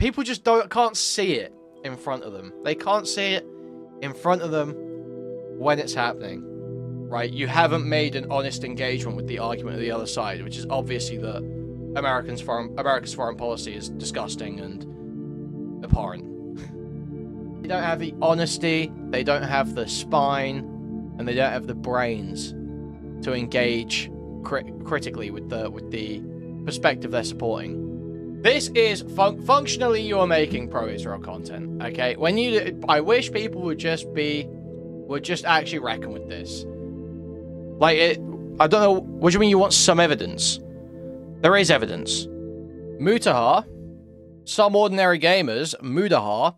people just can't see it in front of them. They can't see it in front of them when it's happening, right? You haven't made an honest engagement with the argument of the other side, which is obviously that America's foreign policy is disgusting and abhorrent. They don't have the honesty, they don't have the spine, and they don't have the brains to engage critically with the perspective they're supporting. This is functionally you are making pro-Israel content, okay? When you, I wish people would just actually reckon with this. Like I don't know. What do you mean you want some evidence? There is evidence. Mutahar, some ordinary gamers, Mutahar,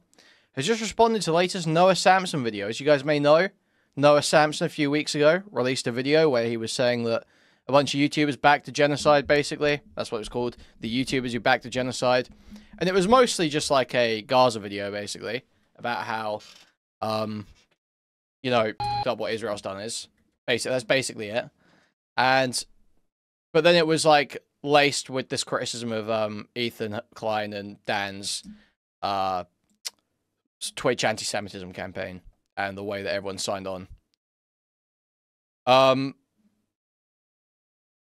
has just responded to the latest Noah Samsen video. As you guys may know, Noah Samsen a few weeks ago released a video where he was saying that a bunch of YouTubers backed to genocide, basically. That's what it was called. The YouTubers who backed to genocide. And it was mostly just like a Gaza video, basically, about how, you know, what Israel's done is. Basically, that's basically it. But then it was like laced with this criticism of Ethan Klein and Dan's Twitch anti-Semitism campaign and the way that everyone signed on.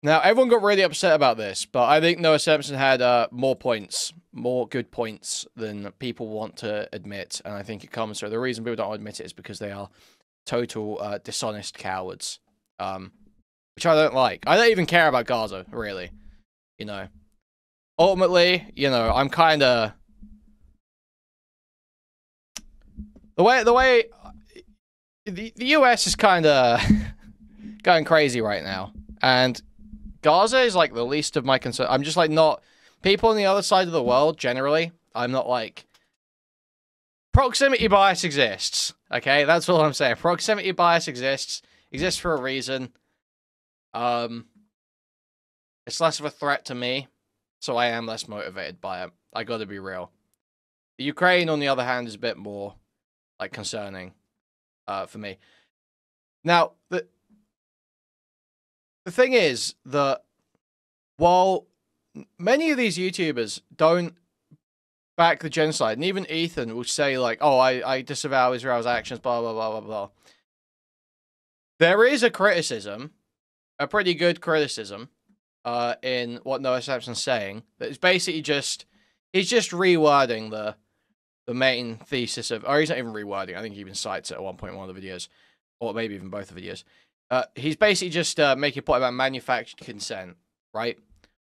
Now, everyone got really upset about this, but I think Noah Samsen had more good points than people want to admit, and I think it comes through. The reason people don't admit it is because they are total dishonest cowards, which I don't like. I don't even care about Gaza, really. You know, ultimately, you know, I'm kind of the way the US is kind of going crazy right now, and Gaza is like the least of my concern. I'm just like not people on the other side of the world generally. I'm not like proximity bias exists. Okay, that's all I'm saying. Proximity bias exists for a reason. It's less of a threat to me, so I am less motivated by it. I gotta be real. The Ukraine, on the other hand, is a bit more like concerning for me. Now, the thing is that while many of these YouTubers don't back the genocide, and even Ethan will say like, oh, I disavow Israel's actions, blah, blah, blah, blah, blah. There is a criticism, a pretty good criticism, in what Noah Samsen's saying, that is basically just, he's just rewording the main thesis of, or he's not even rewording, I think he even cites it at one point in one of the videos, or maybe even both the videos. He's basically just making a point about manufactured consent, right?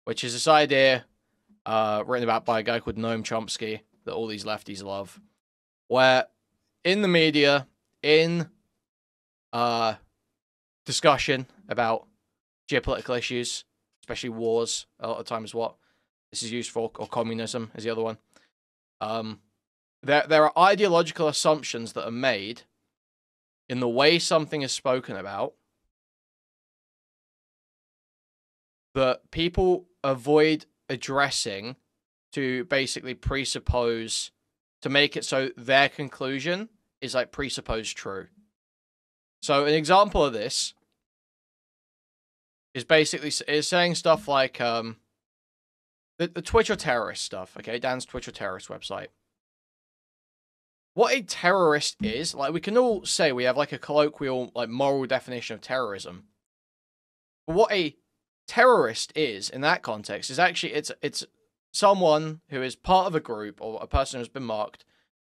Which is this idea written about by a guy called Noam Chomsky that all these lefties love, where in the media, in discussion about geopolitical issues, especially wars, a lot of times what this is used for, or communism is the other one. There are ideological assumptions that are made in the way something is spoken about that people avoid addressing to basically presuppose, to make it so their conclusion is like presupposed true. So an example of this is basically saying stuff like the Twitch or terrorist stuff, okay? Dan's Twitch or terrorist website. What a terrorist is, like we can all say we have like a colloquial, like moral definition of terrorism. But what a terrorist is in that context is actually it's someone who is part of a group or a person who's been marked,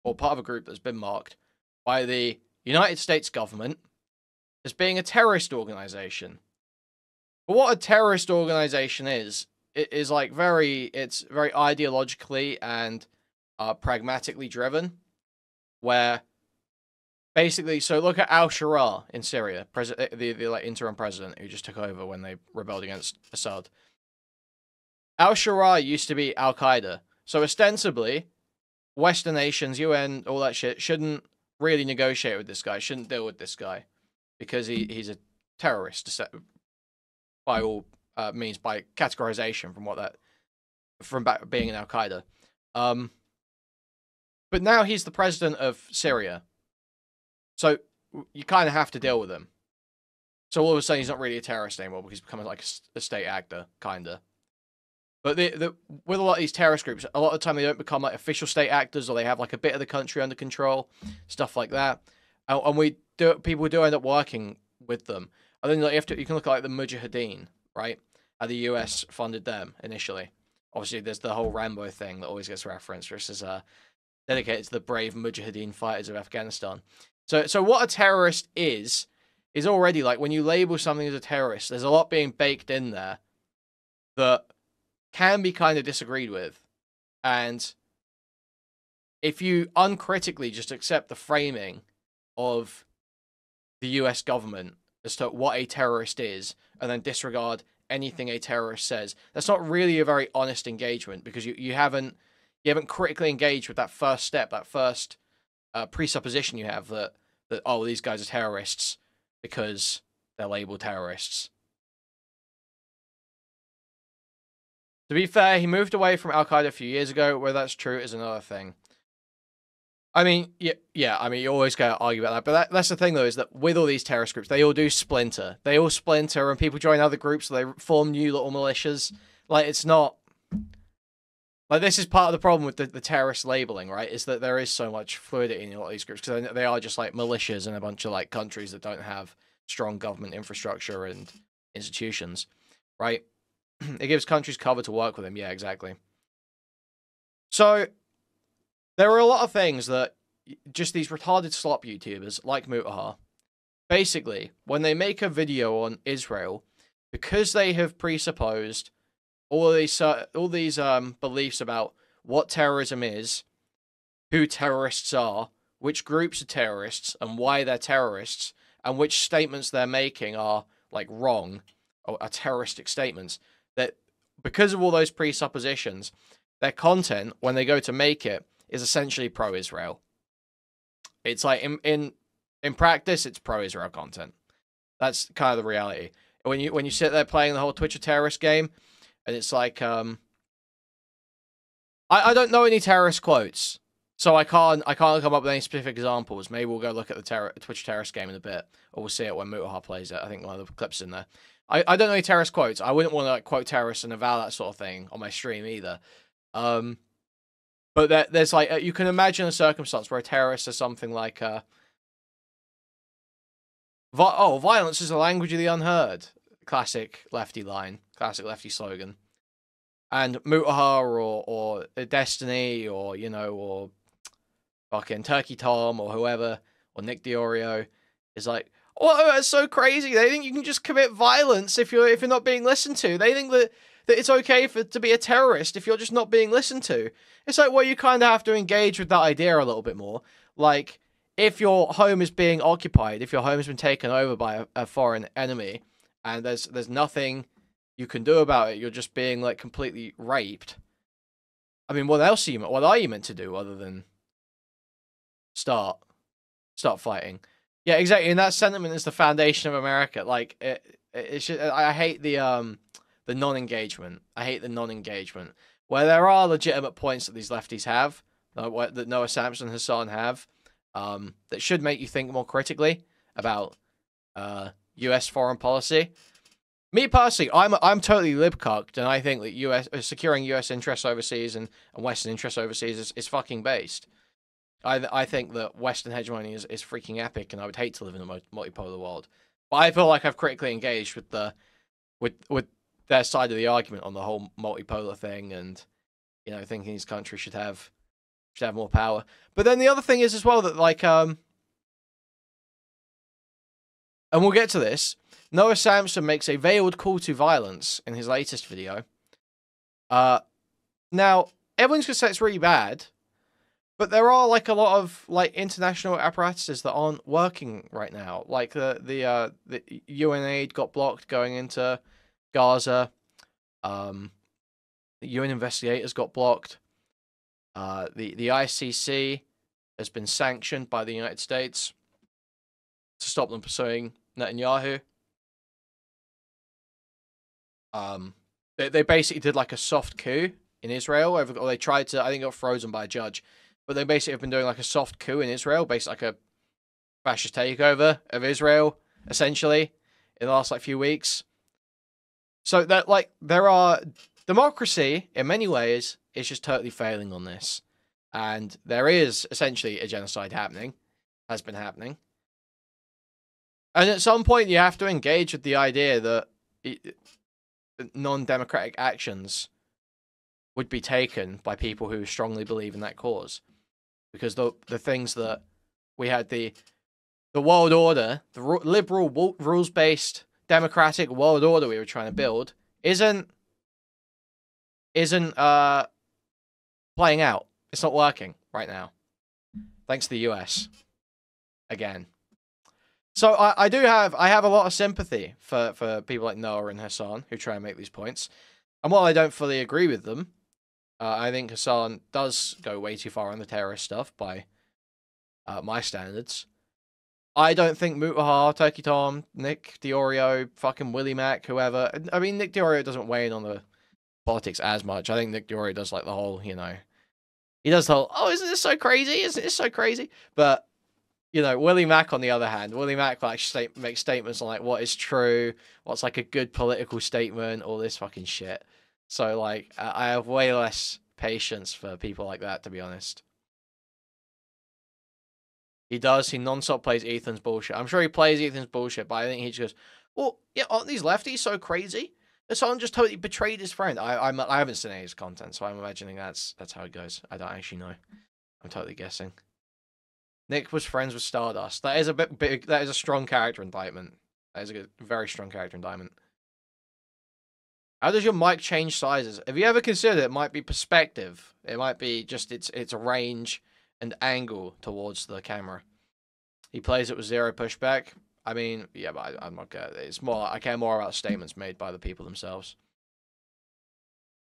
or part of a group that's been marked by the United States government as being a terrorist organization. But what a terrorist organization is, it is like it's very ideologically and pragmatically driven, where basically, so look at al-Sharaa in Syria, the like interim president who just took over when they rebelled against Assad. Al-Sharaa used to be Al-Qaeda, so ostensibly, Western nations, UN, all that shit, shouldn't really negotiate with this guy, shouldn't deal with this guy, because he's a terrorist, by all means, by categorization from being in Al-Qaeda. But now he's the president of Syria. So you kind of have to deal with him. So all of a sudden he's not really a terrorist anymore because he's becoming like a state actor, kind of. But with a lot of these terrorist groups, a lot of the time they don't become like official state actors, or they have like a bit of the country under control, stuff like that. And people do end up working with them. And then like, you can look at like the Mujahideen, right? How the US funded them initially. Obviously, there's the whole Rambo thing that always gets referenced, which is dedicated to the brave Mujahideen fighters of Afghanistan. So what a terrorist is already like when you label something as a terrorist, there's a lot being baked in there that can be kind of disagreed with. And if you uncritically just accept the framing of the US government as to what a terrorist is, and then disregard anything a terrorist says, that's not really a very honest engagement, because you haven't critically engaged with that first step, that first presupposition you have that oh, these guys are terrorists because they're labeled terrorists. To be fair, he moved away from Al-Qaeda a few years ago. Whether that's true is another thing. I mean, yeah. I mean, you always gotta argue about that. But that's the thing, though, is that with all these terrorist groups, they all do splinter. They all splinter, and people join other groups, so they form new little militias. Like, it's not... Like, this is part of the problem with the terrorist labeling, right? Is that there is so much fluidity in a lot of these groups, because they are just, like, militias in a bunch of, like, countries that don't have strong government infrastructure and institutions, right? It gives countries cover to work with them. Yeah, exactly. So, there are a lot of things that just these retarded slop YouTubers, like Mutahar, basically, when they make a video on Israel, because they have presupposed all these beliefs about what terrorism is, who terrorists are, which groups are terrorists, and why they're terrorists, and which statements they're making are, like, wrong, or are terroristic statements, that because of all those presuppositions, their content, when they go to make it, is essentially pro-Israel. It's like, in practice, it's pro-Israel content. That's kind of the reality. When you sit there playing the whole Twitch a terrorist game, and it's like, I don't know any terrorist quotes, so I can't come up with any specific examples. Maybe we'll go look at the Twitch terrorist game in a bit, or we'll see it when Mutahar plays it. I think one of the clips in there. I don't know any terrorist quotes. I wouldn't want to like quote terrorists and avow that sort of thing on my stream either. But there's like, you can imagine a circumstance where a terrorist says something like, violence is the language of the unheard. Classic lefty line, classic lefty slogan. And Mutahar or Destiny or, you know, or fucking Turkey Tom or whoever, or Nick Diorio is like, oh, that's so crazy. They think you can just commit violence if you're not being listened to. They think that it's okay to be a terrorist if you're just not being listened to. It's like, well, you kind of have to engage with that idea a little bit more. Like, if your home is being occupied, if your home has been taken over by a foreign enemy, and there's nothing you can do about it, you're just being, like, completely raped. I mean, what else what are you meant to do other than start fighting? Yeah, exactly. And that sentiment is the foundation of America. Like, I hate the non-engagement. I hate the non-engagement. Where there are legitimate points that these lefties have, that Noah Samsen and Hassan have, that should make you think more critically about U.S. foreign policy. Me personally, I'm totally lib-cucked, and I think that securing U.S. interests overseas and Western interests overseas is fucking based. I think that Western hegemony is freaking epic, and I would hate to live in a multipolar world. But I feel like I've critically engaged with their side of the argument on the whole multipolar thing, and, you know, thinking these countries should have more power. But then the other thing is as well that, like, and we'll get to this, Noah Samsen makes a veiled call to violence in his latest video. Now, everyone's gonna say it's really bad, but there are, like, a lot of, like, international apparatuses that aren't working right now. Like, the UN aid got blocked going into Gaza. The UN investigators got blocked. The ICC has been sanctioned by the United States to stop them pursuing Netanyahu. They basically did, like, a soft coup in Israel, or they tried to, I think it got frozen by a judge, but they basically have been doing, like, a soft coup in Israel, basically like a fascist takeover of Israel, essentially, in the last, like, few weeks. So that, like, there are democracy, in many ways, is just totally failing on this. And there is essentially a genocide happening, has been happening. And at some point, you have to engage with the idea that non-democratic actions would be taken by people who strongly believe in that cause. Because the things that we had, the world order, the liberal, rules-based, democratic world order we were trying to build, isn't playing out. It's not working right now. Thanks to the US. Again. So I have a lot of sympathy for people like Noah and Hassan who try and make these points. And while I don't fully agree with them, I think Hassan does go way too far on the terrorist stuff by my standards. I don't think Mutahar, Turkey Tom, Nick Diorio, fucking Willie Mac, whoever. I mean, Nick Diorio doesn't weigh in on the politics as much. I think Nick Diorio does like the whole, you know, he does the whole, oh, isn't this so crazy? Isn't this so crazy? But, you know, Willie Mac, on the other hand, Willie Mac like makes statements on like what is true, what's like a good political statement, all this fucking shit. So like, I have way less patience for people like that, to be honest. He does. He non-stop plays Ethan's bullshit. I'm sure he plays Ethan's bullshit, but I think he just goes, well, yeah, aren't these lefties so crazy? And someone just totally betrayed his friend. I haven't seen any of his content, so I'm imagining that's how it goes. I don't actually know. I'm totally guessing. Nick was friends with Stardust. That is a bit big. That is a strong character indictment. That is a very strong character indictment. How does your mic change sizes? Have you ever considered it might be perspective? It might be just its range and angle towards the camera. He plays it with zero pushback. I mean, yeah, but I'm not good. It's more, I care more about statements made by the people themselves.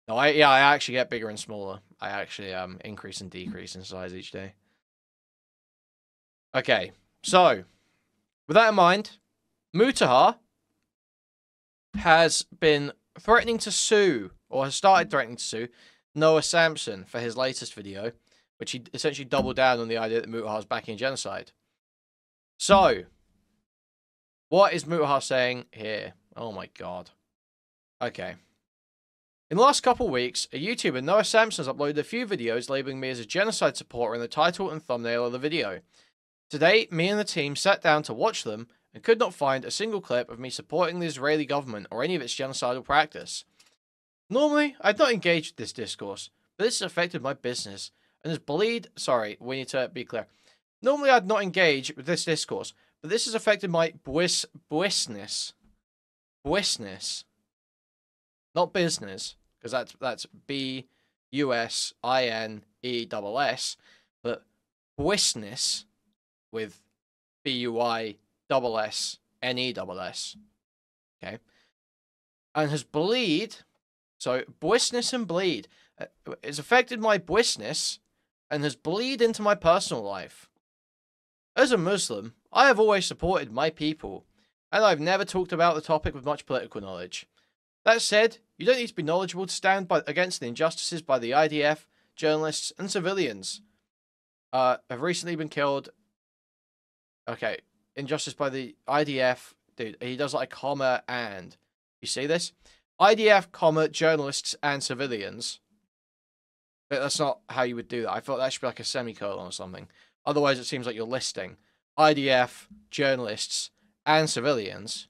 No, I actually get bigger and smaller. I actually increase and decrease in size each day. Okay, so with that in mind, Mutahar has been threatening to sue, or has started threatening to sue, Noah Samsen for his latest video, which he essentially doubled down on the idea that Mutahar is backing genocide. So, what is Mutahar saying here? Oh my god. Okay. In the last couple of weeks, a YouTuber, Noah Samsen, has uploaded a few videos labeling me as a genocide supporter in the title and thumbnail of the video. Today, me and the team sat down to watch them and could not find a single clip of me supporting the Israeli government or any of its genocidal practice. Normally, I'd not engage with this discourse, but this has affected my business and has bullied... Sorry, we need to be clear. Normally, I'd not engage with this discourse, but this has affected my business. Business. Not business, because that's B-U-S-I-N-E-S-S, but business with B-U-I-S-S-N-E-S-S. Okay? And has bleed... So, business and bleed. It's affected my business and has bleed into my personal life. As a Muslim, I have always supported my people, and I've never talked about the topic with much political knowledge. That said, you don't need to be knowledgeable to stand against the injustices by the IDF, journalists, and civilians. Have recently been killed. Okay, injustice by the IDF. Dude, he does like a comma and. You see this? IDF, comma, journalists and civilians. But that's not how you would do that. I thought that should be like a semicolon or something. Otherwise, it seems like you're listing IDF, journalists, and civilians.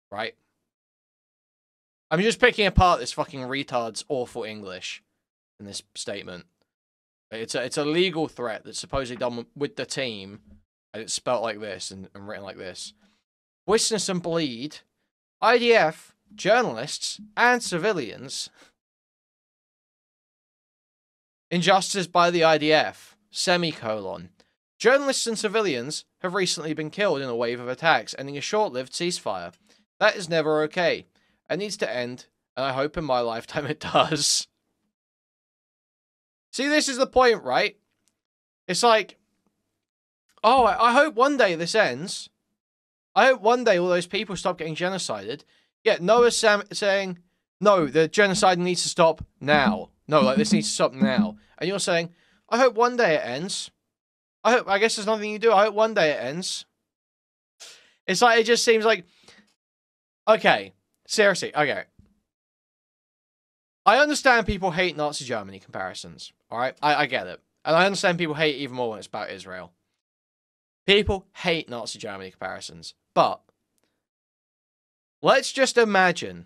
Right? I'm just picking apart this fucking retard's awful English in this statement. It's a legal threat that's supposedly done with the team, and it's spelt like this and written like this. Witness and bleed. IDF, journalists, and civilians. Injustice by the IDF, semicolon. Journalists and civilians have recently been killed in a wave of attacks, ending a short-lived ceasefire. That is never okay. It needs to end, and I hope in my lifetime it does. See, this is the point, right? It's like, oh, I hope one day this ends. I hope one day all those people stop getting genocided. Yet Noah's saying, no, the genocide needs to stop now. No, like, this needs to stop now. And you're saying, I hope one day it ends. I guess there's nothing you do. I hope one day it ends. It's like, it just seems like, okay, seriously, okay. I understand people hate Nazi Germany comparisons. Alright? I get it. And I understand people hate even more when it's about Israel. People hate Nazi Germany comparisons. But let's just imagine.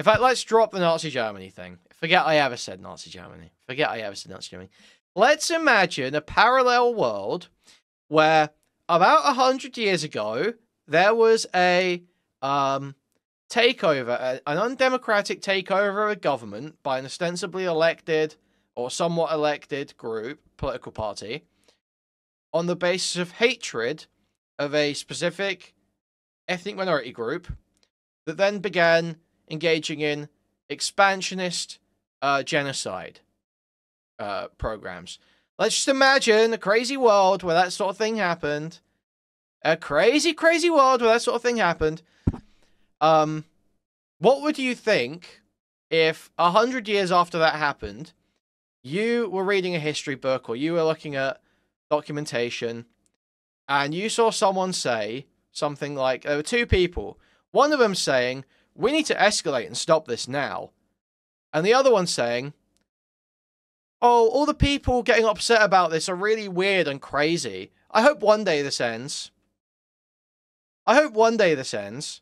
In fact, let's drop the Nazi Germany thing. Forget I ever said Nazi Germany. Forget I ever said Nazi Germany. Let's imagine a parallel world where about 100 years ago, there was a takeover, an undemocratic takeover of a government by an ostensibly elected or somewhat elected group, political party, on the basis of hatred of a specific ethnic minority group that then began engaging in expansionist genocide programs. Let's just imagine a crazy world where that sort of thing happened. A crazy, crazy world where that sort of thing happened. What would you think if 100 years after that happened, you were reading a history book or you were looking at documentation and you saw someone say something like, there were two people, one of them saying, we need to escalate and stop this now. And the other one saying, oh, all the people getting upset about this are really weird and crazy. I hope one day this ends. I hope one day this ends.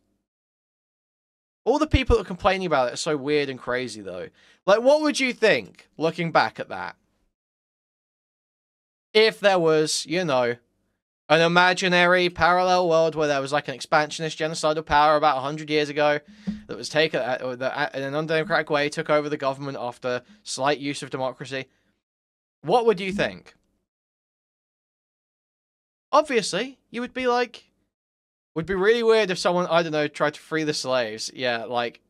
All the people that are complaining about it are so weird and crazy, though. Like, what would you think, looking back at that? If there was, you know, an imaginary parallel world where there was like an expansionist genocidal power about 100 years ago that was taken that in an undemocratic way took over the government after slight use of democracy. What would you think? Obviously, you would be like, would be really weird if someone, I don't know, tried to free the slaves. Yeah, like,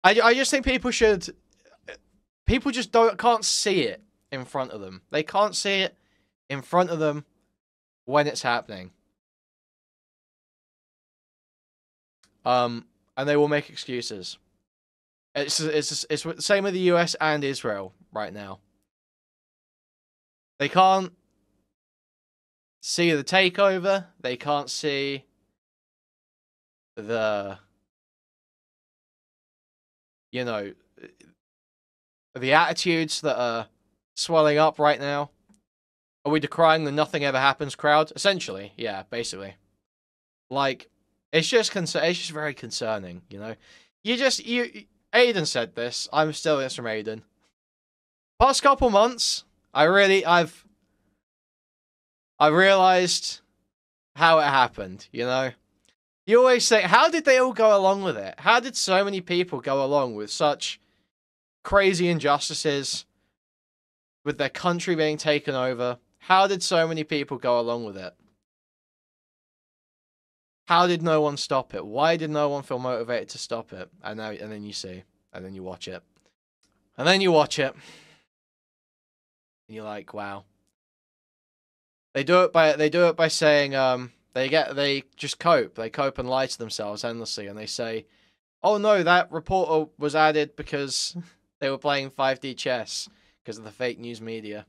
I just think people should, people just can't see it in front of them. They can't see it in front of them when it's happening. And they will make excuses. It's the same with the US and Israel right now. They can't see the takeover. They can't see the, you know, the attitudes that are swelling up right now. Are we decrying the nothing ever happens crowd? Essentially, yeah, basically. Like, it's just very concerning, you know. Aiden said this. I'm stealing this from Aiden. Past couple months, I've realized how it happened, you know. You always say, how did they all go along with it? How did so many people go along with such crazy injustices, with their country being taken over? How did so many people go along with it? How did no one stop it? Why did no one feel motivated to stop it? And then you see, and then you watch it, and then you watch it, and you're like, wow. They do it by saying they just cope. They cope and lie to themselves endlessly, and they say, oh no, that reporter was added because they were playing 5D chess because of the fake news media,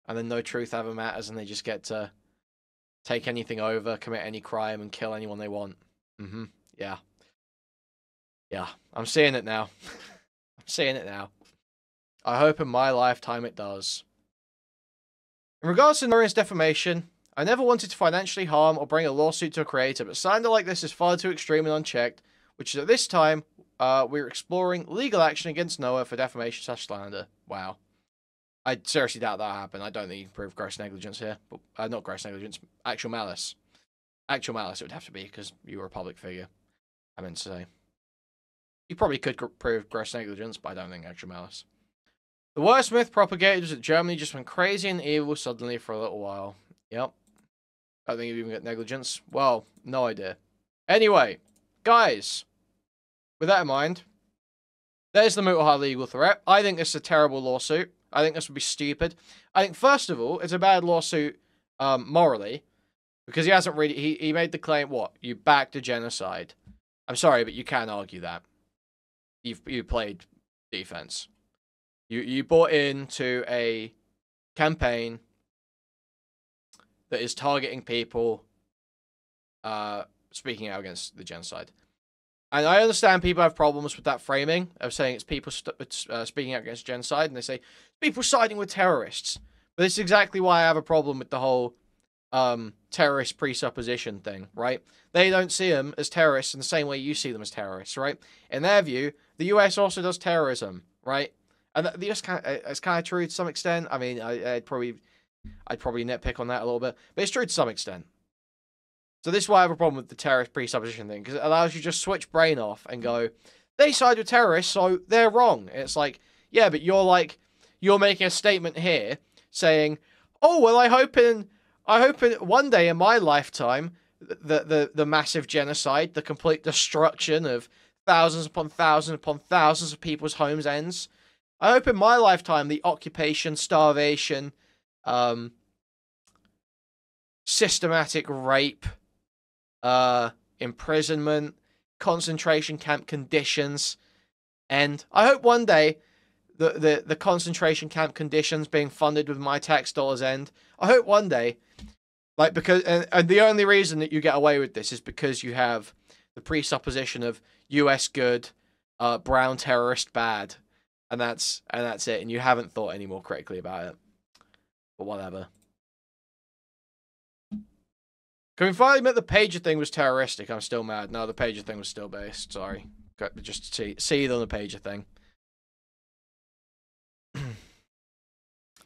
and then no truth ever matters, and they just get to take anything over, commit any crime, and kill anyone they want. Yeah. Yeah, I'm seeing it now. I'm seeing it now. I hope in my lifetime it does. In regards to Norian's defamation, I never wanted to financially harm or bring a lawsuit to a creator, but slander like this is far too extreme and unchecked, which is at this time, we're exploring legal action against Noah for defamation/slander. Wow. I seriously doubt that happened. I don't think you can prove gross negligence here. But, not gross negligence, actual malice. Actual malice it would have to be, because you were a public figure. I meant to say. You probably could prove gross negligence, but I don't think actual malice. The worst myth propagated was that Germany just went crazy and evil suddenly for a little while. Yep. I don't think you even get negligence. Well, no idea. Anyway, guys, with that in mind, there's the Mutahar legal threat. I think this is a terrible lawsuit. I think this would be stupid. I think, first of all, it's a bad lawsuit morally, because he hasn't really... He made the claim, what? You backed a genocide. I'm sorry, but you can't argue that. You played defense. You bought into a campaign that is targeting people speaking out against the genocide. And I understand people have problems with that framing of saying it's people speaking out against genocide, and they say people siding with terrorists. But this is exactly why I have a problem with the whole terrorist presupposition thing, right? They don't see them as terrorists in the same way you see them as terrorists, right? In their view, the US also does terrorism, right? And the US it's kind of true to some extent. I mean, I'd probably nitpick on that a little bit, but it's true to some extent. So this is why I have a problem with the terrorist presupposition thing, because it allows you to just switch brain off and go, they side with terrorists, so they're wrong. And it's like, yeah, but you're making a statement here saying, oh, well, I hope in one day in my lifetime, the massive genocide, the complete destruction of thousands upon thousands upon thousands of people's homes ends. I hope in my lifetime the occupation, starvation, systematic rape, imprisonment, concentration camp conditions, and I hope one day the concentration camp conditions being funded with my tax dollars end. I hope one day, like, because and the only reason that you get away with this is because you have the presupposition of US good, brown terrorist bad, and that's it, and you haven't thought any more critically about it. But whatever. Can we finally admit the pager thing was terroristic? I'm still mad. No, the pager thing was still based. Sorry. Just see on the pager thing.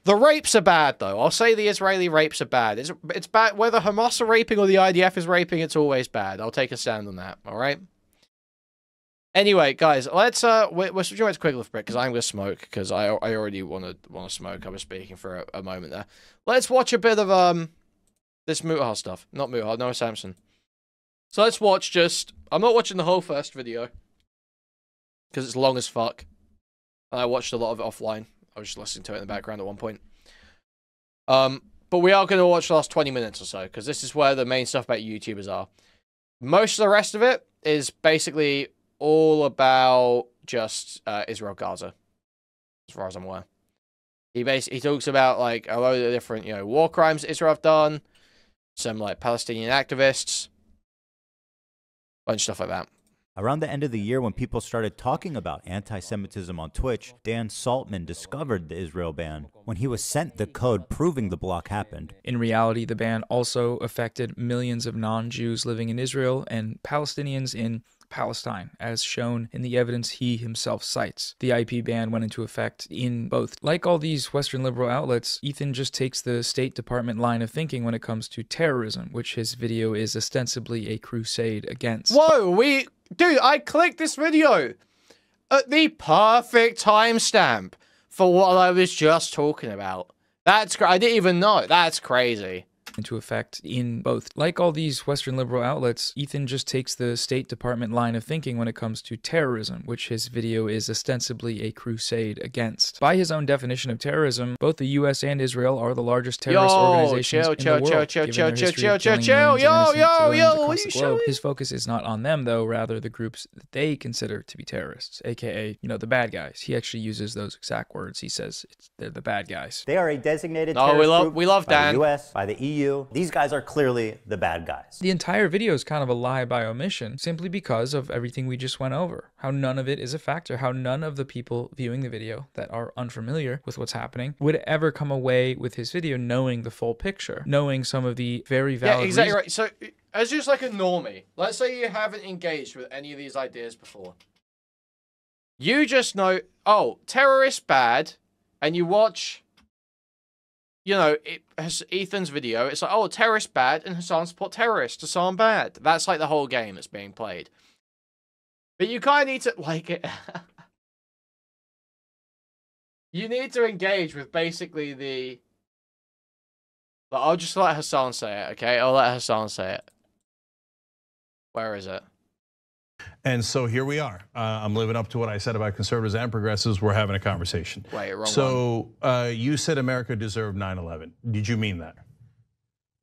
The rapes are bad, though. I'll say the Israeli rapes are bad. It's bad. Whether Hamas are raping or the IDF is raping, it's always bad. I'll take a stand on that. All right? Anyway, guys, let's we're switching right to quick lift break because I'm gonna smoke because I already want to smoke. I was speaking for a moment there. Let's watch a bit of this Mutahar stuff. Not Mutahar, Noah Samsen. So let's watch I'm not watching the whole first video because it's long as fuck. And I watched a lot of it offline. I was just listening to it in the background at one point. But we are going to watch the last 20 minutes or so because this is where the main stuff about YouTubers are. Most of the rest of it is basically all about just Israel Gaza, as far as I'm aware. He talks about like a load of different, war crimes Israel have done, some like Palestinian activists, bunch of stuff like that. Around the end of the year, when people started talking about anti-Semitism on Twitch, Dan Saltman discovered the Israel ban when he was sent the code proving the block happened. In reality, the ban also affected millions of non-Jews living in Israel and Palestinians in Palestine, as shown in the evidence he himself cites. The IP ban went into effect in both. Like all these Western liberal outlets, Ethan just takes the State Department line of thinking when it comes to terrorism, which his video is ostensibly a crusade against. Whoa, dude, I clicked this video at the perfect timestamp for what I was just talking about. I didn't even know. That's crazy. Into effect in both. Like all these Western liberal outlets, Ethan just takes the State Department line of thinking when it comes to terrorism, which his video is ostensibly a crusade against. By his own definition of terrorism, both the US and Israel are the largest terrorist organizations in the world. His focus is not on them, though, rather the groups that they consider to be terrorists, aka, the bad guys. He actually uses those exact words. He says they're the bad guys. They are a designated terrorist group we love Dan. by the US, by the EU. These guys are clearly the bad guys. The entire video is kind of a lie by omission, simply because of everything we just went over. How none of it is a factor, how none of the people viewing the video that are unfamiliar with what's happening would ever come away with his video knowing the full picture, knowing some of the very valid exactly right. So, as just like a normie, let's say you haven't engaged with any of these ideas before. You just know, oh, terrorist bad, and you watch... Ethan's video, it's like, oh, terrorist bad, and Hassan support terrorists, Hassan bad. That's like the whole game that's being played. But you kind of need to, like, it. You need to engage with basically I'll just let Hassan say it, okay? I'll let Hassan say it. Where is it? And so here we are. I'm living up to what I said about conservatives and progressives. We're having a conversation. Wait, wrong one. So you said America deserved 9/11. Did you mean that?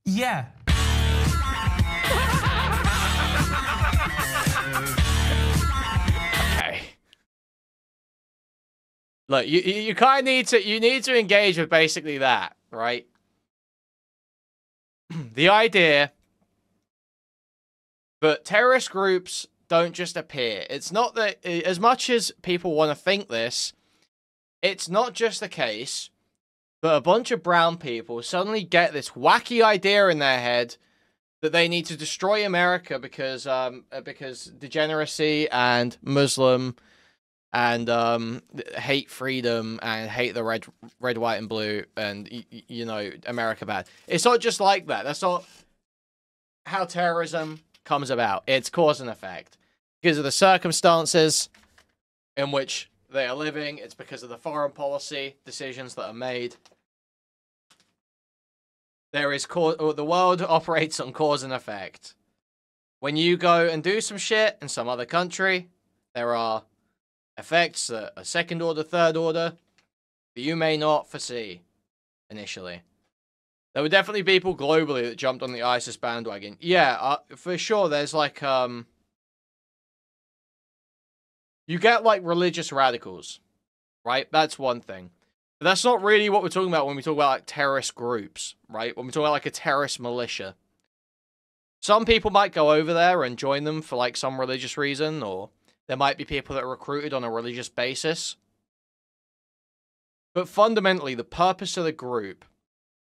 Yeah. Okay. Look, you kind of need to engage with basically that, right? The idea that terrorist groups don't just appear. It's not that, as much as people want to think this, it's not just the case that a bunch of brown people suddenly get this wacky idea in their head that they need to destroy America because degeneracy and Muslim and hate freedom and hate the red, white, and blue, and you know, America bad. It's not just like that. That's not how terrorism comes about. It's cause and effect because of the circumstances in which they are living. It's because of the foreign policy decisions that are made. There is the world operates on cause and effect. When you go and do some shit in some other country, there are effects that are second order, third order that you may not foresee initially. There were definitely people globally that jumped on the ISIS bandwagon. Yeah, for sure. There's like you get like religious radicals, right? That's one thing. But that's not really what we're talking about when we talk about like terrorist groups, right? When we talk about like a terrorist militia. Some people might go over there and join them for like some religious reason, or there might be people that are recruited on a religious basis. But fundamentally, the purpose of the group,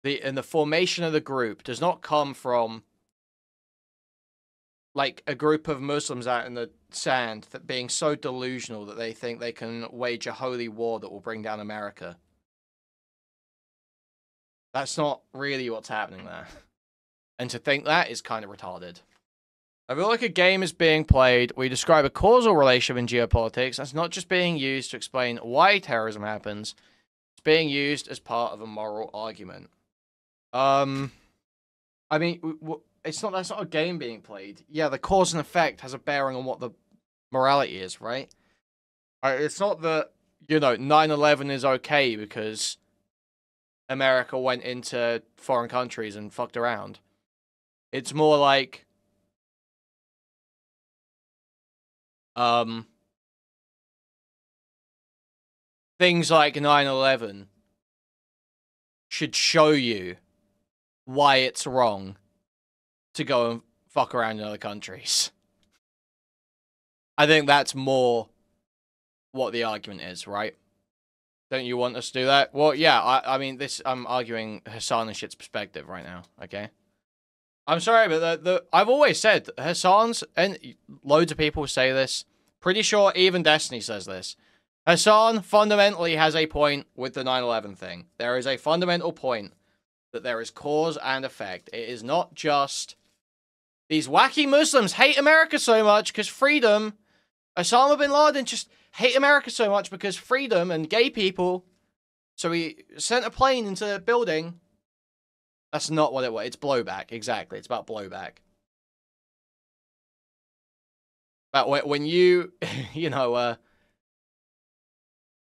and the formation of the group does not come from like a group of Muslims out in the sand that being so delusional that they think they can wage a holy war that will bring down America. That's not really what's happening there. And to think that is kind of retarded. I feel like a game is being played where you describe a causal relationship in geopolitics that's not just being used to explain why terrorism happens. It's being used as part of a moral argument. I mean, that's not a game being played. Yeah, the cause and effect has a bearing on what the morality is, right? It's not that, you know, 9/11 is okay because America went into foreign countries and fucked around. It's more like things like 9/11 should show you why it's wrong to go and fuck around in other countries. I think that's more what the argument is, right? Don't you want us to do that? Well, yeah, I mean, I'm arguing Hassan and shit's perspective right now, okay? I'm sorry, but I've always said Hassan's, and loads of people say this, pretty sure even Destiny says this. Hassan fundamentally has a point with the 9/11 thing. There is a fundamental point that there is cause and effect. It is not just these wacky Muslims hate America so much because freedom. Osama bin Laden just hate America so much because freedom and gay people. So he sent a plane into the building. That's not what it was. It's blowback. Exactly. It's about blowback. But when you, you know,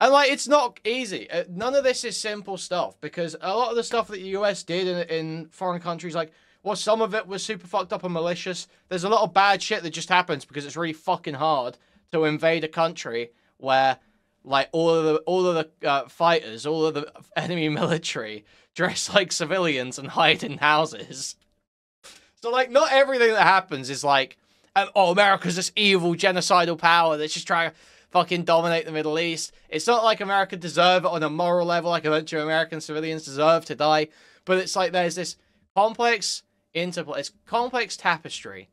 and like, it's not easy. None of this is simple stuff because a lot of the stuff that the US did in foreign countries, like, well, some of it was super fucked up and malicious. There's a lot of bad shit that just happens because it's really fucking hard to invade a country where, like, all of the fighters, all of the enemy military dress like civilians and hide in houses. So, like, not everything that happens is like, oh, America's this evil genocidal power that's just trying to fucking dominate the Middle East. It's not like America deserve it on a moral level, like a bunch of American civilians deserve to die. But it's like there's this complex interplay, it's complex tapestry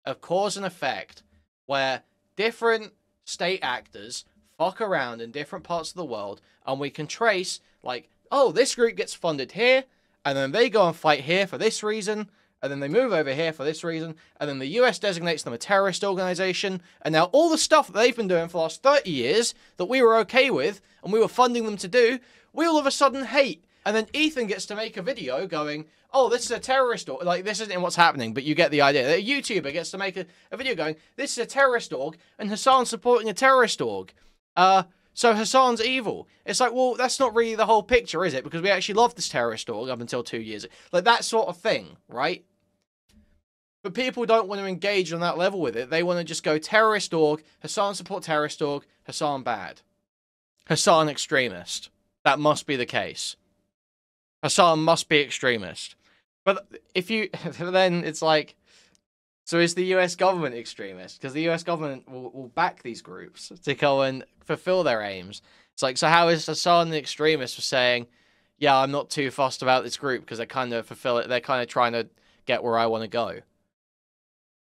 of cause and effect where different state actors fuck around in different parts of the world, and we can trace, like, oh, this group gets funded here, and then they go and fight here for this reason, and then they move over here for this reason, and then the US designates them a terrorist organization, and now all the stuff that they've been doing for the last 30 years that we were okay with, and we were funding them to do, we all of a sudden hate. And then Ethan gets to make a video going, oh, this is a terrorist org. Like, this isn't what's happening, but you get the idea. A YouTuber gets to make a video going, this is a terrorist org, and Hassan's supporting a terrorist org. So Hassan's evil. It's like, well, that's not really the whole picture, is it? Because we actually loved this terrorist org up until 2 years ago. Like, that sort of thing, right? But people don't want to engage on that level with it. They want to just go terrorist org, Hassan support terrorist org, Hassan bad. Hassan extremist. That must be the case. Hassan must be extremist. But if you, then it's like, So is the US government extremist? Because the US government will back these groups to go and fulfill their aims. It's like, so how is Hassan an extremist for saying, yeah, I'm not too fussed about this group because they kind of fulfill it. They're kind of trying to get where I want to go.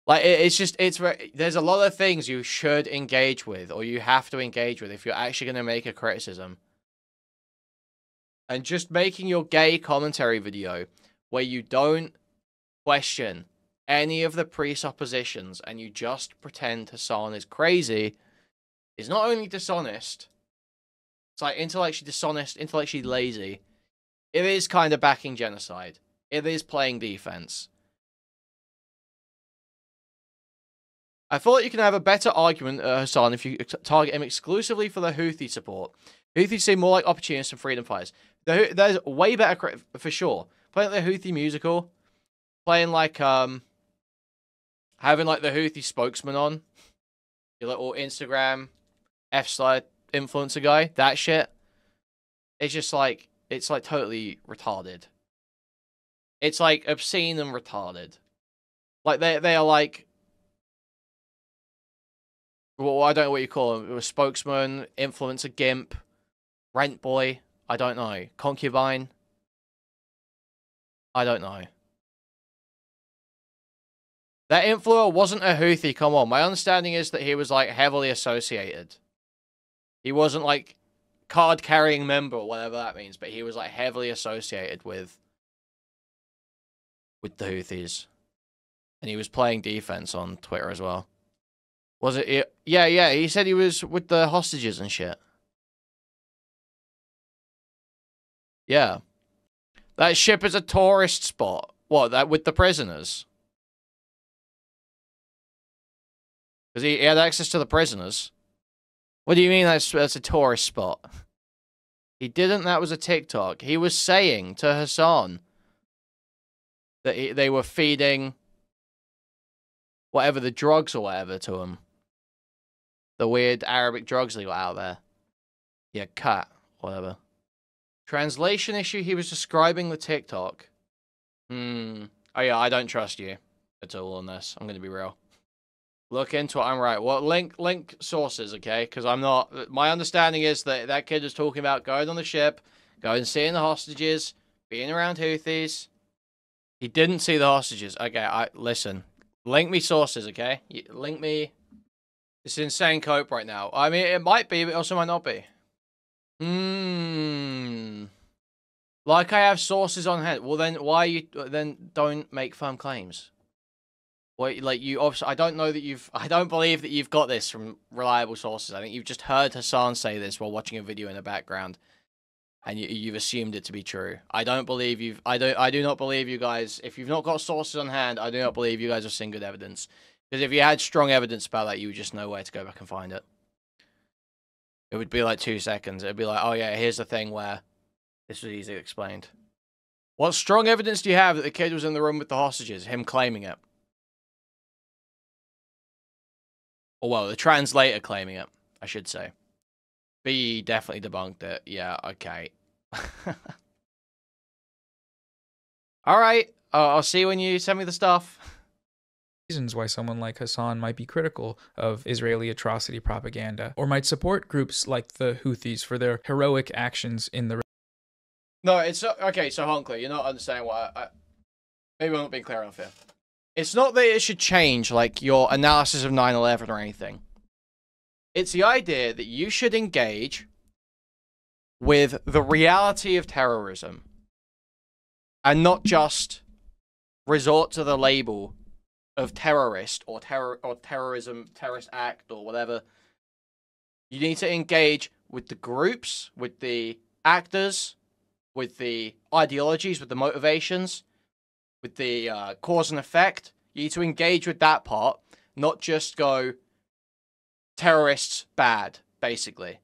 Like, there's a lot of things you should engage with, or you have to engage with if you're actually going to make a criticism. And just making your gay commentary video where you don't question any of the presuppositions and you just pretend Hassan is crazy is not only dishonest, it's like intellectually dishonest, intellectually lazy. It is kind of backing genocide. It is playing defense. I thought you can have a better argument, Hassan, if you target him exclusively for the Houthi support. Houthis seem more like opportunists and freedom fighters. There's way better, for sure. Playing the Houthi musical, playing like, having like the Houthi spokesman on, your little Instagram F-slide influencer guy, that shit. It's just like, it's like totally retarded. It's like obscene and retarded. Like they are like, well, I don't know what you call them. A spokesman, influencer, gimp, rent boy. I don't know. Concubine. I don't know. That influencer wasn't a Houthi. Come on. My understanding is that he was like heavily associated. He wasn't like card-carrying member or whatever that means, but he was like heavily associated with the Houthis. And he was playing defense on Twitter as well. Was it? Yeah, he said he was with the hostages and shit. Yeah. That ship is a tourist spot. What, that with the prisoners? Because he had access to the prisoners. What do you mean that's a tourist spot? He didn't, that was a TikTok. He was saying to Hassan that they were feeding whatever, the drugs or whatever to him. The weird Arabic drugs they got out there. Yeah, cat, whatever. Translation issue, he was describing the TikTok. Oh yeah, I don't trust you at all on this. I'm going to be real. Look into it, I'm right. Well, link sources, okay? Because I'm not... My understanding is that that kid was talking about going on the ship, going seeing the hostages, being around Houthis. He didn't see the hostages. Okay, listen. Link me sources, okay? Link me... It's insane cope right now. I mean, it might be, but it also might not be. Like I have sources on hand. Well, then why you then don't make firm claims? Wait, like you obviously, I don't believe that you've got this from reliable sources. I think you've just heard Hassan say this while watching a video in the background, and you've assumed it to be true. I don't believe you've. I do not believe you guys. If you've not got sources on hand, I do not believe you guys have seen good evidence. Because if you had strong evidence about that, you would just know where to go back and find it. It would be like 2 seconds. It'd be like, oh yeah, here's the thing where this was easily explained. What strong evidence do you have that the kid was in the room with the hostages? Him claiming it. Or well, the translator claiming it, I should say. B definitely debunked it. Yeah, okay. Alright, I'll see you when you send me the stuff. Reasons why someone like Hassan might be critical of Israeli atrocity propaganda, or might support groups like the Houthis for their heroic actions in the... No, it's... Okay, so Honkley, you're not understanding what maybe I'm not being clear enough here. It's not that it should change, like, your analysis of 9/11 or anything. It's the idea that you should engage with the reality of terrorism and not just resort to the label of terrorist or terrorism, terrorist act or whatever. You need to engage with the groups, with the actors, with the ideologies, with the motivations, with the cause and effect. You need to engage with that part, not just go terrorists bad, basically.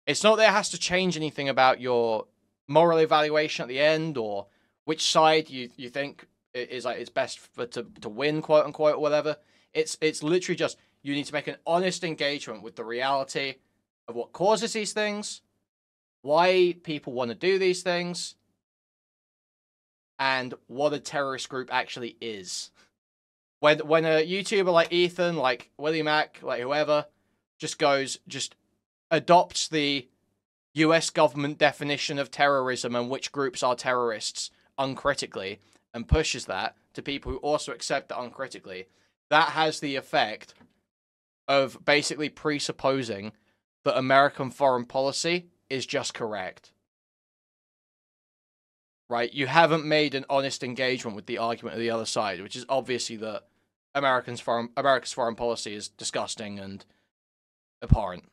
It's not that it has to change anything about your moral evaluation at the end or which side you think is like it's best for to win, quote unquote, or whatever. It's literally just you need to make an honest engagement with the reality of what causes these things, why people want to do these things, and what a terrorist group actually is. When a YouTuber like Ethan, like Willie Mac, like whoever, just adopts the US government definition of terrorism and which groups are terrorists uncritically and pushes that to people who also accept it uncritically, that has the effect of basically presupposing that American foreign policy is just correct. Right? You haven't made an honest engagement with the argument of the other side, which is obviously that America's foreign policy is disgusting and abhorrent.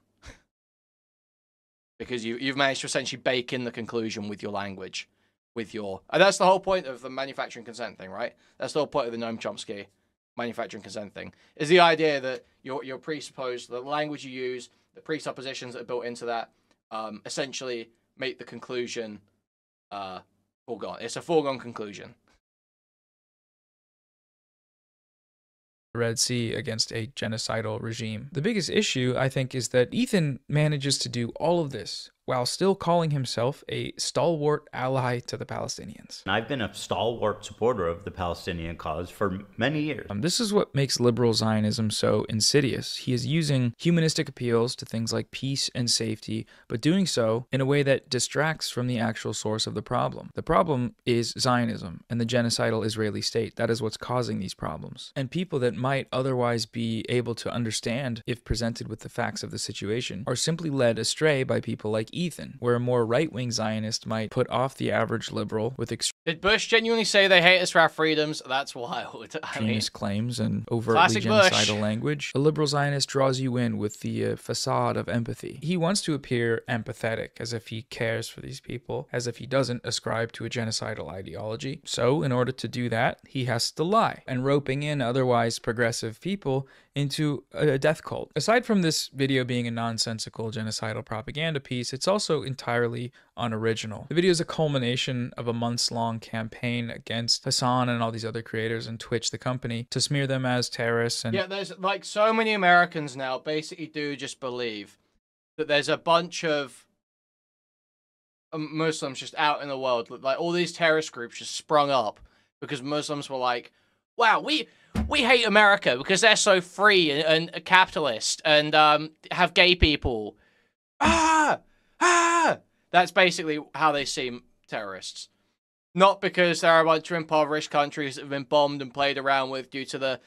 Because you've managed to essentially bake in the conclusion with your language, and that's the whole point of the manufacturing consent thing, right? That's the whole point of the Noam Chomsky manufacturing consent thing, is the idea that you're presupposed, the language you use, the presuppositions that are built into that, essentially make the conclusion foregone. It's a foregone conclusion. Red Sea against a genocidal regime. The biggest issue, I think, is that Ethan manages to do all of this while still calling himself a stalwart ally to the Palestinians. And I've been a stalwart supporter of the Palestinian cause for many years. This is what makes liberal Zionism so insidious. He is using humanistic appeals to things like peace and safety, but doing so in a way that distracts from the actual source of the problem. The problem is Zionism and the genocidal Israeli state. That is what's causing these problems. And people that might otherwise be able to understand if presented with the facts of the situation are simply led astray by people like Ethan, where a more right-wing Zionist might put off the average liberal with Did Bush genuinely say they hate us for our freedoms? That's wild. extremist claims and overtly Classic Bush. genocidal language. A liberal Zionist draws you in with the facade of empathy. He wants to appear empathetic, as if he cares for these people, as if he doesn't ascribe to a genocidal ideology. So, in order to do that, he has to lie, and roping in otherwise progressive people into a death cult. Aside from this video being a nonsensical genocidal propaganda piece, it's also entirely unoriginal. The video is a culmination of a months-long campaign against Hassan and all these other creators and Twitch, the company, to smear them as terrorists. And yeah, there's like so many Americans now basically do just believe that there's a bunch of Muslims just out in the world, like all these terrorist groups just sprung up because Muslims were like, wow, we hate America because they're so free and capitalist and have gay people. That's basically how they see terrorists. Not because there are a bunch of impoverished countries that have been bombed and played around with due to the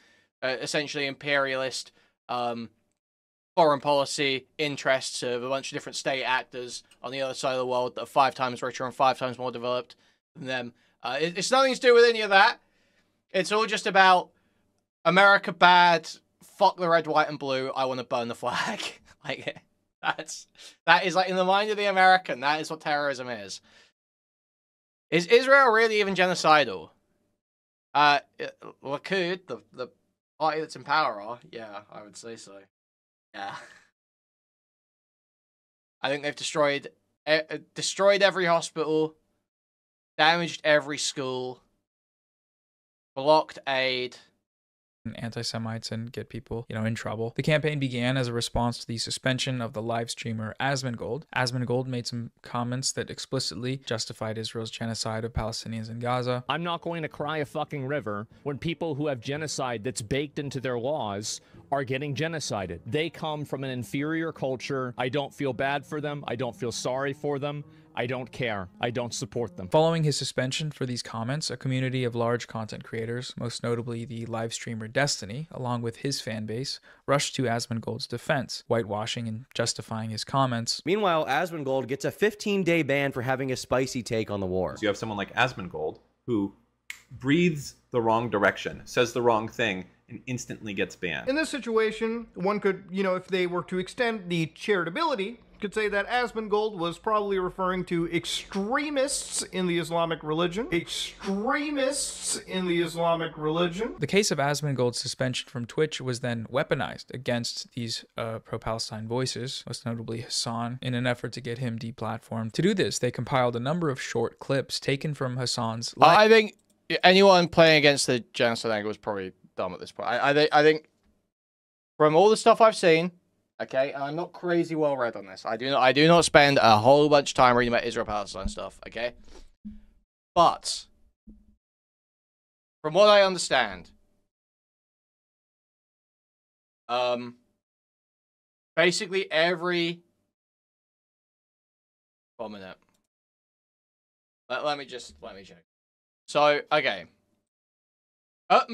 essentially imperialist foreign policy interests of a bunch of different state actors on the other side of the world that are 5 times richer and 5 times more developed than them. It's nothing to do with any of that. It's all just about America bad, fuck the red, white, and blue, I want to burn the flag. Like, that is like in the mind of the American, that is what terrorism is. Is Israel really even genocidal? Likud, the party that's in power, are. Yeah, I would say so. Yeah. I think they've destroyed every hospital, damaged every school, blocked aid, anti-Semites and get people, in trouble. The campaign began as a response to the suspension of the live streamer Asmongold. Asmongold made some comments that explicitly justified Israel's genocide of Palestinians in Gaza. I'm not going to cry a fucking river when people who have genocide that's baked into their laws are getting genocided. They come from an inferior culture. I don't feel bad for them. I don't feel sorry for them. I don't care. I don't support them. Following his suspension for these comments, a community of large content creators, most notably the live streamer Destiny, along with his fan base, rushed to Asmongold's defense, whitewashing and justifying his comments. Meanwhile, Asmongold gets a 15-day ban for having a spicy take on the war. So you have someone like Asmongold who breathes the wrong direction, says the wrong thing, and instantly gets banned. In this situation, one could, if they were to extend the charitability, could say that Asmongold was probably referring to extremists in the Islamic religion. Extremists in the Islamic religion. The case of Asmongold's suspension from Twitch was then weaponized against these pro-Palestine voices, most notably Hassan, in an effort to get him deplatformed. To do this, they compiled a number of short clips taken from Hassan's live. I think anyone playing against the genocide angle is probably dumb at this point. I think from all the stuff I've seen, okay, and I'm not crazy well read on this. I do not spend a whole bunch of time reading about Israel-Palestine stuff, okay? But from what I understand, Basically every... 1 minute. Let me check. So, okay. At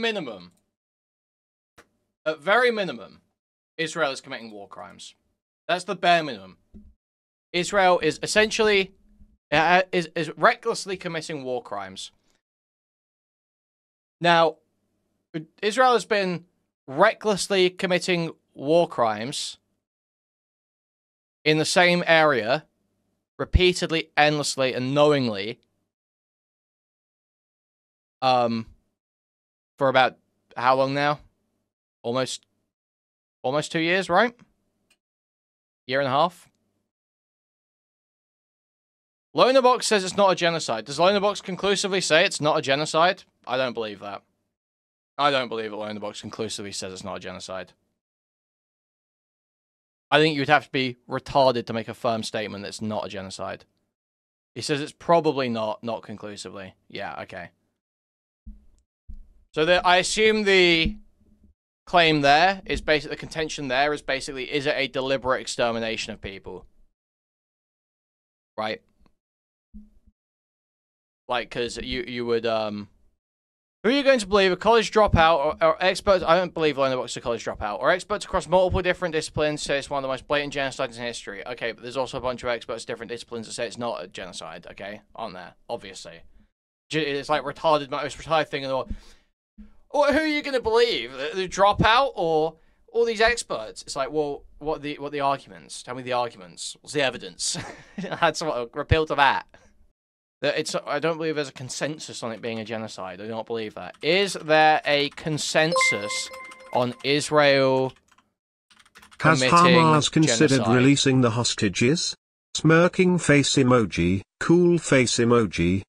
very minimum, Israel is committing war crimes. That's the bare minimum. Israel is essentially is recklessly committing war crimes. Now, Israel has been recklessly committing war crimes in the same area repeatedly, endlessly, and knowingly for about how long now? Almost 2 years, right? Year and a half. Lonerbox says it's not a genocide. Does Lonerbox conclusively say it's not a genocide? I don't believe that. I don't believe that Lonerbox conclusively says it's not a genocide. I think you'd have to be retarded to make a firm statement that it's not a genocide. He says it's probably not conclusively. Yeah, okay. So I assume the claim there is basically, the contention there is basically, is it a deliberate extermination of people? Right? Like, because you would, who are you going to believe? A college dropout or experts? I don't believe Lonerbox is a college dropout. Or experts across multiple different disciplines say it's one of the most blatant genocides in history. Okay, but there's also a bunch of experts in different disciplines that say it's not a genocide, okay? Aren't there? Obviously. It's like retarded, most retarded thing in the world. Or who are you going to believe? The dropout or all these experts? It's like, well, what are the arguments? Tell me the arguments. What's the evidence? That's what, repeal to that. I don't believe there's a consensus on it being a genocide. I don't believe that. Is there a consensus on Israel Has committing Hamas considered genocide? releasing the hostages? Smirking face emoji, cool face emoji.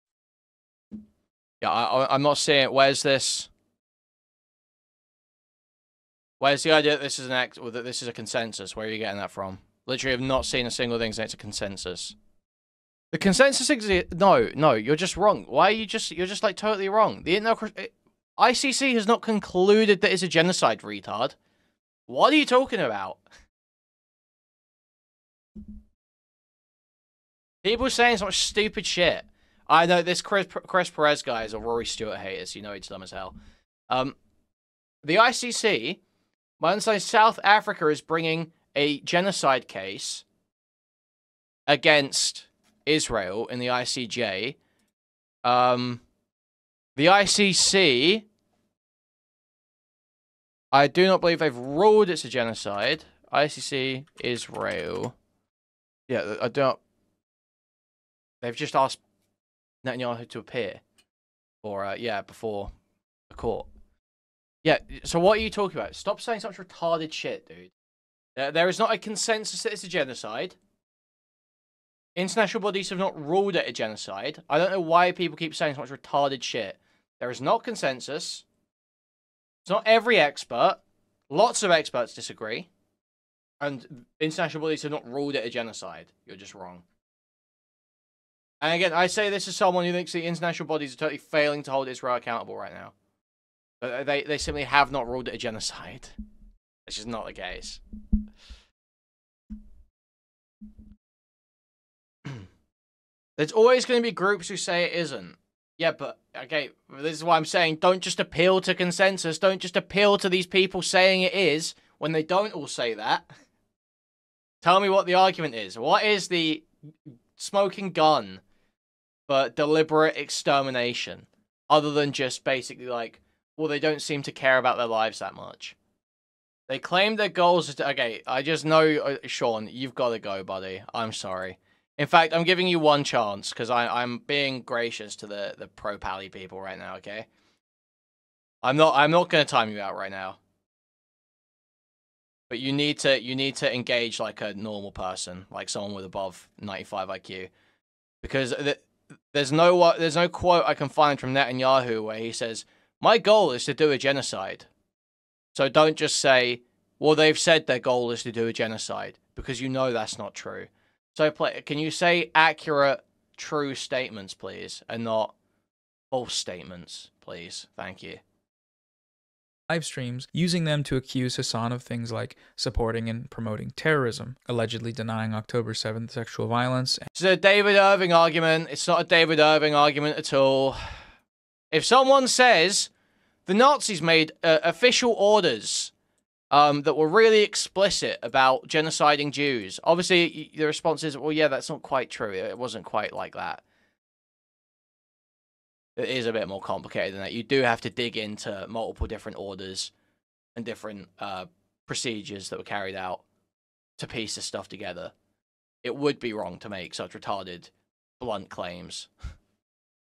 Yeah, I'm not seeing it. Where's this? Where's the idea that this is an act, or that this is a consensus? Where are you getting that from? Literally, I've not seen a single thing saying it's a consensus. The consensus exists. No, you're just wrong. Why are you're just like totally wrong. The ICC has not concluded that it's a genocide, retard. What are you talking about? People saying so much stupid shit. I know this Chris Perez guy is a Rory Stewart hater, so you know he's dumb as hell. The ICC, my understanding, South Africa is bringing a genocide case against Israel in the ICJ. The ICC, I do not believe they've ruled it's a genocide. ICC, Israel. Yeah, I don't. They've just asked Netanyahu to appear. Or, yeah, before the court. Yeah, so what are you talking about? Stop saying such retarded shit, dude. There is not a consensus that it's a genocide. International bodies have not ruled it a genocide. I don't know why people keep saying so much retarded shit. There is not consensus. It's not every expert. Lots of experts disagree. And international bodies have not ruled it a genocide. You're just wrong. And again, I say this as someone who thinks the international bodies are totally failing to hold Israel accountable right now. But they simply have not ruled it a genocide. It's just not the case. There's always going to be groups who say it isn't. Yeah, but, okay, this is why I'm saying don't just appeal to consensus. Don't just appeal to these people saying it is when they don't all say that. Tell me what the argument is. What is the smoking gun for deliberate extermination? Other than just basically like, well, they don't seem to care about their lives that much. They claim their goals is to, okay, I just know, Sean, you've got to go, buddy. I'm sorry. In fact, I'm giving you one chance because I'm being gracious to the pro-pally people right now, okay? I'm not going to time you out right now. But you need to engage like a normal person, like someone with above 95 IQ. Because there's no quote I can find from Netanyahu where he says, "My goal is to do a genocide." So don't just say, "Well, they've said their goal is to do a genocide," because you know that's not true. So can you say accurate, true statements, please, and not false statements, please? Thank you. live streams, using them to accuse Hassan of things like supporting and promoting terrorism, allegedly denying October 7th sexual violence. It's a David Irving argument. It's not a David Irving argument at all. If someone says the Nazis made official orders that were really explicit about genociding Jews, obviously the response is, well, yeah, that's not quite true. It wasn't quite like that. It is a bit more complicated than that. You do have to dig into multiple different orders and different procedures that were carried out to piece this stuff together. It would be wrong to make such retarded, blunt claims.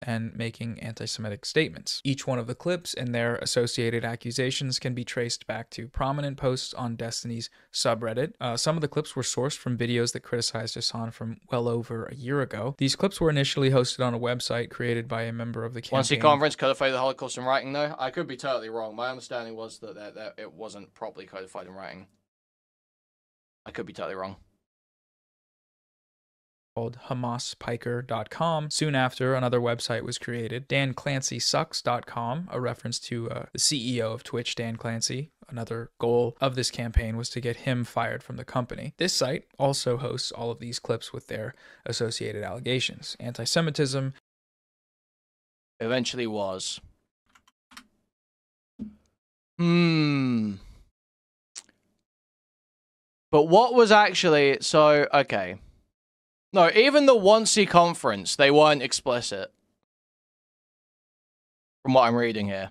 And making anti-Semitic statements. Each one of the clips and their associated accusations can be traced back to prominent posts on Destiny's subreddit. Some of the clips were sourced from videos that criticized Hassan from well over a year ago. These clips were initially hosted on a website created by a member of the campaign. Once the conference codified the Holocaust in writing, though, I could be totally wrong. My understanding was that it wasn't properly codified in writing. I could be totally wrong. Called HamasPiker.com. Soon after, another website was created, DanClancySucks.com, a reference to the CEO of Twitch, Dan Clancy. Another goal of this campaign was to get him fired from the company. This site also hosts all of these clips with their associated allegations. Anti-Semitism eventually was. But what was actually... So, okay. No, even the Wannsee conference, they weren't explicit. From what I'm reading here.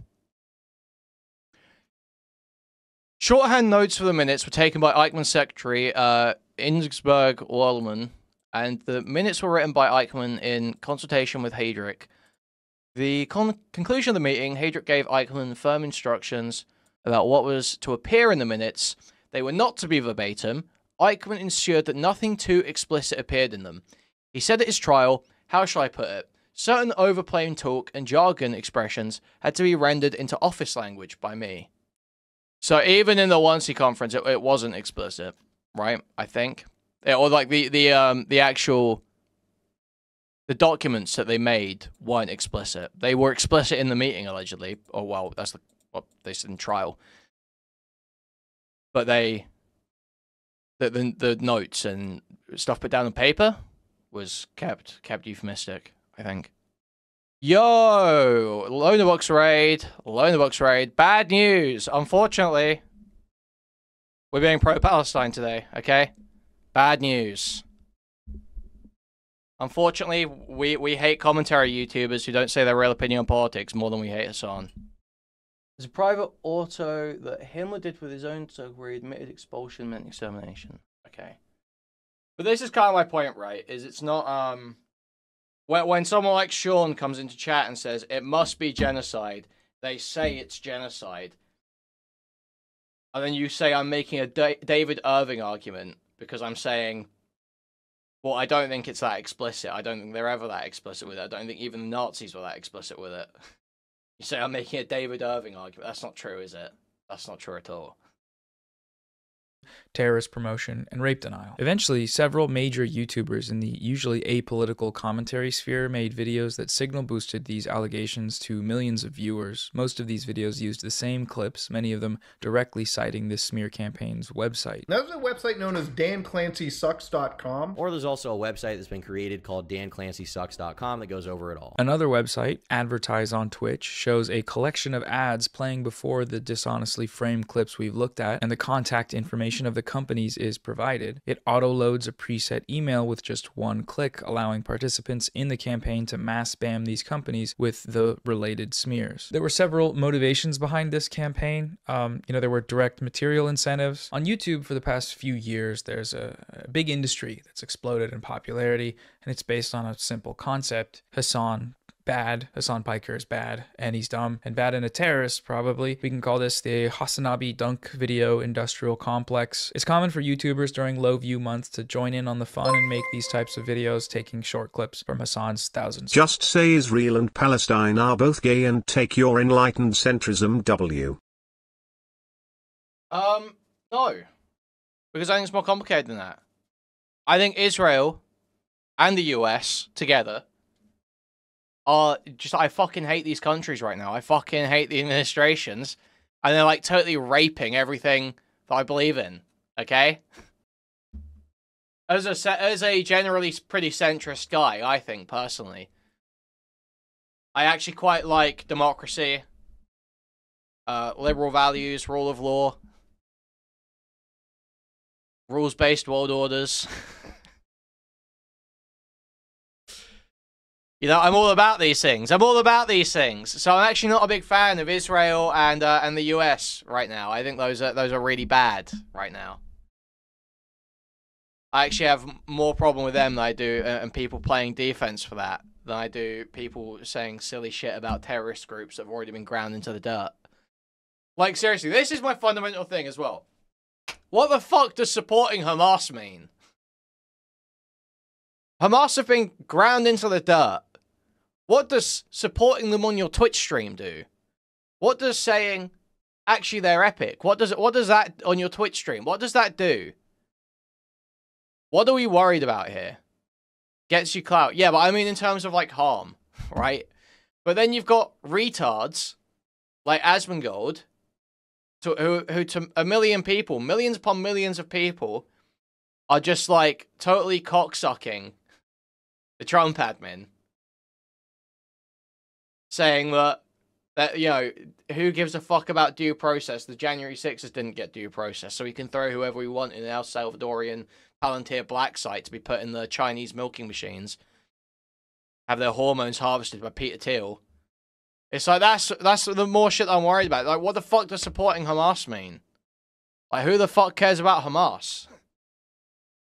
Shorthand notes for the minutes were taken by Eichmann's secretary, Ingesberg Lolman, and the minutes were written by Eichmann in consultation with Heydrich. The conclusion of the meeting, Heydrich gave Eichmann firm instructions about what was to appear in the minutes. They were not to be verbatim. Eichmann ensured that nothing too explicit appeared in them. He said at his trial, how shall I put it, certain overplaying talk and jargon expressions had to be rendered into office language by me. So even in the Wannsee conference, it wasn't explicit, right? I think. Or like the actual... The documents that they made weren't explicit. They were explicit in the meeting, allegedly. Or, well, that's what they said in trial. But they... The notes and stuff put down on paper was kept euphemistic, I think. Yo! Loner Box raid. Bad news! Unfortunately, we're being pro-Palestine today, okay? Bad news. Unfortunately, we hate commentary YouTubers who don't say their real opinion on politics more than we hate Hassan. There's a private auto that Himmler did with his own so where he admitted expulsion meant extermination. Okay. But this is kind of my point, right? Is it's not, when someone like Sean comes into chat and says, it must be genocide, they say it's genocide. And then you say I'm making a David Irving argument because I'm saying, well, I don't think it's that explicit. I don't think they're ever that explicit with it. I don't think even the Nazis were that explicit with it. You say I'm making a David Irving argument. That's not true, is it? That's not true at all. Terrorist promotion, and rape denial. Eventually, several major YouTubers in the usually apolitical commentary sphere made videos that signal boosted these allegations to millions of viewers. Most of these videos used the same clips, many of them directly citing this smear campaign's website. There's a website known as DanClancySucks.com. Or there's also a website that's been created called DanClancySucks.com that goes over it all. Another website, Advertise on Twitch, shows a collection of ads playing before the dishonestly framed clips we've looked at, and the contact information of the companies is provided. It auto-loads a preset email with just one click, allowing participants in the campaign to mass spam these companies with the related smears. There were several motivations behind this campaign. There were direct material incentives. On YouTube for the past few years, there's a big industry that's exploded in popularity, and it's based on a simple concept. Hassan Piker is bad, and he's dumb, and bad and a terrorist, probably. We can call this the Hassanabi Dunk Video Industrial Complex. It's common for YouTubers during low view months to join in on the fun and make these types of videos, taking short clips from Hassan's thousands. Just say Israel and Palestine are both gay and take your enlightened centrism W. No. Because I think it's more complicated than that. I think Israel and the US together are just, I fucking hate these countries right now. I fucking hate the administrations. And they're like totally raping everything that I believe in, okay? As a generally pretty centrist guy, I think, personally. I actually quite like democracy, liberal values, rule of law, rules-based world orders. You know, I'm all about these things. I'm all about these things. So I'm actually not a big fan of Israel and the US right now. I think those are really bad right now. I actually have more problem with them than I do and people playing defense for that than I do people saying silly shit about terrorist groups that have already been ground into the dirt. Like, seriously, this is my fundamental thing as well. What the fuck does supporting Hamas mean? Hamas have been ground into the dirt. What does supporting them on your Twitch stream do? What does saying, actually they're epic, what does that on your Twitch stream, what does that do? What are we worried about here? Gets you clout. Yeah, but I mean in terms of like harm, right? But then you've got retards like Asmongold, who to a million people, millions upon millions of people, are just like totally cocksucking the Trump admin. Saying that, you know, who gives a fuck about due process? The January 6ers didn't get due process, so we can throw whoever we want in El Salvadorian Palantir black site to be put in the Chinese milking machines. Have their hormones harvested by Peter Thiel. It's like, that's the more shit I'm worried about. Like, what the fuck does supporting Hamas mean? Like, who the fuck cares about Hamas?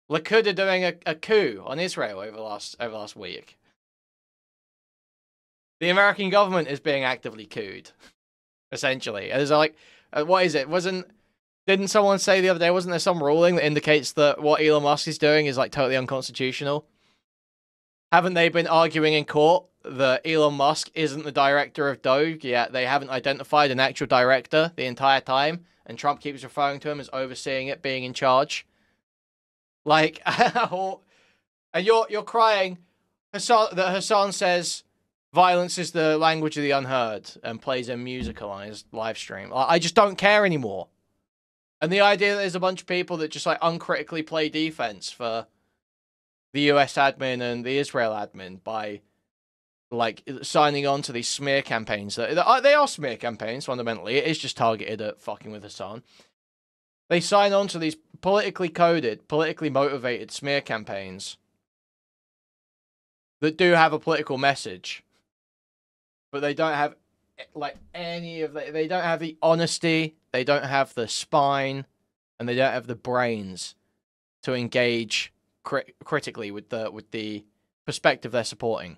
Likud are doing a coup on Israel over last week. The American government is being actively couped, essentially. And it's like, what is it? Didn't someone say the other day, wasn't there some ruling that indicates that what Elon Musk is doing is like totally unconstitutional? Haven't they been arguing in court that Elon Musk isn't the director of Doge, yet they haven't identified an actual director the entire time, and Trump keeps referring to him as overseeing it, being in charge? Like, and you're crying. Hassan says violence is the language of the unheard and plays a musical on his live stream. I just don't care anymore. And the idea that there's a bunch of people that just like uncritically play defense for the US admin and the Israel admin by like signing on to these smear campaigns that they are smear campaigns fundamentally. It is just targeted at fucking with Hassan. They sign on to these politically coded, politically motivated smear campaigns that do have a political message. But they don't have, like, any of the... They don't have the honesty, they don't have the spine, and they don't have the brains to engage critically with the perspective they're supporting.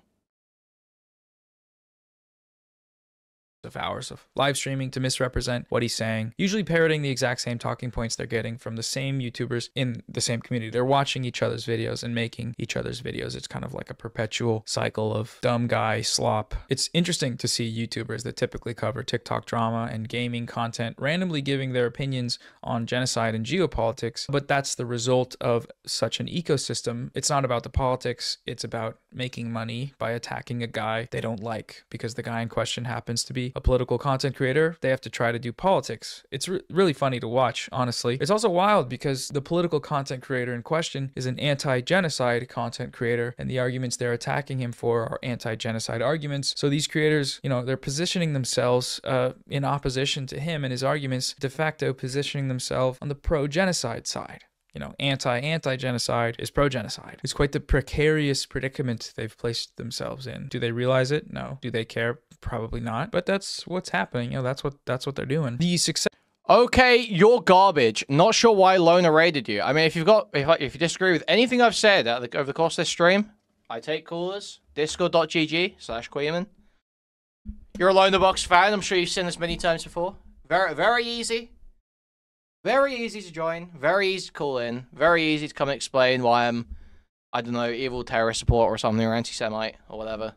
Of hours of live streaming to misrepresent what he's saying, usually parroting the exact same talking points they're getting from the same YouTubers in the same community. They're watching each other's videos and making each other's videos. It's kind of like a perpetual cycle of dumb guy slop. It's interesting to see YouTubers that typically cover TikTok drama and gaming content randomly giving their opinions on genocide and geopolitics, but that's the result of such an ecosystem. It's not about the politics, it's about making money by attacking a guy they don't like because the guy in question happens to be a political content creator. They have to try to do politics. It's really funny to watch, honestly. It's also wild because the political content creator in question is an anti-genocide content creator, and the arguments they're attacking him for are anti-genocide arguments. So these creators, you know, they're positioning themselves in opposition to him and his arguments, de facto positioning themselves on the pro-genocide side. You know, anti-genocide is pro-genocide. It's quite the precarious predicament they've placed themselves in. Do they realize it? No. Do they care? Probably not. But that's what's happening. You know, that's what they're doing. The success. Okay, you're garbage. Not sure why Lona raided you. I mean, if you disagree with anything I've said over the course of this stream, I take callers. Discord.gg/Kuihman. You're a Lonerbox fan. I'm sure you've seen this many times before. Very, very easy. Very easy to join, very easy to call in, very easy to come and explain why I'm, I don't know, evil terrorist support or something, or anti-Semite, or whatever.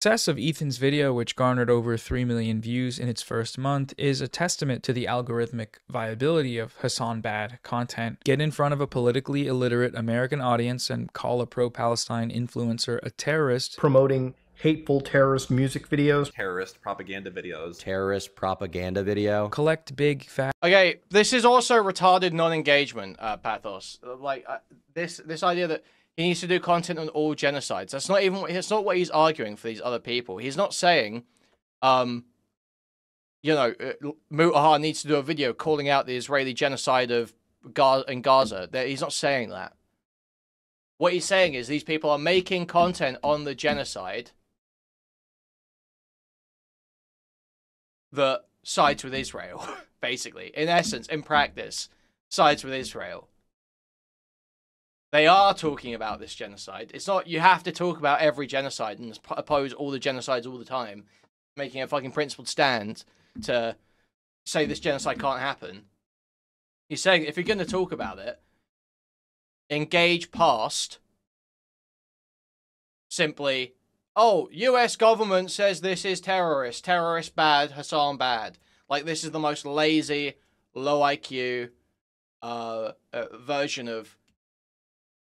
Success of Ethan's video, which garnered over 3 million views in its first month, is a testament to the algorithmic viability of Hassan Bad content. Get in front of a politically illiterate American audience and call a pro-Palestine influencer a terrorist. Promoting hateful terrorist music videos. Terrorist propaganda videos. Terrorist propaganda video. Collect big fat. Okay, this is also retarded non-engagement, pathos. Like this idea that he needs to do content on all genocides. That's not even. It's not what he's arguing for these other people. He's not saying, you know, Mutahar needs to do a video calling out the Israeli genocide of Gaza. He's not saying that. What he's saying is these people are making content on the genocide that sides with Israel, basically. In essence, in practice, sides with Israel. They are talking about this genocide. It's not, you have to talk about every genocide and oppose all the genocides all the time, making a fucking principled stand to say this genocide can't happen. He's saying if you're going to talk about it, engage past simply, oh, US government says this is terrorist bad, Hassan bad. Like, this is the most lazy, low IQ version of,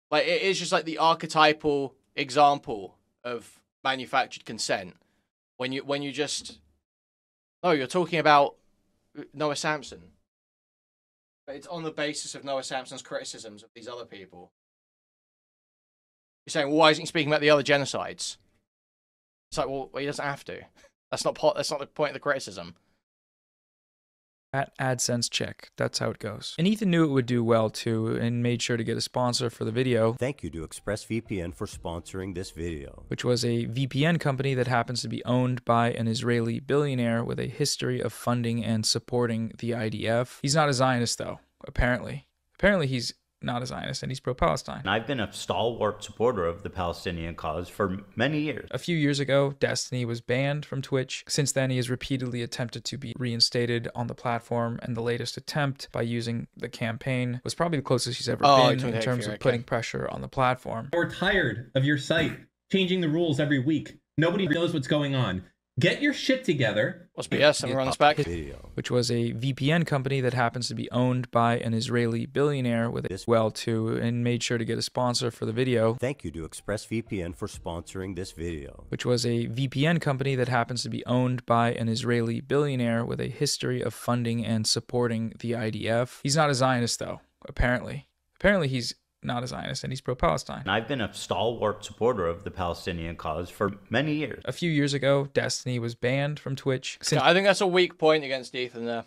like, it is just like the archetypal example of manufactured consent. When you just, no, you're talking about Noah Samsen. But it's on the basis of Noah Samsen's criticisms of these other people. You're saying, well, why isn't he speaking about the other genocides? It's like, well, he doesn't have to. That's not the point of the criticism. At AdSense check. That's how it goes. And Ethan knew it would do well too, and made sure to get a sponsor for the video. Thank you to ExpressVPN for sponsoring this video. Which was a VPN company that happens to be owned by an Israeli billionaire with a history of funding and supporting the IDF. He's not a Zionist though, apparently. Apparently he's not a Zionist, and he's pro-Palestine. I've been a stalwart supporter of the Palestinian cause for many years. A few years ago, Destiny was banned from Twitch. Since then, he has repeatedly attempted to be reinstated on the platform, and the latest attempt by using the campaign was probably the closest he's ever been in terms of putting pressure on the platform. We're tired of your site changing the rules every week. Nobody knows what's going on. Get your shit together. What's BS? And run this back. Which was a VPN company that happens to be owned by an Israeli billionaire with as well too, and made sure to get a sponsor for the video. Thank you to ExpressVPN for sponsoring this video. Which was a VPN company that happens to be owned by an Israeli billionaire with a history of funding and supporting the IDF. He's not a Zionist though, apparently. Apparently he's not a Zionist, and he's pro-Palestine. I've been a stalwart supporter of the Palestinian cause for many years. A few years ago, Destiny was banned from Twitch. I think that's a weak point against Ethan there.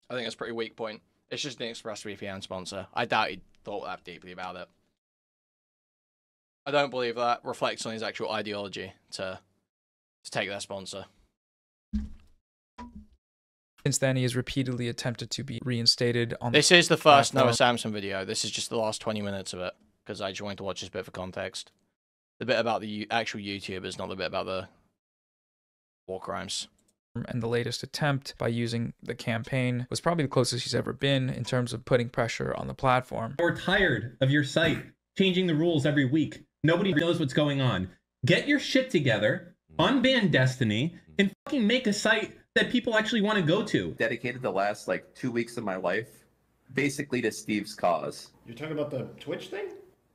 I think that's a pretty weak point. It's just an ExpressVPN sponsor. I doubt he thought that deeply about it. I don't believe that reflects on his actual ideology to take that sponsor. Since then, he has repeatedly attempted to be reinstated on This is the first Noah Samsen video. This is just the last 20 minutes of it, because I just wanted to watch this bit for context. The bit about the actual YouTubers, not the bit about the war crimes. And the latest attempt by using the campaign was probably the closest he's ever been in terms of putting pressure on the platform. We're tired of your site changing the rules every week. Nobody knows what's going on. Get your shit together, unban Destiny, and fucking make a site that people actually want to go to. Dedicated the last like 2 weeks of my life basically to Steve's cause. You're talking about the Twitch thing?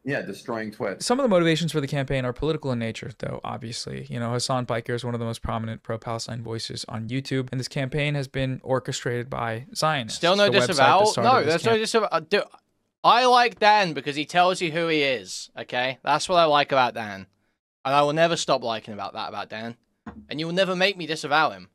Yeah, destroying Twitch. Some of the motivations for the campaign are political in nature, though, obviously. You know, Hassan Piker is one of the most prominent pro-Palestine voices on YouTube, and this campaign has been orchestrated by Zionists. Still no disavowal? No, there's no disavowal. I like Dan because he tells you who he is, okay? That's what I like about Dan. And I will never stop liking about Dan. And you will never make me disavow him.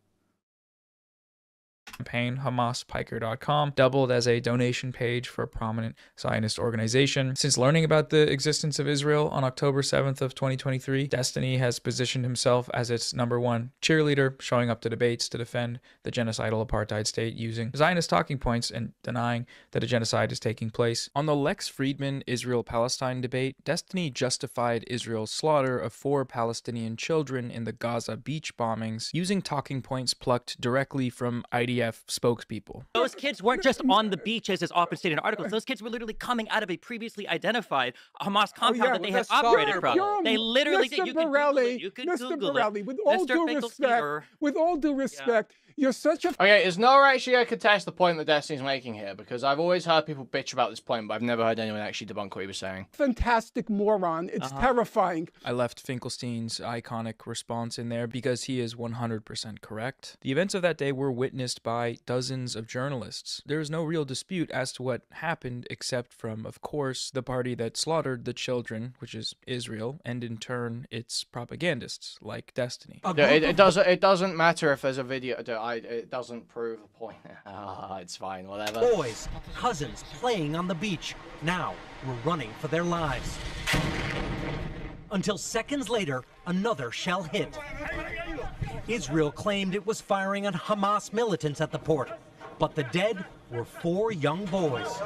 Campaign, HamasPiker.com, doubled as a donation page for a prominent Zionist organization. Since learning about the existence of Israel on October 7th of 2023, Destiny has positioned himself as its #1 cheerleader, showing up to debates to defend the genocidal apartheid state using Zionist talking points and denying that a genocide is taking place. On the Lex Friedman Israel-Palestine debate, Destiny justified Israel's slaughter of 4 Palestinian children in the Gaza beach bombings using talking points plucked directly from IDF spokespeople. Those kids weren't just on the beach as is often stated in articles. Those kids were literally coming out of a previously identified Hamas compound that they had operated from. They literally did. You could Google it. You could Google it. With all due respect, You're such a... Okay, is Noah actually going to contest the point that Destiny's making here? Because I've always heard people bitch about this point, but I've never heard anyone actually debunk what he was saying. fantastic moron. It's terrifying. I left Finkelstein's iconic response in there because he is 100% correct. The events of that day were witnessed by dozens of journalists. There is no real dispute as to what happened, except from, of course, the party that slaughtered the children, which is Israel, and in turn, its propagandists, like Destiny. It doesn't matter if there's a video. It doesn't prove a point. It's fine, whatever. Boys, cousins playing on the beach. Now we're running for their lives. Until seconds later, another shell hit. Israel claimed it was firing on Hamas militants at the port, but the dead were 4 young boys.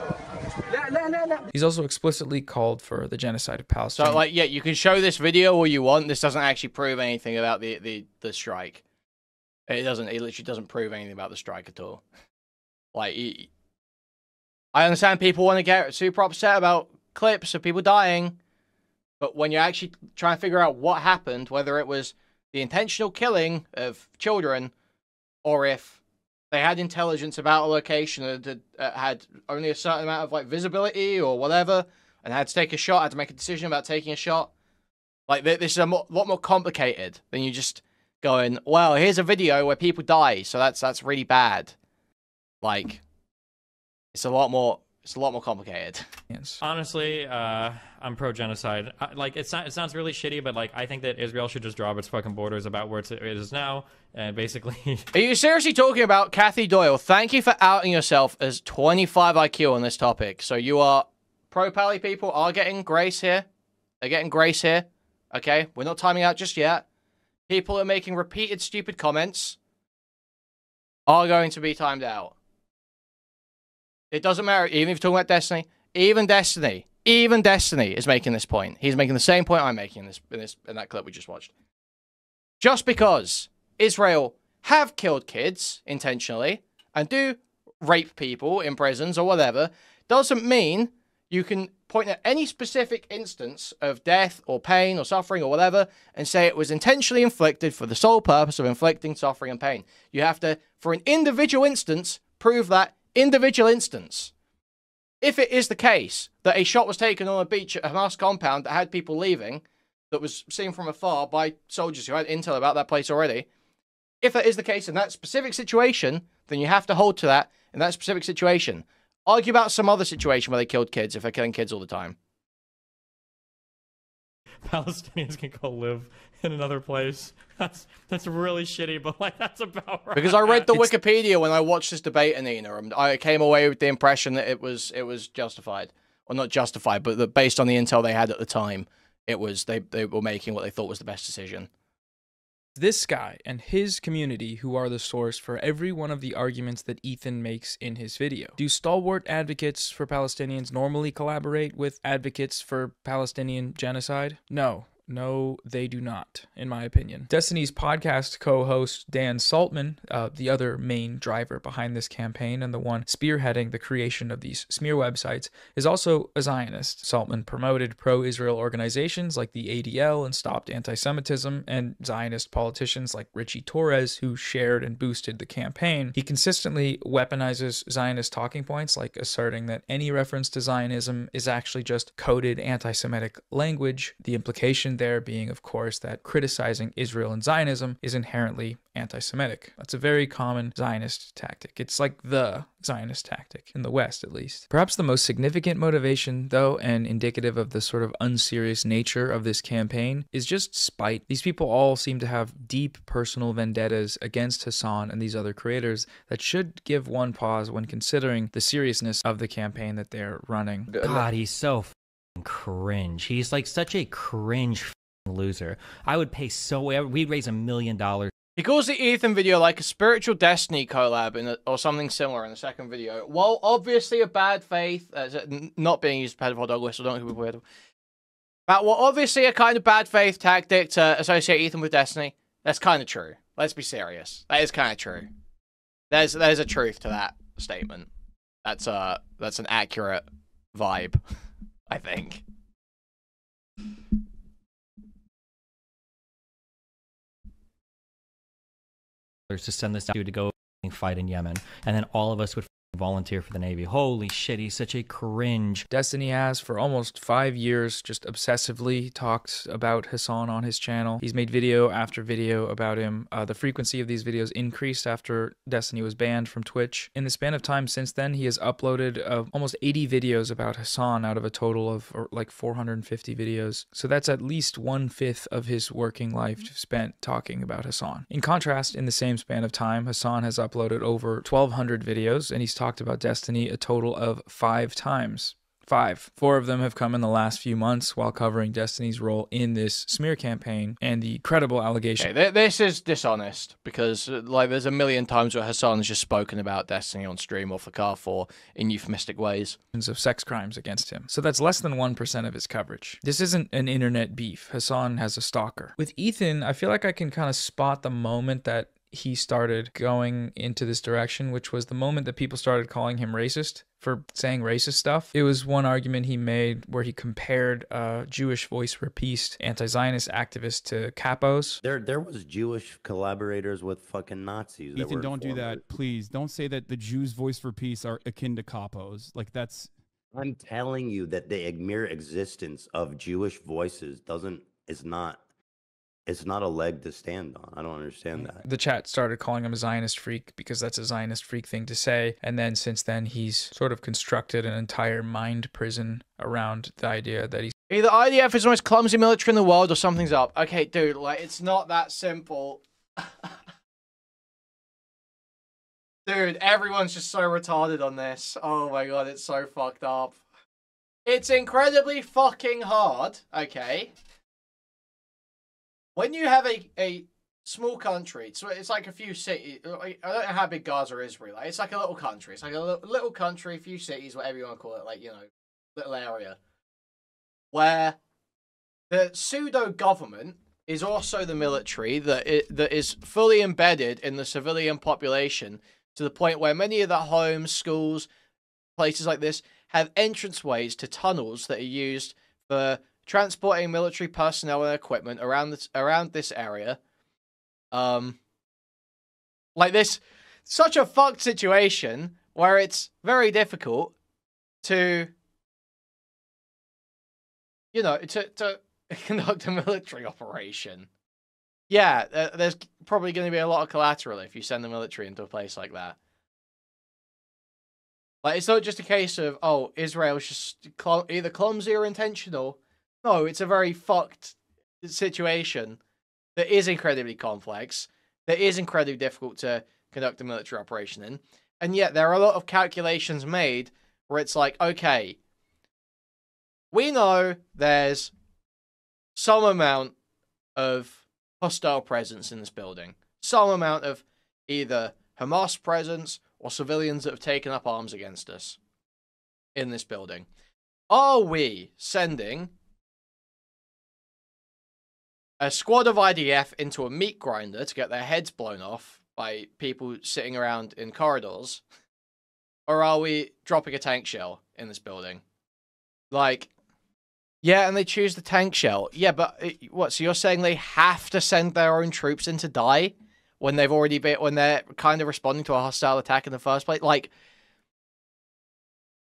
He's also explicitly called for the genocide of Palestine. So, like, yeah, you can show this video all you want. This doesn't actually prove anything about the strike. It literally doesn't prove anything about the strike at all. Like, I understand people want to get super upset about clips of people dying, but when you're actually trying to figure out what happened, whether it was the intentional killing of children, or if they had intelligence about a location that had only a certain amount of, like, visibility or whatever, and had to take a shot, had to make a decision about taking a shot, like, this is a lot more complicated than you just going, well, here's a video where people die, so that's really bad. Like, it's a lot more complicated. Yes. Honestly, I'm pro-genocide. Like, it sounds really shitty, but, like, I think that Israel should just drop its fucking borders about where it is now, and basically... Are you seriously talking about Kathy Doyle? Thank you for outing yourself as 25 IQ on this topic. So you are... Pro-Pally people are getting grace here. They're getting grace here. Okay? We're not timing out just yet. People are making repeated stupid comments are going to be timed out. It doesn't matter, even if you're talking about Destiny. Even Destiny is making this point. He's making the same point I'm making in that clip we just watched. Just because Israel have killed kids intentionally and do rape people in prisons or whatever, doesn't mean you can point at any specific instance of death or pain or suffering or whatever and say it was intentionally inflicted for the sole purpose of inflicting suffering and pain. You have to, for an individual instance, prove that individual instance. If it is the case that a shot was taken on a beach at a Hamas compound that had people leaving, that was seen from afar by soldiers who had intel about that place already, if that is the case in that specific situation, then you have to hold to that in that specific situation. Argue about some other situation where they killed kids if they're killing kids all the time. Palestinians can go live in another place. That's really shitty, but, like, that's about right. Because I read the Wikipedia when I watched this debate, Anina, and I came away with the impression that it was justified. Well, not justified, but that based on the intel they had at the time, it was they were making what they thought was the best decision. This guy and his community who are the source for every one of the arguments that Ethan makes in his video. Do stalwart advocates for Palestinians normally collaborate with advocates for Palestinian genocide? No, they do not, in my opinion. Destiny's podcast co-host Dan Saltman, the other main driver behind this campaign and the one spearheading the creation of these smear websites, is also a Zionist. Saltman promoted pro-Israel organizations like the ADL and stopped anti-Semitism, and Zionist politicians like Richie Torres, who shared and boosted the campaign. He consistently weaponizes Zionist talking points, like asserting that any reference to Zionism is actually just coded anti-Semitic language, the implication there being, of course, that criticizing Israel and Zionism is inherently anti-Semitic. That's a very common Zionist tactic. It's like the Zionist tactic, in the West at least. Perhaps the most significant motivation, though, and indicative of the sort of unserious nature of this campaign, is just spite. These people all seem to have deep personal vendettas against Hassan and these other creators that should give one pause when considering the seriousness of the campaign that they're running. God, he's so cringe. He's like such a cringe loser. I would pay we'd raise $1 million. He calls the Ethan video like a spiritual Destiny collab or something similar in the second video. While obviously a bad faith, not being used pedophile dog whistle, don't people weird. But well, obviously a kind of bad faith tactic to associate Ethan with Destiny. That's kind of true. Let's be serious. That is kind of true. There's a truth to that statement. That's an accurate vibe, I think. To send this to go fight in Yemen, and then all of us would volunteer for the Navy. Holy shit, he's such a cringe. Destiny has, for almost 5 years, just obsessively talked about Hassan on his channel. He's made video after video about him. The frequency of these videos increased after Destiny was banned from Twitch. In the span of time since then, he has uploaded almost 80 videos about Hassan out of a total of like 450 videos. So that's at least 1/5 of his working life spent talking about Hassan. In contrast, in the same span of time, Hassan has uploaded over 1,200 videos, and he's talked about Destiny a total of 5 times. 5. 4 of them have come in the last few months while covering Destiny's role in this smear campaign and the credible allegation. Okay, this is dishonest because like there's a million times where Hassan's just spoken about Destiny on stream or for Car 4 in euphemistic ways. Of sex crimes against him. So that's less than 1% of his coverage. This isn't an internet beef. Hassan has a stalker. With Ethan, I feel like I can kind of spot the moment that he started going into this direction, which was the moment that people started calling him racist for saying racist stuff. It was one argument he made where he compared Jewish voice for peace anti-Zionist activists to capos. There was Jewish collaborators with fucking Nazis. Ethan, don't do that, please. Don't say that the Jews' voice for peace are akin to capos. Like, that's... I'm telling you that the mere existence of Jewish voices it's not a leg to stand on. I don't understand that. The chat started calling him a Zionist freak because that's a Zionist freak thing to say. And then since then, he's sort of constructed an entire mind prison around the idea that he's... Either IDF is the most clumsy military in the world or something's up. Okay, dude, like, it's not that simple. Dude, everyone's just so retarded on this. Oh my god, it's so fucked up. It's incredibly fucking hard, okay? When you have a small country, so it's like a few cities. I don't know how big Gaza is really. Like, it's like a little country. It's like a little country, a few cities, whatever you want to call it. Like, you know, little area where the pseudo government is also the military that is fully embedded in the civilian population to the point where many of the homes, schools, places like this have entranceways to tunnels that are used for transporting military personnel and equipment around this area. Like this, such a fucked situation where it's very difficult to, you know, to conduct a military operation. Yeah, there's probably going to be a lot of collateral if you send the military into a place like that. Like, it's not just a case of, oh, Israel's just either clumsy or intentional. No, it's a very fucked situation that is incredibly complex, that is incredibly difficult to conduct a military operation in. And yet there are a lot of calculations made where it's like, okay, we know there's some amount of hostile presence in this building. Some amount of either Hamas presence or civilians that have taken up arms against us in this building. Are we sending a squad of IDF into a meat grinder to get their heads blown off by people sitting around in corridors? Or are we dropping a tank shell in this building? Like, yeah, and they choose the tank shell. Yeah, but what? So you're saying they have to send their own troops in to die when they've already been, when they're kind of responding to a hostile attack in the first place? Like,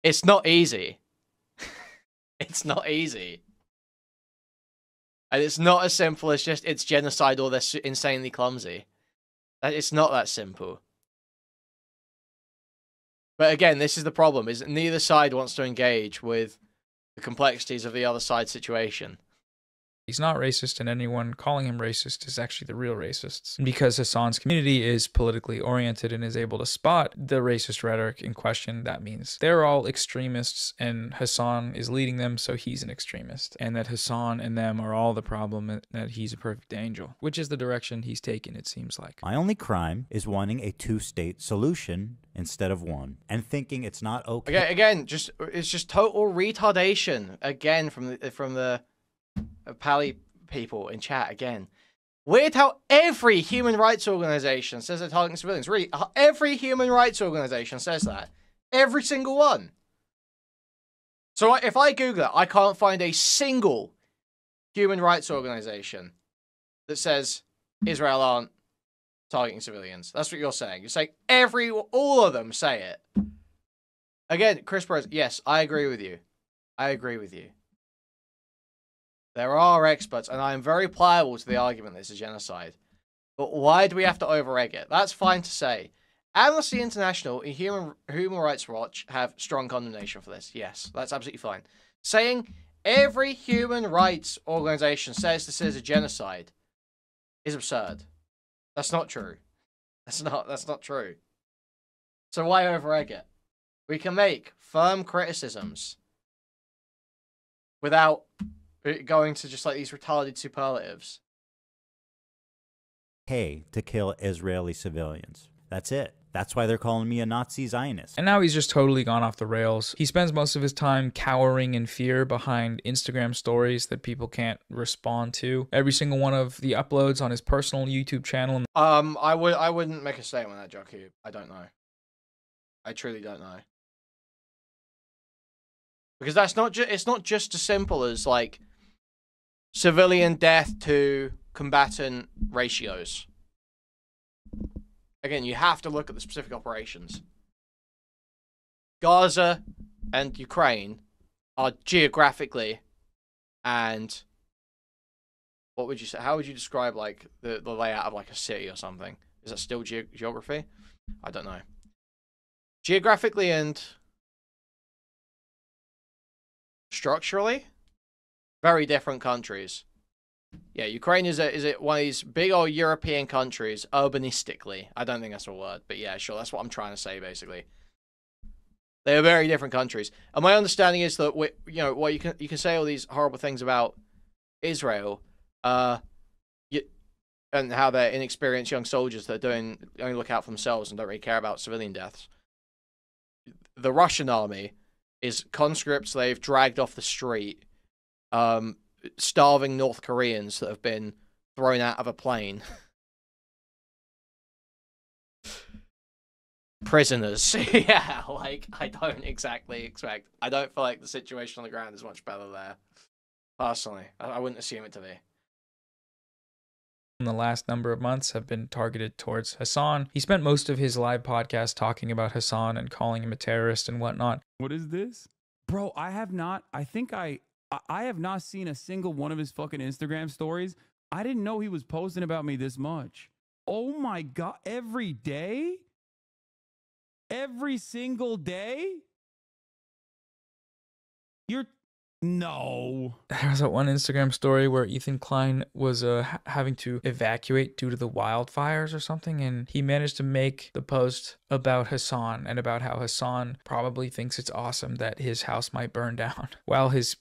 it's not easy. It's not easy. And it's not as simple as just, it's genocide or they're insanely clumsy. It's not that simple. But again, this is the problem, is that neither side wants to engage with the complexities of the other side's situation. He's not racist, and anyone calling him racist is actually the real racists. Because Hassan's community is politically oriented and is able to spot the racist rhetoric in question, that means they're all extremists, and Hassan is leading them, so he's an extremist. And that Hassan and them are all the problem, and that he's a perfect angel. Which is the direction he's taken, it seems like. My only crime is wanting a two-state solution instead of one, and thinking it's not okay. Again, it's just total retardation. Again, from the Pally people in chat again. Weird how every human rights organization says they're targeting civilians. Really, every human rights organization says that. Every single one. So if I Google it, I can't find a single human rights organization that says Israel aren't targeting civilians. That's what you're saying. You're saying all of them say it. Again, Chris Perez, yes, I agree with you. I agree with you. There are experts, and I am very pliable to the argument that this is genocide. But why do we have to over-egg it? That's fine to say. Amnesty International and Human Rights Watch have strong condemnation for this. Yes, that's absolutely fine. Saying every human rights organization says this is a genocide is absurd. That's not true. That's not true. So why over-egg it? We can make firm criticisms without going to just like these retarded superlatives. Hey, to kill Israeli civilians. That's it. That's why they're calling me a Nazi Zionist. And now he's just totally gone off the rails. He spends most of his time cowering in fear behind Instagram stories that people can't respond to. Every single one of the uploads on his personal YouTube channel. I wouldn't make a statement on that, Jockey. I don't know. I truly don't know. Because that's it's not just as simple as like civilian death to combatant ratios. Again, you have to look at the specific operations. Gaza and Ukraine are geographically and what would you say? How would you describe like the layout of like a city or something? Is that still geography? I don't know. Geographically and structurally, very different countries. Yeah, Ukraine is one of these big old European countries, urbanistically. I don't think that's a word, but yeah, sure, that's what I'm trying to say, basically. They are very different countries. And my understanding is that, well, you can say all these horrible things about Israel, and how they're inexperienced young soldiers that only look out for themselves and don't really care about civilian deaths. The Russian army is conscripts they've dragged off the street, starving North Koreans that have been thrown out of a plane. Prisoners. Yeah, like, I don't exactly expect... I don't feel like the situation on the ground is much better there. Personally. I wouldn't assume it to be. In the last number of months have been targeted towards Hassan. He spent most of his live podcast talking about Hassan and calling him a terrorist and whatnot. What is this? Bro, I have not seen a single one of his fucking Instagram stories. I didn't know he was posting about me this much. Oh my God. Every day? Every single day? No. There was that one Instagram story where Ethan Klein was having to evacuate due to the wildfires or something, and he managed to make the post about Hassan and about how Hassan probably thinks it's awesome that his house might burn down while his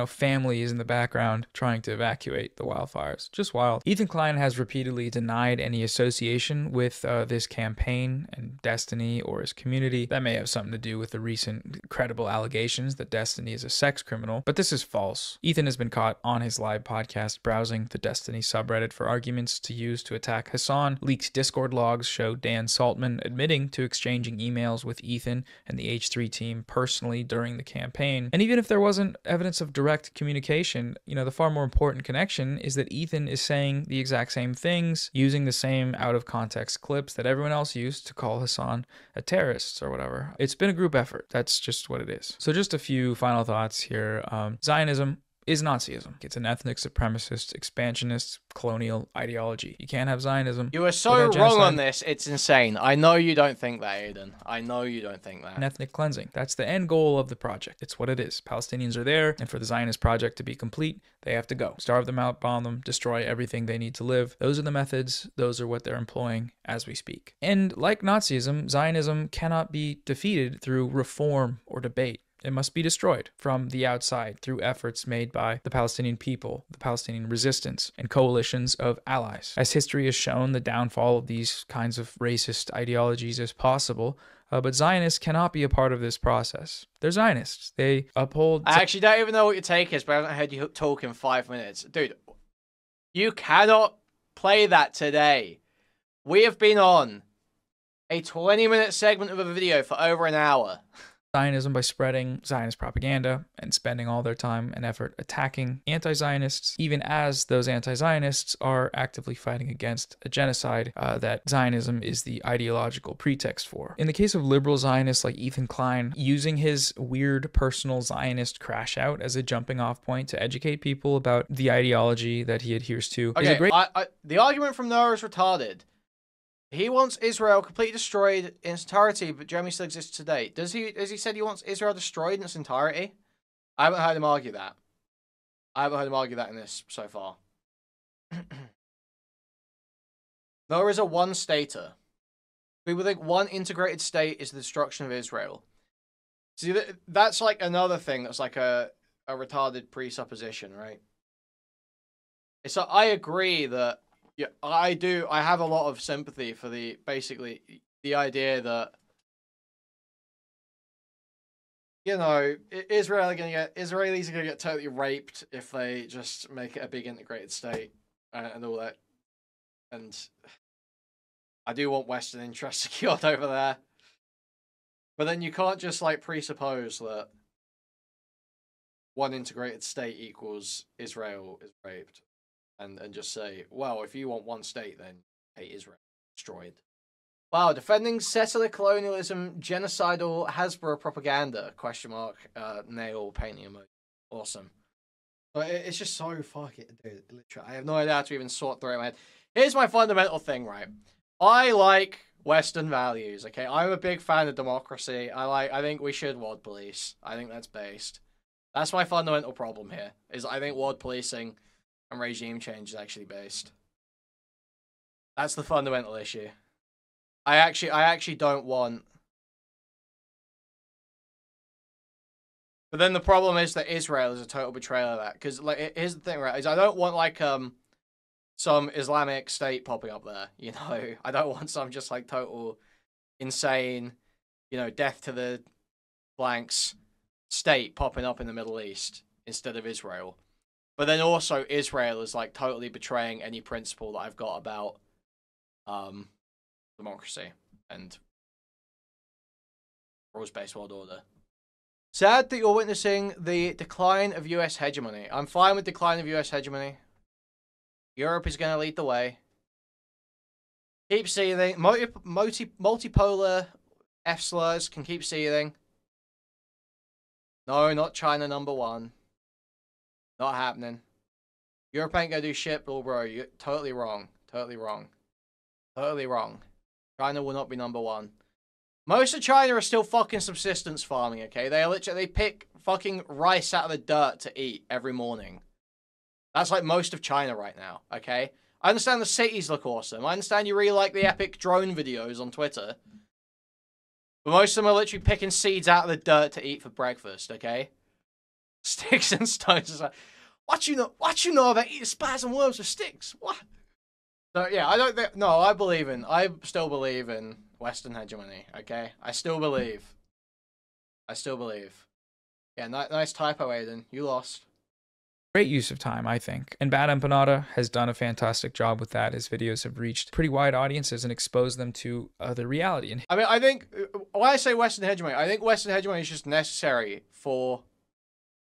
family is in the background trying to evacuate the wildfires. Just wild. Ethan Klein has repeatedly denied any association with this campaign and Destiny or his community. That may have something to do with the recent credible allegations that Destiny is a sex criminal, but this is false. Ethan has been caught on his live podcast browsing the Destiny subreddit for arguments to use to attack Hassan. Leaked Discord logs show Dan Saltman admitting to exchanging emails with Ethan and the H3 team personally during the campaign. And even if there wasn't evidence of direct communication, the far more important connection is that Ethan is saying the exact same things, using the same out-of-context clips that everyone else used to call Hassan a terrorist or whatever. It's been a group effort. That's just what it is. So just a few final thoughts here. Zionism is Nazism. It's an ethnic supremacist, expansionist, colonial ideology. You can't have Zionism. You are so wrong on this. It's insane. I know you don't think that, Aiden. I know you don't think that. And ethnic cleansing. That's the end goal of the project. It's what it is. Palestinians are there, and for the Zionist project to be complete, they have to go. Starve them out, bomb them, destroy everything they need to live. Those are the methods. Those are what they're employing as we speak. And like Nazism, Zionism cannot be defeated through reform or debate. It must be destroyed from the outside through efforts made by the Palestinian people, the Palestinian resistance, and coalitions of allies. As history has shown, the downfall of these kinds of racist ideologies is possible, but Zionists cannot be a part of this process. They're Zionists. They uphold... I actually don't even know what your take is, but I haven't heard you talk in 5 minutes. Dude, you cannot play that today. We have been on a 20-minute segment of a video for over an hour. Zionism by spreading Zionist propaganda and spending all their time and effort attacking anti-Zionists, even as those anti-Zionists are actively fighting against a genocide that Zionism is the ideological pretext for. In the case of liberal Zionists like Ethan Klein, using his weird personal Zionist crash out as a jumping off point to educate people about the ideology that he adheres to is a great... the argument from Noah is retarded. He wants Israel completely destroyed in its entirety, but Germany still exists today. Has he said he wants Israel destroyed in its entirety? I haven't heard him argue that. I haven't heard him argue that in this so far. Noah is a one-stater. People think one integrated state is the destruction of Israel. See, that's like another thing that's like a retarded presupposition, right? It's like, I agree that, yeah, I have a lot of sympathy for basically the idea that, you know, Israelis are gonna get totally raped if they just make it a big integrated state and all that. And I do want Western interests secured over there. But then you can't just like presuppose that one integrated state equals Israel is raped. And just say, well, if you want one state, then hate Israel. Destroyed. Wow, defending settler colonialism, genocidal Hasbro propaganda, question mark, nail painting emoji. Awesome. But it's just so fucking, dude, literally, I have no idea how to even sort through it in my head. Here's my fundamental thing, right? I like Western values, okay? I'm a big fan of democracy. I think we should WAD police. I think that's based. That's my fundamental problem here, is I think WAD policing and regime change is actually based. That's the fundamental issue. I actually don't want... But then the problem is that Israel is a total betrayal of that. Because, like, here's the thing, right? Is I don't want, like, some Islamic state popping up there, you know? I don't want some just, like, total insane, you know, death to the blanks state popping up in the Middle East instead of Israel. But then also Israel is like totally betraying any principle that I've got about democracy and rules-based world order. Sad that you're witnessing the decline of US hegemony. I'm fine with decline of US hegemony. Europe is going to lead the way. Keep seething. Multipolar F-slurs can keep seething. No, not China #1. Not happening. Europe ain't gonna do shit, bro. You're totally wrong. Totally wrong. Totally wrong. China will not be #1. Most of China are still fucking subsistence farming, okay? They pick fucking rice out of the dirt to eat every morning. That's like most of China right now, okay? I understand the cities look awesome. I understand you really like the epic drone videos on Twitter. But most of them are literally picking seeds out of the dirt to eat for breakfast, okay? Sticks and stones. It's like, what you know about eating spiders and worms with sticks? What? So yeah, I still believe in Western hegemony. Okay, I still believe. Yeah, nice typo, Aiden. You lost. Great use of time, I think. And Bad Empanada has done a fantastic job with that. His videos have reached pretty wide audiences and exposed them to the reality. And I mean, I think when I say Western hegemony, I think Western hegemony is just necessary for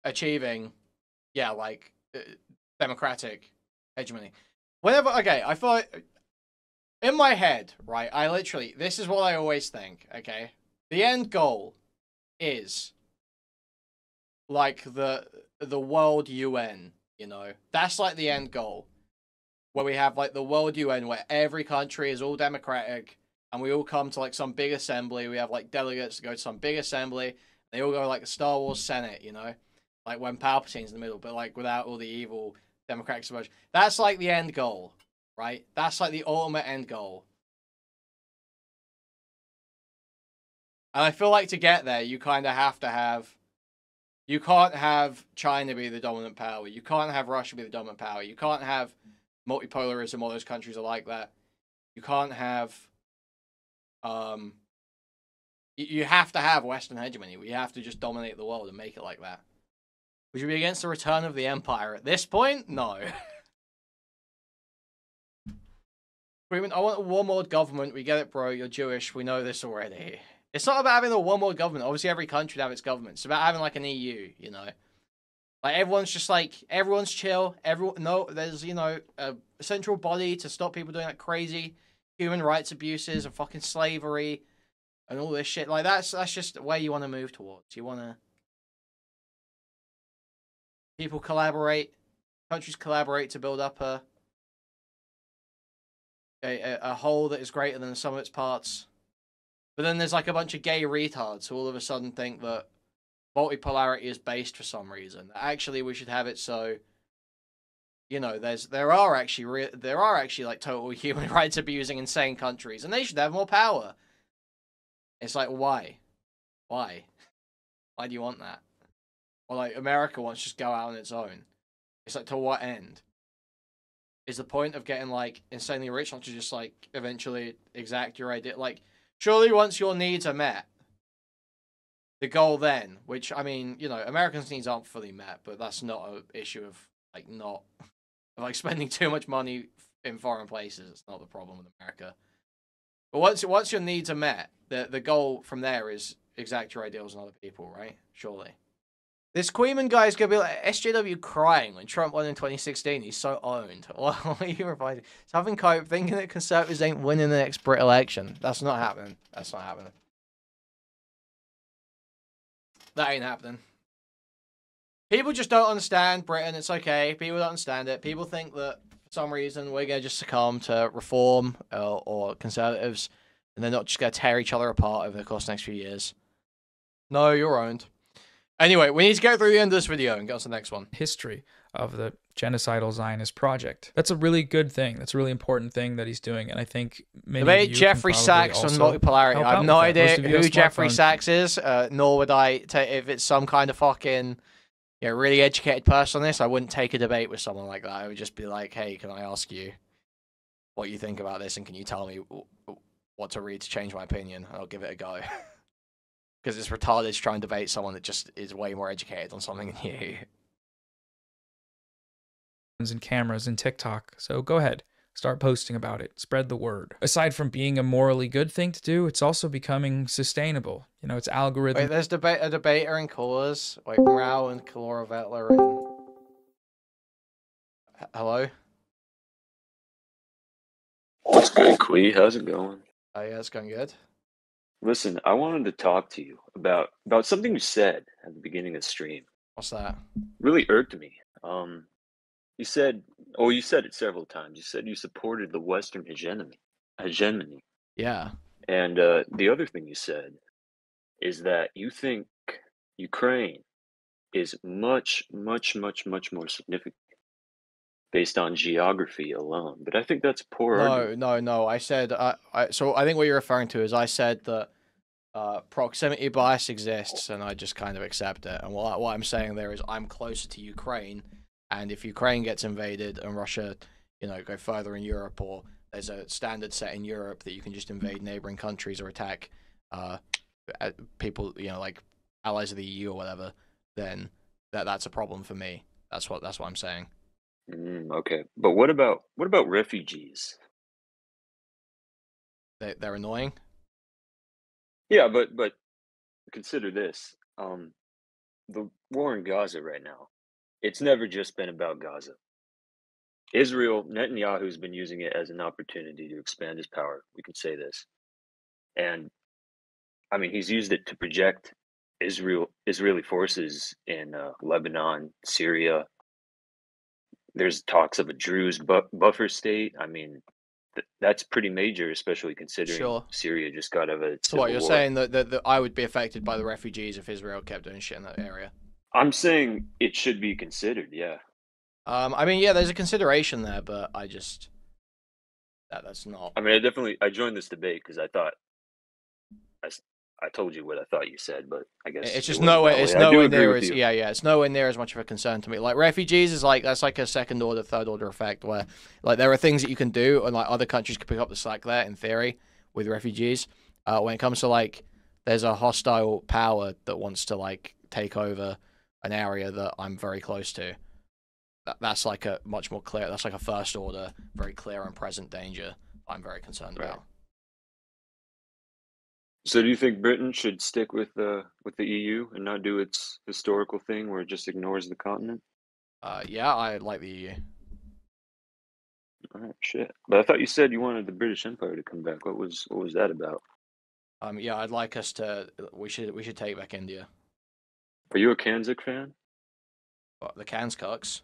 achieving, yeah, like democratic hegemony. Okay, I thought in my head, right? This is what I always think. Okay, the end goal is like the world UN. You know, that's like the end goal, where we have like the world UN, where every country is all democratic, and we all come to like some big assembly. We have like delegates to go to some big assembly. They all go like the Star Wars Senate, you know. Like when Palpatine's in the middle, but like without all the evil democratic subversion. That's like the end goal, right? That's like the ultimate end goal. And I feel like to get there, you kind of have to have... You can't have China be the dominant power. You can't have Russia be the dominant power. You can't have multipolarism. All those countries are like that. You can't have... You have to have Western hegemony. We have to just dominate the world and make it like that. Would you be against the return of the Empire at this point? No. I want a warlord government. We get it, bro. You're Jewish. We know this already. It's not about having a one world government. Obviously, every country would have its government. It's about having like an EU, you know. Like everyone's just like, everyone's chill. There's, you know, a central body to stop people doing like crazy human rights abuses and fucking slavery and all this shit. Like that's just where you want to move towards. You want to people collaborate, countries collaborate to build up a whole that is greater than the sum of its parts. But then there's like a bunch of gay retards who all of a sudden think that multipolarity is based for some reason. Actually, we should have it so, you know, there are actually like total human rights abusing insane countries, and they should have more power. It's like, why? Why do you want that? Or like America wants to just go out on its own. It's like, to what end? Is the point of getting like insanely rich not to just like eventually exact your idea? Like, surely once your needs are met, the goal then, which, I mean, you know, Americans' needs aren't fully met, but that's not an issue of like spending too much money in foreign places. It's not the problem with America. But once your needs are met, the goal from there is exact your ideals on other people, right? Surely. This Kuihman guy is going to be like SJW crying when Trump won in 2016. He's so owned. What are you reminding? He's having cope, thinking that conservatives ain't winning the next Brit election. That's not happening. That's not happening. That ain't happening. People just don't understand Britain. It's okay. People don't understand it. People think that for some reason we're going to just succumb to reform or conservatives, and they're not just going to tear each other apart over the course of the next few years. No, you're owned. Anyway, we need to get through the end of this video and get on to the next one. History of the genocidal Zionist project. That's a really good thing. That's a really important thing that he's doing, and I think many debate of you Jeffrey Sachs on multipolarity. I have no idea who Jeffrey Sachs is, nor would I if it's some kind of fucking really educated person on this. I wouldn't take a debate with someone like that. I would just be like, hey, can I ask you what you think about this, and can you tell me what to read to change my opinion? I'll give it a go. Because it's retarded to try and debate someone that just is way more educated on something than you. And cameras and TikTok. So go ahead, start posting about it, spread the word. Aside from being a morally good thing to do, it's also becoming sustainable. You know, it's algorithm. Wait, there's a debater in callers. Wait, Rao and Kalora Vetler and hello. What's good, Quee? How's it going? Oh yeah, it's going good. Listen, I wanted to talk to you about something you said at the beginning of the stream. What's that? Really irked me. You said it several times. You said you supported the Western hegemony. Yeah. And the other thing you said is that you think Ukraine is much, much, much, much more significant based on geography alone. But I think that's poor argument. No. I said, so I think what you're referring to is I said that proximity bias exists, and I just kind of accept it. And what I'm saying there is I'm closer to Ukraine, and if Ukraine gets invaded and Russia, go further in Europe, or there's a standard set in Europe that you can just invade neighboring countries or attack people, like allies of the EU or whatever, then that's a problem for me. That's what I'm saying. Okay, but what about refugees? They're annoying. Yeah, but consider this: the war in Gaza right now. It's never just been about Gaza. Netanyahu's been using it as an opportunity to expand his power. We could say this, and I mean he's used it to project Israeli forces in Lebanon, Syria. There's talks of a Druze buffer state. I mean, that's pretty major, especially considering Syria just got out of a So what, you're saying that I would be affected by the refugees if Israel kept doing shit in that area? I'm saying it should be considered, yeah. I mean, yeah, there's a consideration there, but I just... That's not... I mean, I joined this debate because I thought... I told you what I thought you said, but I guess it's just nowhere. It's nowhere near as it's nowhere near as much of a concern to me. Like refugees is that's like a second order, third order effect where like there are things that you can do, and like other countries can pick up the slack there in theory with refugees. When it comes to like there's a hostile power that wants to like take over an area that I'm very close to. That's like a much more clear. That's like a first order, very clear and present danger I'm very concerned about. So do you think Britain should stick with the EU and not do its historical thing where it just ignores the continent? Yeah, I like the EU. All right, shit. But I thought you said you wanted the British Empire to come back. What was that about? Yeah, I'd like us to. We should take back India. Are you a Kanzuk fan? What, the Kanskaks?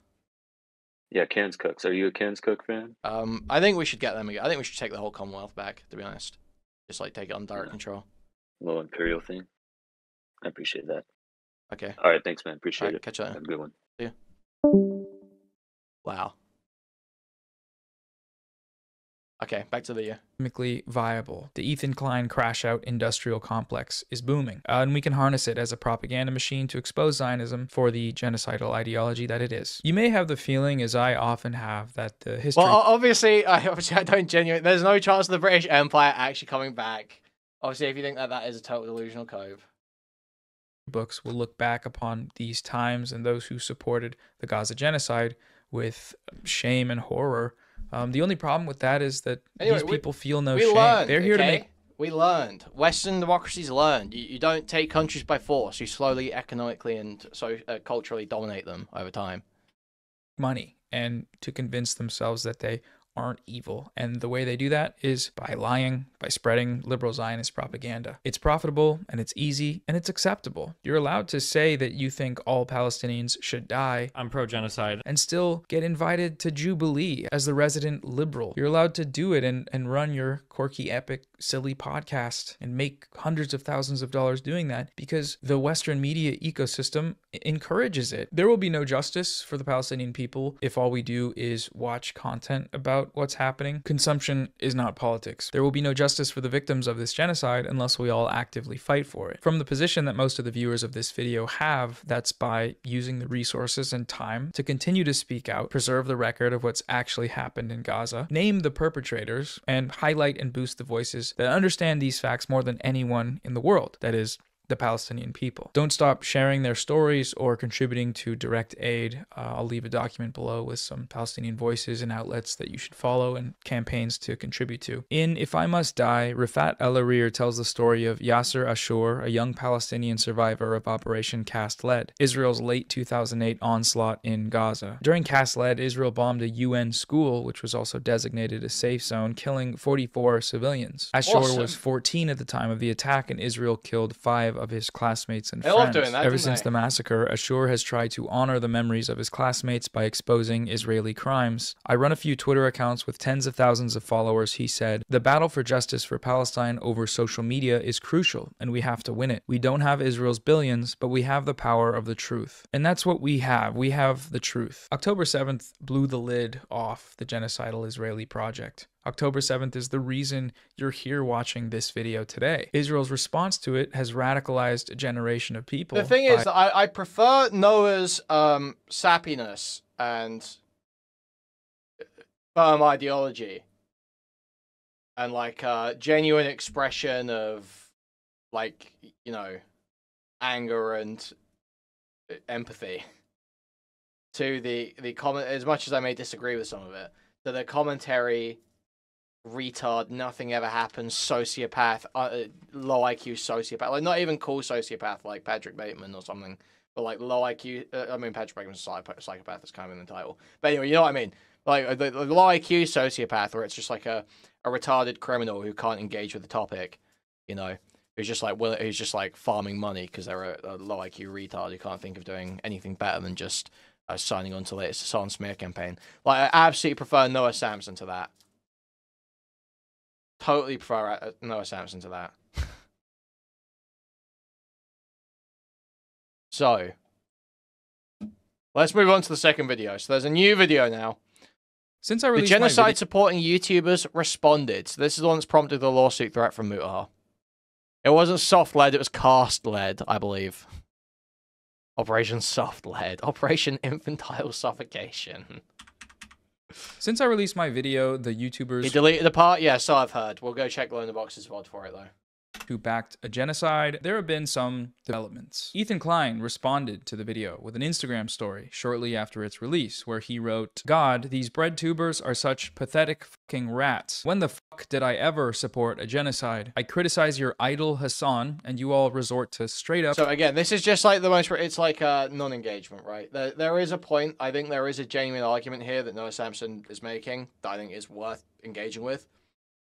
Yeah, Kanskuk. Are you a Kanskuk fan? I think we should get them again. I think we should take the whole Commonwealth back, to be honest. Just like take it on direct control. A little imperial thing. I appreciate that. Okay. All right, thanks, man. Appreciate it. Catch you later. Have a good one. See ya. Wow. Okay, back to the economically viable. The Ethan Klein CRASHOUT industrial complex is booming, and we can harness it as a propaganda machine to expose Zionism for the genocidal ideology that it is. You may have the feeling, as I often have, that the history... Well, obviously I don't genuinely... There's no chance of the British Empire actually coming back. Obviously, if you think that that is a total delusional cove. Books will look back upon these times and those who supported the Gaza genocide with shame and horror. The only problem with that is that these people feel no shame. They're here to make... We learned. Western democracies learned. You don't take countries by force. You slowly, economically, and culturally dominate them over time. Money, and to convince themselves that they aren't evil. And the way they do that is by lying, by spreading liberal Zionist propaganda. It's profitable, and it's easy, and it's acceptable. You're allowed to say that you think all Palestinians should die. I'm pro-genocide. And still get invited to Jubilee as the resident liberal. You're allowed to do it and run your quirky, epic, silly podcast and make hundreds of thousands of dollars doing that because the Western media ecosystem encourages it. There will be no justice for the Palestinian people if all we do is watch content about what's happening. Consumption is not politics. There will be no justice for the victims of this genocide unless we all actively fight for it. From the position that most of the viewers of this video have, that's by using the resources and time to continue to speak out, preserve the record of what's actually happened in Gaza, name the perpetrators, and highlight and boost the voices that understand these facts more than anyone in the world. That is, the Palestinian people. Don't stop sharing their stories or contributing to direct aid. I'll leave a document below with some Palestinian voices and outlets that you should follow and campaigns to contribute to. In If I Must Die, Rifat El-Arir tells the story of Yasser Ashur, a young Palestinian survivor of Operation Cast Lead, Israel's late 2008 onslaught in Gaza. During Cast Lead, Israel bombed a UN school, which was also designated a safe zone, killing 44 civilians. Ashur was 14 at the time of the attack, and Israel killed 5 of his classmates and friends. Ever since the massacre, Ashur has tried to honor the memories of his classmates by exposing Israeli crimes. I run a few Twitter accounts with tens of thousands of followers. He said, "The battle for justice for Palestine over social media is crucial, and we have to win it. We don't have Israel's billions, but we have the power of the truth." And that's what we have. We have the truth. October 7th blew the lid off the genocidal Israeli project. October 7th is the reason you're here watching this video today. Israel's response to it has radicalized a generation of people. The thing is, that I prefer Noah's sappiness and firm ideology and like genuine expression of like, you know, anger and empathy to the comment, as much as I may disagree with some of it, to the commentary retard, nothing ever happens, sociopath, low IQ sociopath, like not even cool sociopath like Patrick Bateman or something, but like low IQ, I mean Patrick Bateman's a psychopath, that's kind of in the title, but anyway, you know what I mean, like the low IQ sociopath where it's just like a retarded criminal who can't engage with the topic, you know, who's just like farming money because they're a low IQ retard who can't think of doing anything better than just signing on to the latest Hassan smear campaign. Like I absolutely prefer Noah Samsen to that. Totally prefer Noah Samsen to that. So, let's move on to the second video. So there's a new video now. Since I released the genocide supporting YouTubers responded. So this is the one that's prompted the lawsuit threat from Mutahar. It wasn't soft lead, it was cast lead, I believe. Operation Soft Lead. Operation Infantile Suffocation. Since I released my video, the YouTubers... He deleted the part? Yeah, so I've heard. We'll go check below in the boxes VOD for it, though. who backed a genocide, there have been some developments. Ethan Klein responded to the video with an Instagram story shortly after its release, where he wrote, "God, these bread tubers are such pathetic fucking rats. When the fuck did I ever support a genocide? I criticize your idol Hassan, and you all resort to straight up..." So again, this is just like the most, it's like a non-engagement, right? There is a point, I think there is a genuine argument here that Noah Samsen is making that I think is worth engaging with,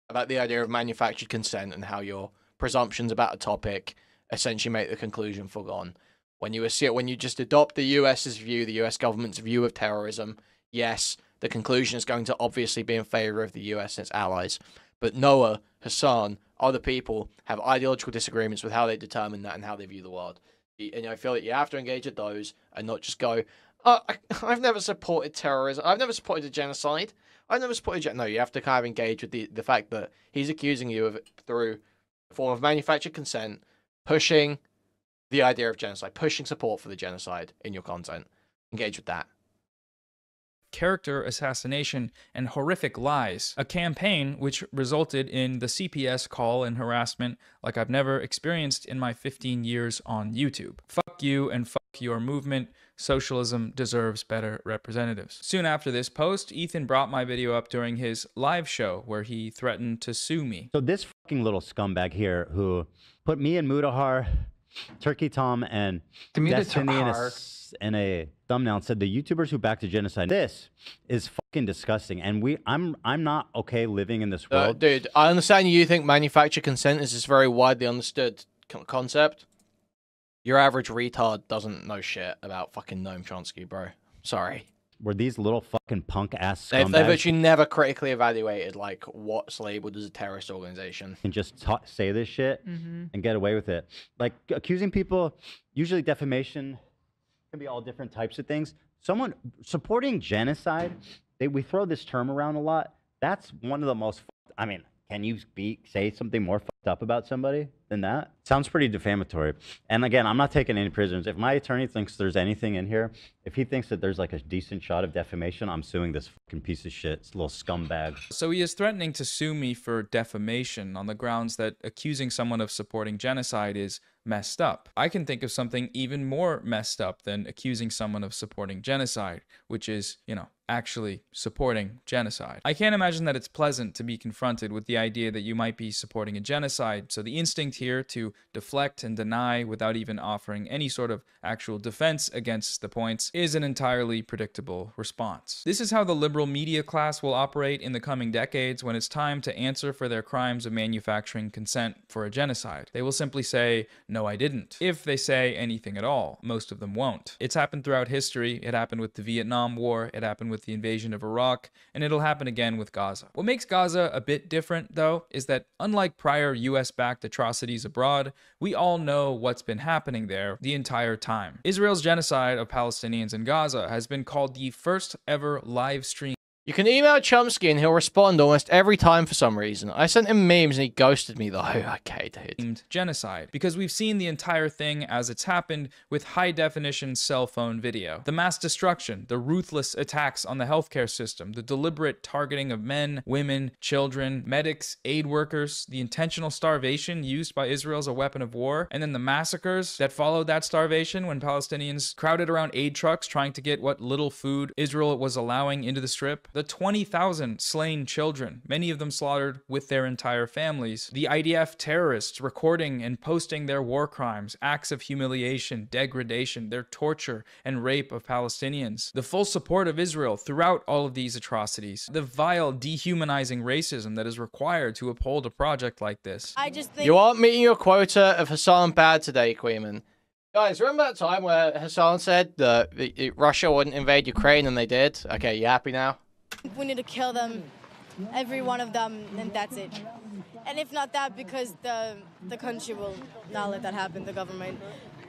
about the idea of manufactured consent and how your presumptions about a topic essentially make the conclusion foregone. When you just adopt the US's view, the US government's view of terrorism, yes, the conclusion is going to obviously be in favor of the US and its allies. But Noah, Hassan, other people have ideological disagreements with how they determine that and how they view the world. And I feel that you have to engage with those and not just go, oh, I've never supported terrorism. I've never supported a genocide. I've never supported... No, you have to kind of engage with the fact that he's accusing you of it through a form of manufactured consent, pushing the idea of genocide, pushing support for the genocide in your content. Engage with that. Character assassination and horrific lies, a campaign which resulted in the CPS call and harassment like I've never experienced in my 15 years on YouTube. Fuck you and fuck your movement. Socialism deserves better representatives. Soon after this post, Ethan brought my video up during his live show where he threatened to sue me. So this fucking little scumbag here who put me and Mutahar, Turkey Tom, and Destiny in a thumbnail and said the YouTubers who backed a genocide. This is fucking disgusting, and I'm not okay living in this world. Dude, I understand you think manufactured consent is this very widely understood concept. Your average retard doesn't know shit about fucking Noam Chomsky, bro. Sorry. Were these little fucking punk ass scumbags? They've actually never critically evaluated like what's labeled as a terrorist organization. And just say this shit and get away with it. Like accusing people, usually defamation can be all different types of things. Someone supporting genocide, we throw this term around a lot. That's one of the most, I mean, can you say something more fucked up about somebody than that? Sounds pretty defamatory. And again, I'm not taking any prisoners. If my attorney thinks there's anything in here, if he thinks that there's like a decent shot of defamation, I'm suing this fucking piece of shit, this little scumbag. So he is threatening to sue me for defamation on the grounds that accusing someone of supporting genocide is messed up. I can think of something even more messed up than accusing someone of supporting genocide, which is, you know, actually supporting genocide. I can't imagine that it's pleasant to be confronted with the idea that you might be supporting a genocide, so the instinct here to deflect and deny without even offering any sort of actual defense against the points is an entirely predictable response. This is how the liberal media class will operate in the coming decades when it's time to answer for their crimes of manufacturing consent for a genocide. They will simply say, "No, I didn't." If they say anything at all. Most of them won't. It's happened throughout history. It happened with the Vietnam War. It happened with the invasion of Iraq, and it'll happen again with Gaza. What makes Gaza a bit different, though, is that unlike prior US-backed atrocities abroad, we all know what's been happening there the entire time. Israel's genocide of Palestinians in Gaza has been called the first ever live stream. You can email Chomsky and he'll respond almost every time for some reason. I sent him memes and he ghosted me though. Okay, dude. Genocide, because we've seen the entire thing as it's happened with high-definition cell phone video. The mass destruction, the ruthless attacks on the healthcare system, the deliberate targeting of men, women, children, medics, aid workers, the intentional starvation used by Israel as a weapon of war, and then the massacres that followed that starvation when Palestinians crowded around aid trucks trying to get what little food Israel was allowing into the Strip. The 20,000 slain children, many of them slaughtered with their entire families. The IDF terrorists recording and posting their war crimes, acts of humiliation, degradation, their torture and rape of Palestinians. The full support of Israel throughout all of these atrocities. The vile, dehumanizing racism that is required to uphold a project like this. I just think you aren't meeting your quota of Hassan bad today, Kuihman. Guys, remember that time where Hassan said that Russia wouldn't invade Ukraine and they did? Okay, you happy now? We need to kill them, every one of them, and that's it. And if not that, because the country will not let that happen, the government.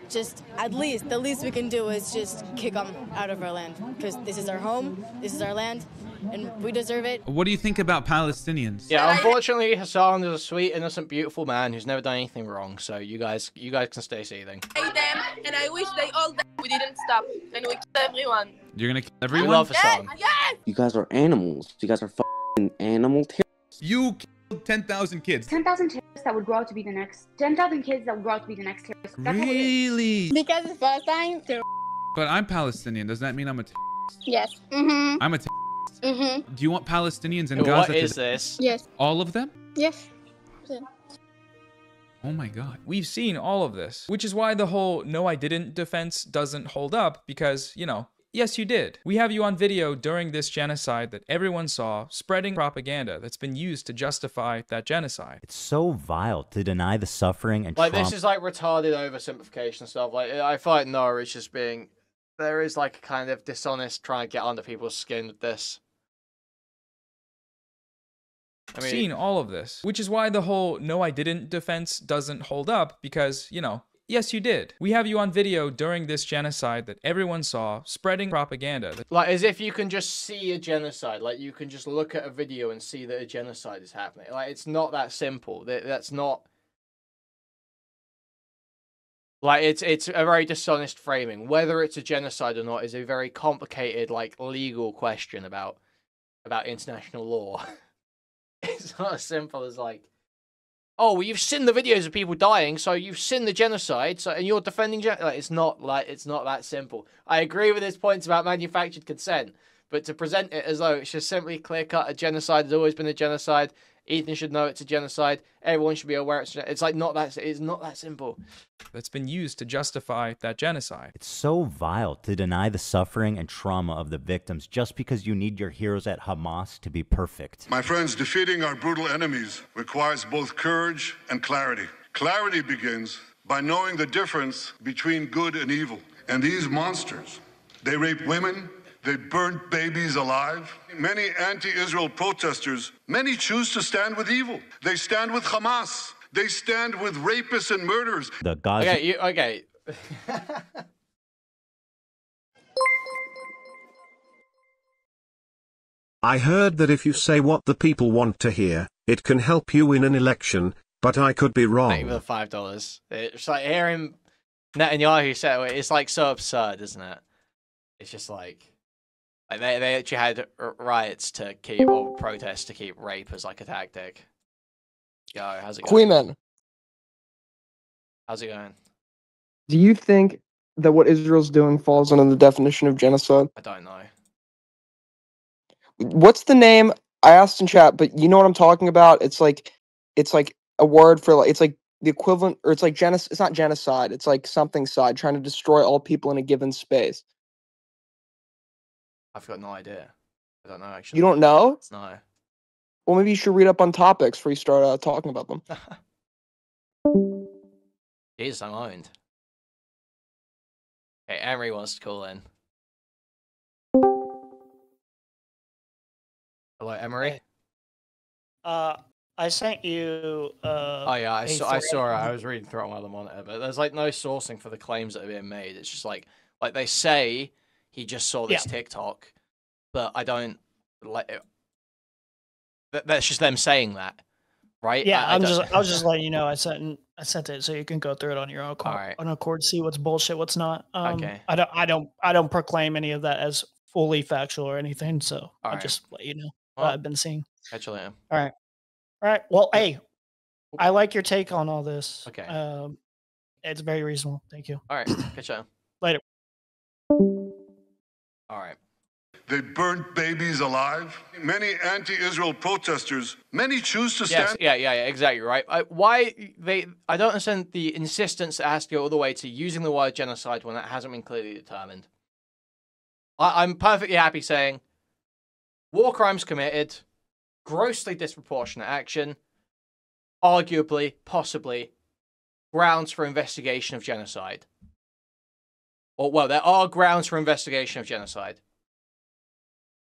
Just, at least, the least we can do is just kick them out of our land. Because this is our home, this is our land, and we deserve it. What do you think about Palestinians? Yeah, unfortunately, Hassan is a sweet, innocent, beautiful man who's never done anything wrong. So you guys can stay seething. I hate them, and I wish they all died. We didn't stop, and we killed everyone. You're gonna kill everyone? I love Hassan. Yes! You guys are animals. You guys are f***ing animal terrorists. You killed 10,000 kids. 10,000 terrorists that would grow out to be the next 10,000 kids that would grow out to be the next terrorists. That's what it is. Really? Because it's Palestine? But I'm Palestinian. Does that mean I'm a Yes. Mm-hmm. I'm a Mm-hmm. Do you want Palestinians in What Gaza is to this? Yes. all of them? Yes. Oh my god. We've seen all of this, which is why the whole "no, I didn't" defense doesn't hold up because, you know, yes, you did. We have you on video during this genocide that everyone saw, spreading propaganda that's been used to justify that genocide. It's so vile to deny the suffering and Like, trauma. this is like retarded oversimplification stuff. Like, I feel like Noah is just being... There is like a kind of dishonest trying to get under people's skin with this. I mean, Seen all of this, which is why the whole "no, I didn't" defense doesn't hold up because, you know, yes, you did. We have you on video during this genocide that everyone saw, spreading propaganda. like, as if you can just see a genocide. Like, you can just look at a video and see that a genocide is happening. Like, it's not that simple. That's not... Like, it's a very dishonest framing. Whether it's a genocide or not is a very complicated, like, legal question about international law. It's not as simple as, like, oh, well, you've seen the videos of people dying, so you've seen the genocide, so, and you're defending like, it's not that simple. I agree with his points about manufactured consent, but to present it as though it's just simply clear-cut, a genocide has always been a genocide, Ethan should know it's a genocide, everyone should be aware it's like, it's not that simple. That's been used to justify that genocide. It's so vile to deny the suffering and trauma of the victims just because you need your heroes at Hamas to be perfect. My friends, defeating our brutal enemies requires both courage and clarity. Clarity begins by knowing the difference between good and evil. And these monsters, they rape women, they burnt babies alive. Many anti-Israel protesters, many choose to stand with evil. They stand with Hamas. They stand with rapists and murderers. The Gaza... Okay. I heard that if you say what the people want to hear, it can help you in an election, but I could be wrong. Thank you for the $5. It's like hearing Netanyahu say it, it's like so absurd, isn't it? It's just like they actually had riots to keep, or protests to keep rape as like a tactic. Yo, how's it going? Kuihman, How's it going? do you think that what Israel's doing falls under the definition of genocide? I don't know. What's the name? I asked in chat, but you know what I'm talking about? It's like a word for, like, it's like the equivalent, or it's like it's not genocide. It's like something side, trying to destroy all people in a given space. I've got no idea. I don't know, actually. You don't know? No. Well, maybe you should read up on topics before you start talking about them. Jesus, I'm owned. Okay, Emery wants to call in. Hello, Emery? I sent you. Oh yeah, I saw it. I was reading through it on the monitor, but there's like no sourcing for the claims that are being made. It's just like they say he just saw this TikTok, but I don't like it. That's just them saying that, right? Yeah, I was just letting you know. I sent it so you can go through it on your own accord, see what's bullshit, what's not. Okay. I don't proclaim any of that as fully factual or anything. So I'll just let you know what I've been seeing. Catch you later. All right. Well, hey, I like your take on all this. Okay. It's very reasonable. Thank you. All right. Catch you later. All right. They burnt babies alive. Many anti-Israel protesters, many choose to stand... Yes, yeah, exactly, right. I don't understand the insistence that has to go all the way to using the word genocide when that hasn't been clearly determined. I'm perfectly happy saying war crimes committed, grossly disproportionate action, arguably, possibly, grounds for investigation of genocide. Or, well, there are grounds for investigation of genocide.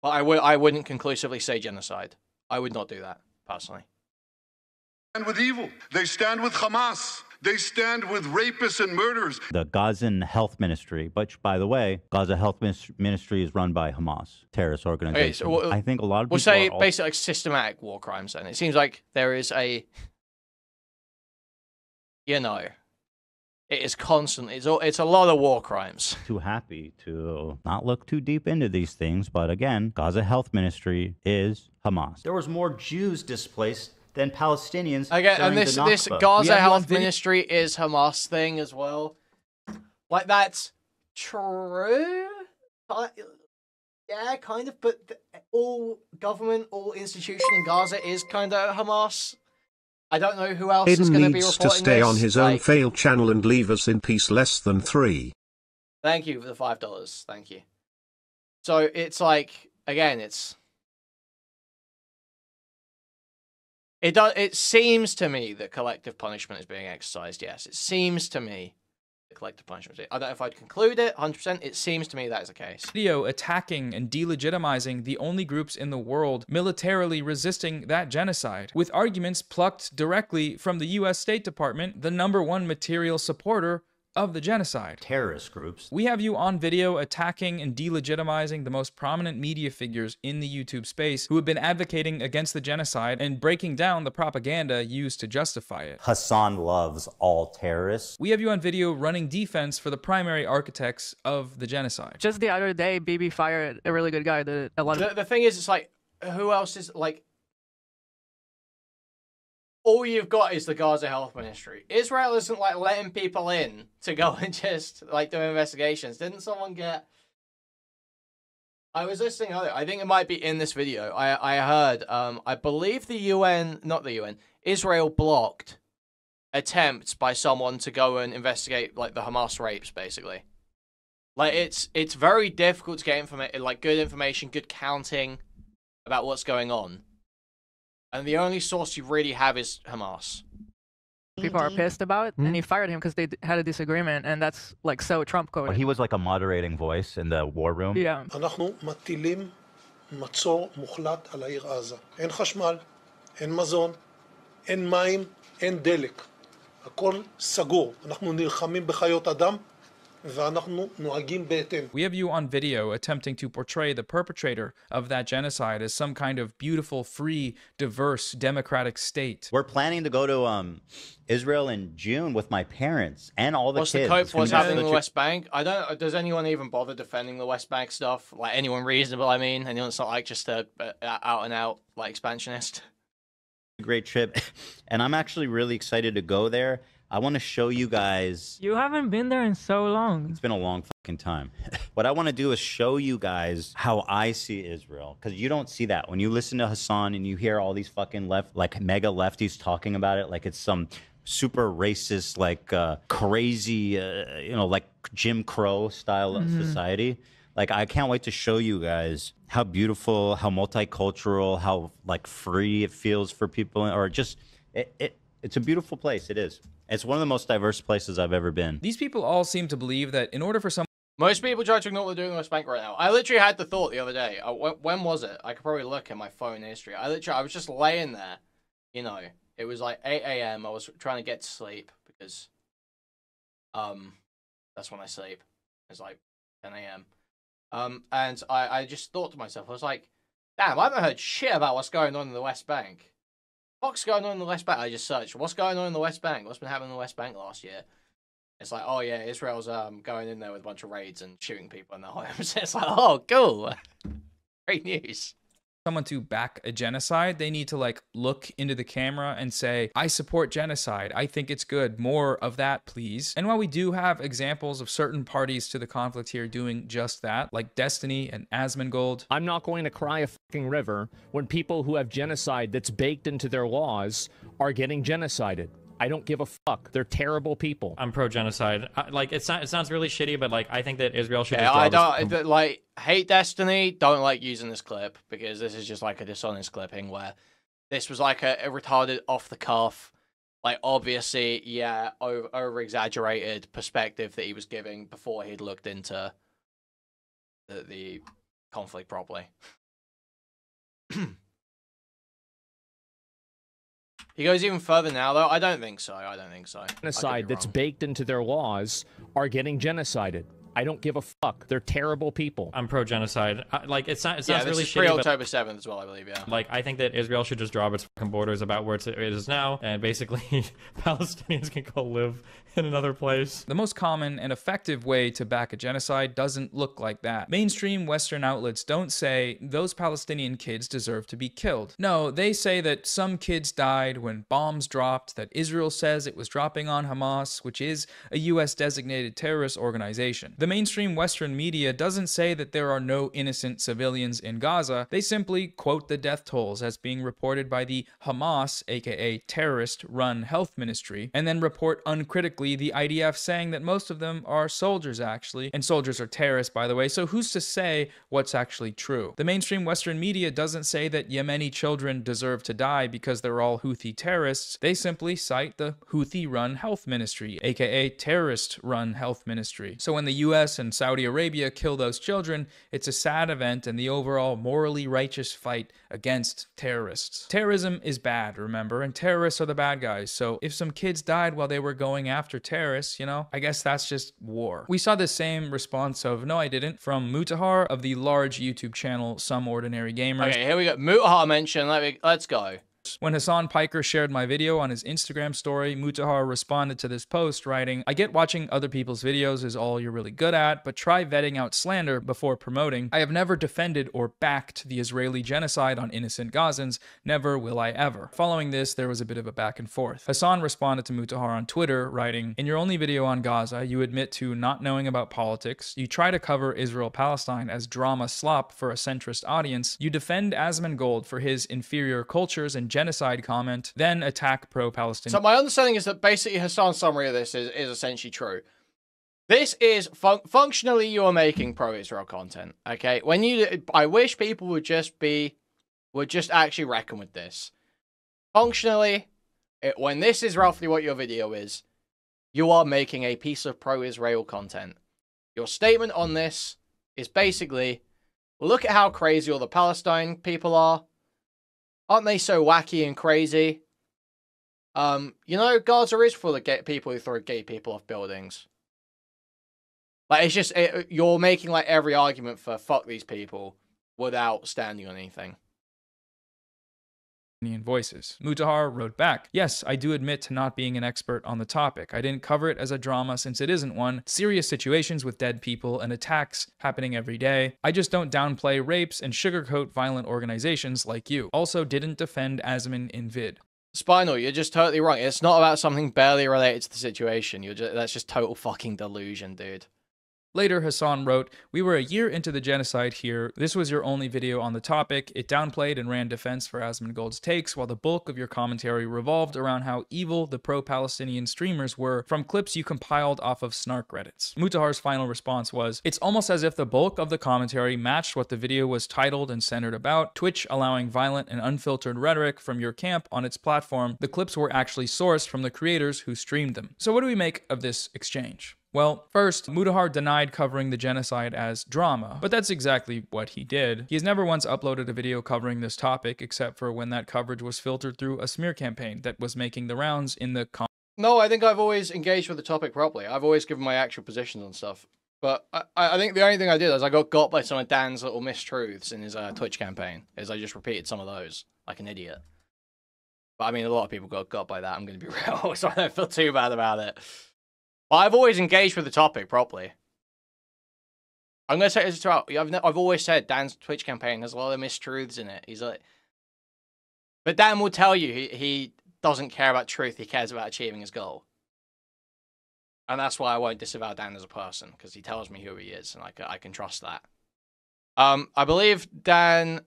But I wouldn't conclusively say genocide. I would not do that, personally. Stand with evil. They stand with Hamas. They stand with rapists and murderers. The Gazan Health Ministry, which, by the way, Gaza Health Ministry is run by Hamas, terrorist organization. Okay, so I think a lot of people we'll say basically like systematic war crimes. Then it seems like there is a, it is constant. It's a lot of war crimes. Too happy to not look too deep into these things, but again, Gaza Health Ministry is Hamas. There was more Jews displaced than Palestinians. Again, during and this the this Nakba. Gaza Health Ministry is Hamas thing as well. Like that's true. Yeah, kind of. But all government, all institution in Gaza is kind of Hamas. I don't know who else is Aiden going to be needs reporting to stay this. on his own failed channel and leave us in peace. Less than 3. Thank you for the $5. Thank you. So it's like, again, it seems to me that collective punishment is being exercised. Yes, it seems to me that collective punishment. I don't know if I'd conclude it 100%. It seems to me that is the case. Video attacking and delegitimizing the only groups in the world militarily resisting that genocide, with arguments plucked directly from the US State Department, the #1 material supporter of the genocide. Terrorist groups. We have you on video attacking and delegitimizing the most prominent media figures in the YouTube space who have been advocating against the genocide and breaking down the propaganda used to justify it. Hassan loves all terrorists. We have you on video running defense for the primary architects of the genocide. Just the other day, Bibi fired a really good guy. The thing is, it's like, who else is like? All you've got is the Gaza Health Ministry. Israel isn't like letting people in to go and just like do investigations. Didn't someone get? I was listening earlier. I think it might be in this video. I heard. I believe the UN, not the UN, Israel blocked attempts by someone to go and investigate like the Hamas rapes, basically. Like it's very difficult to get like good information, good counting about what's going on. And the only source you really have is Hamas. People are pissed about, and he fired him because they had a disagreement, and that's like so Trump coded. Well, he was like a moderating voice in the war room. Yeah. אנחנו מטילים מצור מוחלט על העיר עזה. אין חשמל, אין מזון, אין מים, אין דלק. הכל סגור. אנחנו נלחמים בחיות אדם. We have you on video attempting to portray the perpetrator of that genocide as some kind of beautiful, free, diverse, democratic state. We're planning to go to Israel in June with my parents and all the What's kids. the cope for what's happening in the West Bank? I don't. Does anyone even bother defending the West Bank stuff? Like anyone reasonable? I mean, anyone that's not like just a out and out like expansionist. Great trip, and I'm actually really excited to go there. I want to show you guys. You haven't been there in so long. It's been a long fucking time. What I want to do is show you guys how I see Israel, because you don't see that when you listen to Hassan and you hear all these fucking mega lefties talking about it like it's some super racist, like crazy, like Jim Crow style of society. Like, I can't wait to show you guys how beautiful, how multicultural, how like free it feels for people, or just it's a beautiful place. It is. It's one of the most diverse places I've ever been. These people all seem to believe that in order for some... Most people try to ignore what they're doing in the West Bank right now. I literally had the thought the other day. When was it? I could probably look in my phone history. I was just laying there. You know, it was like 8 a.m. I was trying to get to sleep because that's when I sleep. It's like 10 a.m. And I just thought to myself, I was like, damn, I haven't heard shit about what's going on in the West Bank. What's going on in the West Bank? I just searched. What's going on in the West Bank? What's been happening in the West Bank last year? It's like, oh yeah, Israel's going in there with a bunch of raids and shooting people in their homes. It's like, oh, cool. Great news. Someone to back a genocide, they need to like look into the camera and say, I support genocide. I think it's good. More of that, please. And while we do have examples of certain parties to the conflict here doing just that, like Destiny and Asmongold. I'm not going to cry a fucking river when people who have genocide that's baked into their laws are getting genocided. I don't give a fuck. They're terrible people. I'm pro-genocide. Like, it sounds really shitty, but like, I think that Israel should. Yeah, I don't like hate Destiny. Don't like using this clip because this is just like a dishonest clipping where this was like a retarded, off the cuff, like obviously, yeah, over exaggerated perspective that he was giving before he'd looked into the conflict properly. He goes even further now, though. I don't think so. I don't think so. Genocide that's baked into their laws are getting genocided. I don't give a fuck. They're terrible people. I'm pro-genocide. Like, it sounds Yeah, really this is shitty, but pre-October 7th as well, I believe, yeah. like, I think that Israel should just drop its fucking borders about where it is now, and basically Palestinians can go live in another place. The most common and effective way to back a genocide doesn't look like that. Mainstream Western outlets don't say those Palestinian kids deserve to be killed. No, they say that some kids died when bombs dropped, that Israel says it was dropping on Hamas, which is a US designated terrorist organization. The mainstream Western media doesn't say that there are no innocent civilians in Gaza. They simply quote the death tolls as being reported by the Hamas, aka terrorist-run health ministry, and then report uncritically the IDF saying that most of them are soldiers actually, and soldiers are terrorists by the way, so who's to say what's actually true? The mainstream Western media doesn't say that Yemeni children deserve to die because they're all Houthi terrorists. They simply cite the Houthi-run health ministry, aka terrorist-run health ministry. So when the US and Saudi Arabia kill those children, it's a sad event in the overall morally righteous fight against terrorists. Terrorism is bad, remember, and terrorists are the bad guys, so if some kids died while they were going after terrorists, you know, I guess that's just war. We saw the same response of, no I didn't, from Mutahar of the large YouTube channel Some Ordinary Gamers. Okay, here we go. Mutahar mentioned, let's go. When Hassan Piker shared my video on his Instagram story, Mutahar responded to this post writing, I get watching other people's videos is all you're really good at, but try vetting out slander before promoting. I have never defended or backed the Israeli genocide on innocent Gazans, never will I ever. Following this, there was a bit of a back and forth. Hassan responded to Mutahar on Twitter, writing, in your only video on Gaza, you admit to not knowing about politics, you try to cover Israel-Palestine as drama slop for a centrist audience, you defend Asmongold for his inferior cultures and genocide comment, then attack pro-Palestinian. So my understanding is that basically Hassan's summary of this is essentially true. This is functionally you are making pro-Israel content, okay? When I wish people would just actually reckon with this. Functionally, when this is roughly what your video is, you are making a piece of pro-Israel content. Your statement on this is basically, well, look at how crazy all the Palestine people are. Aren't they so wacky and crazy? You know, Gaza is full of people who throw gay people off buildings. Like, it's just, you're making, like, every argument for fuck these people without standing on anything. Voices. Mutahar wrote back, yes, I do admit to not being an expert on the topic. I didn't cover it as a drama since it isn't one. Serious situations with dead people and attacks happening every day. I just don't downplay rapes and sugarcoat violent organizations like you. Also didn't defend Asmin in vid. Spinal, you're just totally wrong. It's not about something barely related to the situation. That's just total fucking delusion, dude. Later, Hassan wrote, we were a year into the genocide here. This was your only video on the topic. It downplayed and ran defense for Asmongold's takes, while the bulk of your commentary revolved around how evil the pro-Palestinian streamers were from clips you compiled off of Snark Reddits. Mutahar's final response was, it's almost as if the bulk of the commentary matched what the video was titled and centered about, Twitch allowing violent and unfiltered rhetoric from your camp on its platform. The clips were actually sourced from the creators who streamed them. So what do we make of this exchange? Well, first, Mutahar denied covering the genocide as drama, but that's exactly what he did. He has never once uploaded a video covering this topic, except for when that coverage was filtered through a smear campaign that was making the rounds in the No, I think I've always engaged with the topic properly. I've always given my actual positions on stuff. But I think the only thing I did is I got by some of Dan's little mistruths in his Twitch campaign, is I just repeated some of those, like an idiot. But I mean, a lot of people got by that, I'm going to be real, so I don't feel too bad about it. I've always engaged with the topic properly. I'm going to say this throughout. I've always said Dan's Twitch campaign has a lot of mistruths in it. He's like, but Dan will tell you he doesn't care about truth. He cares about achieving his goal. And that's why I won't disavow Dan as a person, because he tells me who he is, and I can trust that. I believe Dan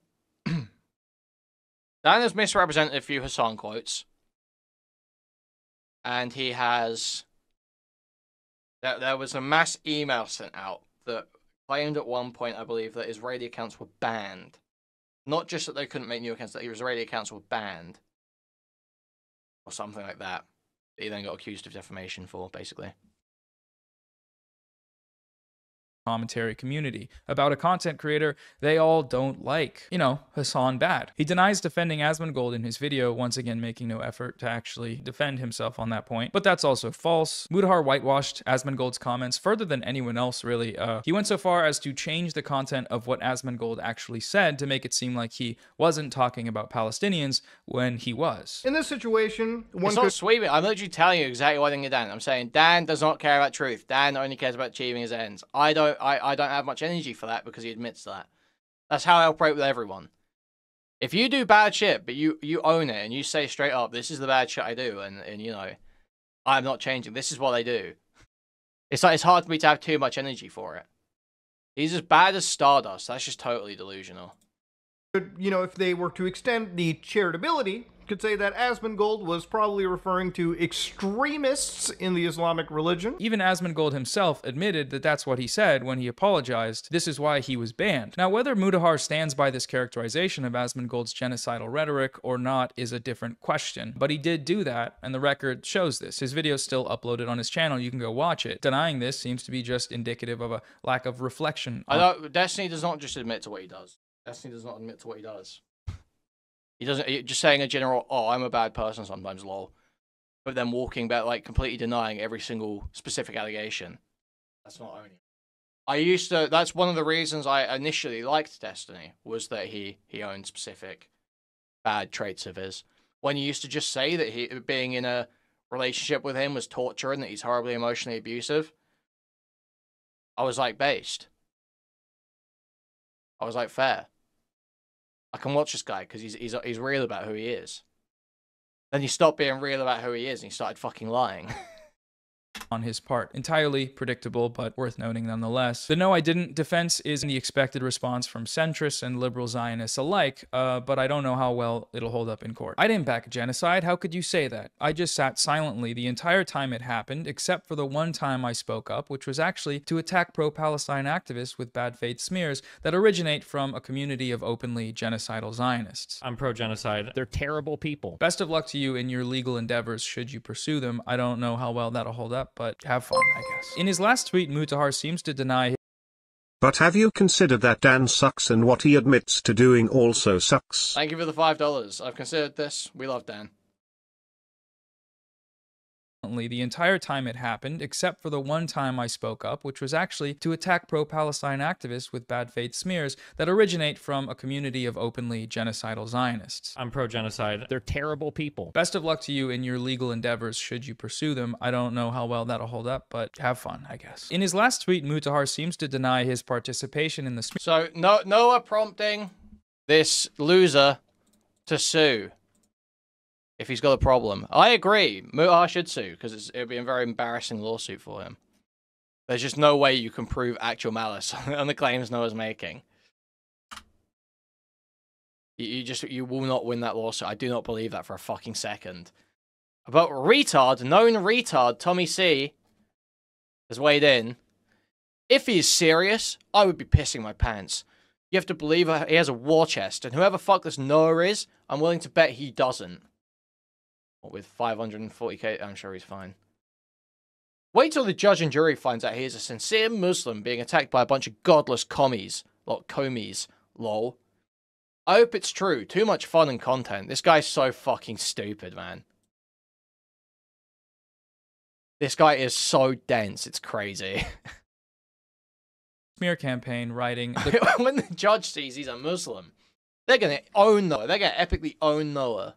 has misrepresented a few Hassan quotes, and he has. There was a mass email sent out that claimed at one point, I believe, that Israeli accounts were banned. Not just that they couldn't make new accounts, that Israeli accounts were banned. Or something like that. That he then got accused of defamation for, basically. commentary community about a content creator they all don't like. You know, Hassan Bad. He denies defending Asmongold in his video, once again making no effort to actually defend himself on that point. But that's also false. Mutahar whitewashed Asmongold's comments further than anyone else, really. He went so far as to change the content of what Asmongold actually said to make it seem like he wasn't talking about Palestinians when he was. In this situation, it's not sweeping. I'm literally telling you exactly what I think of Dan. I'm saying Dan does not care about truth. Dan only cares about achieving his ends. I don't have much energy for that because he admits that. That's how I operate with everyone. If you do bad shit, but you own it and you say straight up, this is the bad shit I do, and you know, I'm not changing. This is what I do. It's like, it's hard for me to have too much energy for it. He's as bad as Stardust. That's just totally delusional. You know, if they were to extend the charitability, could say that Asmongold was probably referring to extremists in the Islamic religion. Even Asmongold himself admitted that that's what he said when he apologized. This is why he was banned. Now, whether Mutahar stands by this characterization of Asmongold's genocidal rhetoric or not is a different question, but he did do that, and the record shows this. His video is still uploaded on his channel. You can go watch it. Denying this seems to be just indicative of a lack of reflection. Destiny does not just admit to what he does. Destiny does not admit to what he does. He doesn't just saying a general, oh, I'm a bad person sometimes, lol. But then walking back, like completely denying every single specific allegation. That's not owning. That's one of the reasons I initially liked Destiny, was that he owned specific bad traits of his. When he used to just say that being in a relationship with him was torture and that he's horribly emotionally abusive, I was like, based. I was like, fair. I can watch this guy because he's real about who he is. Then he stopped being real about who he is and he started fucking lying. On his part. Entirely predictable, but worth noting nonetheless. The no I didn't defense is the expected response from centrists and liberal Zionists alike, but I don't know how well it'll hold up in court. I didn't back genocide. How could you say that? I just sat silently the entire time it happened, except for the one time I spoke up, which was actually to attack pro-Palestine activists with bad faith smears that originate from a community of openly genocidal Zionists. I'm pro-genocide. They're terrible people. Best of luck to you in your legal endeavors should you pursue them. I don't know how well that'll hold up, but have fun, I guess. In his last tweet, Mutahar seems to deny. But have you considered that Dan sucks and what he admits to doing also sucks? Thank you for the $5. I've considered this. We love Dan. The entire time it happened, except for the one time I spoke up, which was actually to attack pro-Palestine activists with bad faith smears that originate from a community of openly genocidal Zionists. I'm pro-genocide. They're terrible people. Best of luck to you in your legal endeavors should you pursue them. I don't know how well that'll hold up, but have fun, I guess. In his last tweet, Mutahar seems to deny his participation in the... So, Noah prompting this loser to sue. If he's got a problem. I agree. Mutahar should sue, because it would be a very embarrassing lawsuit for him. There's just no way you can prove actual malice on the claims Noah's making. You will not win that lawsuit. I do not believe that for a fucking second. But known retard, Tommy C, has weighed in. If he is serious, I would be pissing my pants. You have to believe he has a war chest, and whoever fuck this Noah is, I'm willing to bet he doesn't. With 540k, I'm sure he's fine. Wait till the judge and jury finds out he is a sincere Muslim being attacked by a bunch of godless commies. Lol. I hope it's true. Too much fun and content. This guy's so fucking stupid, man. This guy is so dense, it's crazy. Smear campaign writing... When the judge sees he's a Muslim, they're gonna own Noah. They're gonna epically own Noah.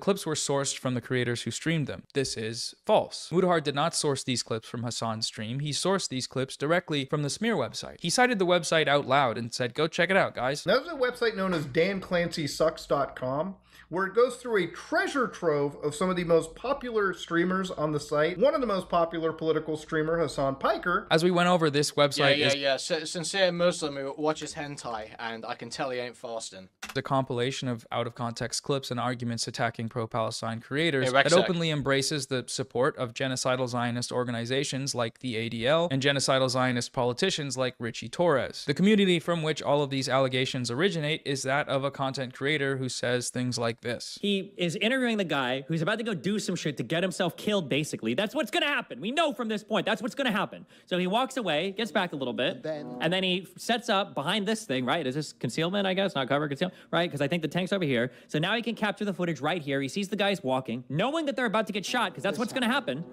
Clips were sourced from the creators who streamed them. This is false. Mutahar did not source these clips from Hassan's stream. He sourced these clips directly from the smear website. He cited the website out loud and said, go check it out, guys. Now, there's a website known as danclancysucks.com, where it goes through a treasure trove of some of the most popular streamers on the site. One of the most popular political streamer, Hassan Piker. As we went over, this website Yeah. Sincere Muslim who watches hentai, and I can tell he ain't fasting. The compilation of out-of-context clips and arguments attacking pro-Palestine creators that openly embraces the support of genocidal Zionist organizations like the ADL and genocidal Zionist politicians like Richie Torres. The community from which all of these allegations originate is that of a content creator who says things like like this. He is interviewing the guy who's about to go do some shit to get himself killed, basically. That's what's gonna happen. We know from this point, that's what's gonna happen. So he walks away, gets back a little bit, and then he sets up behind this thing, right? Is this concealment, I guess? Not cover, concealment, right? Because I think the tank's over here. So now he can capture the footage right here. He sees the guys walking, knowing that they're about to get shot, because that's what's gonna happen.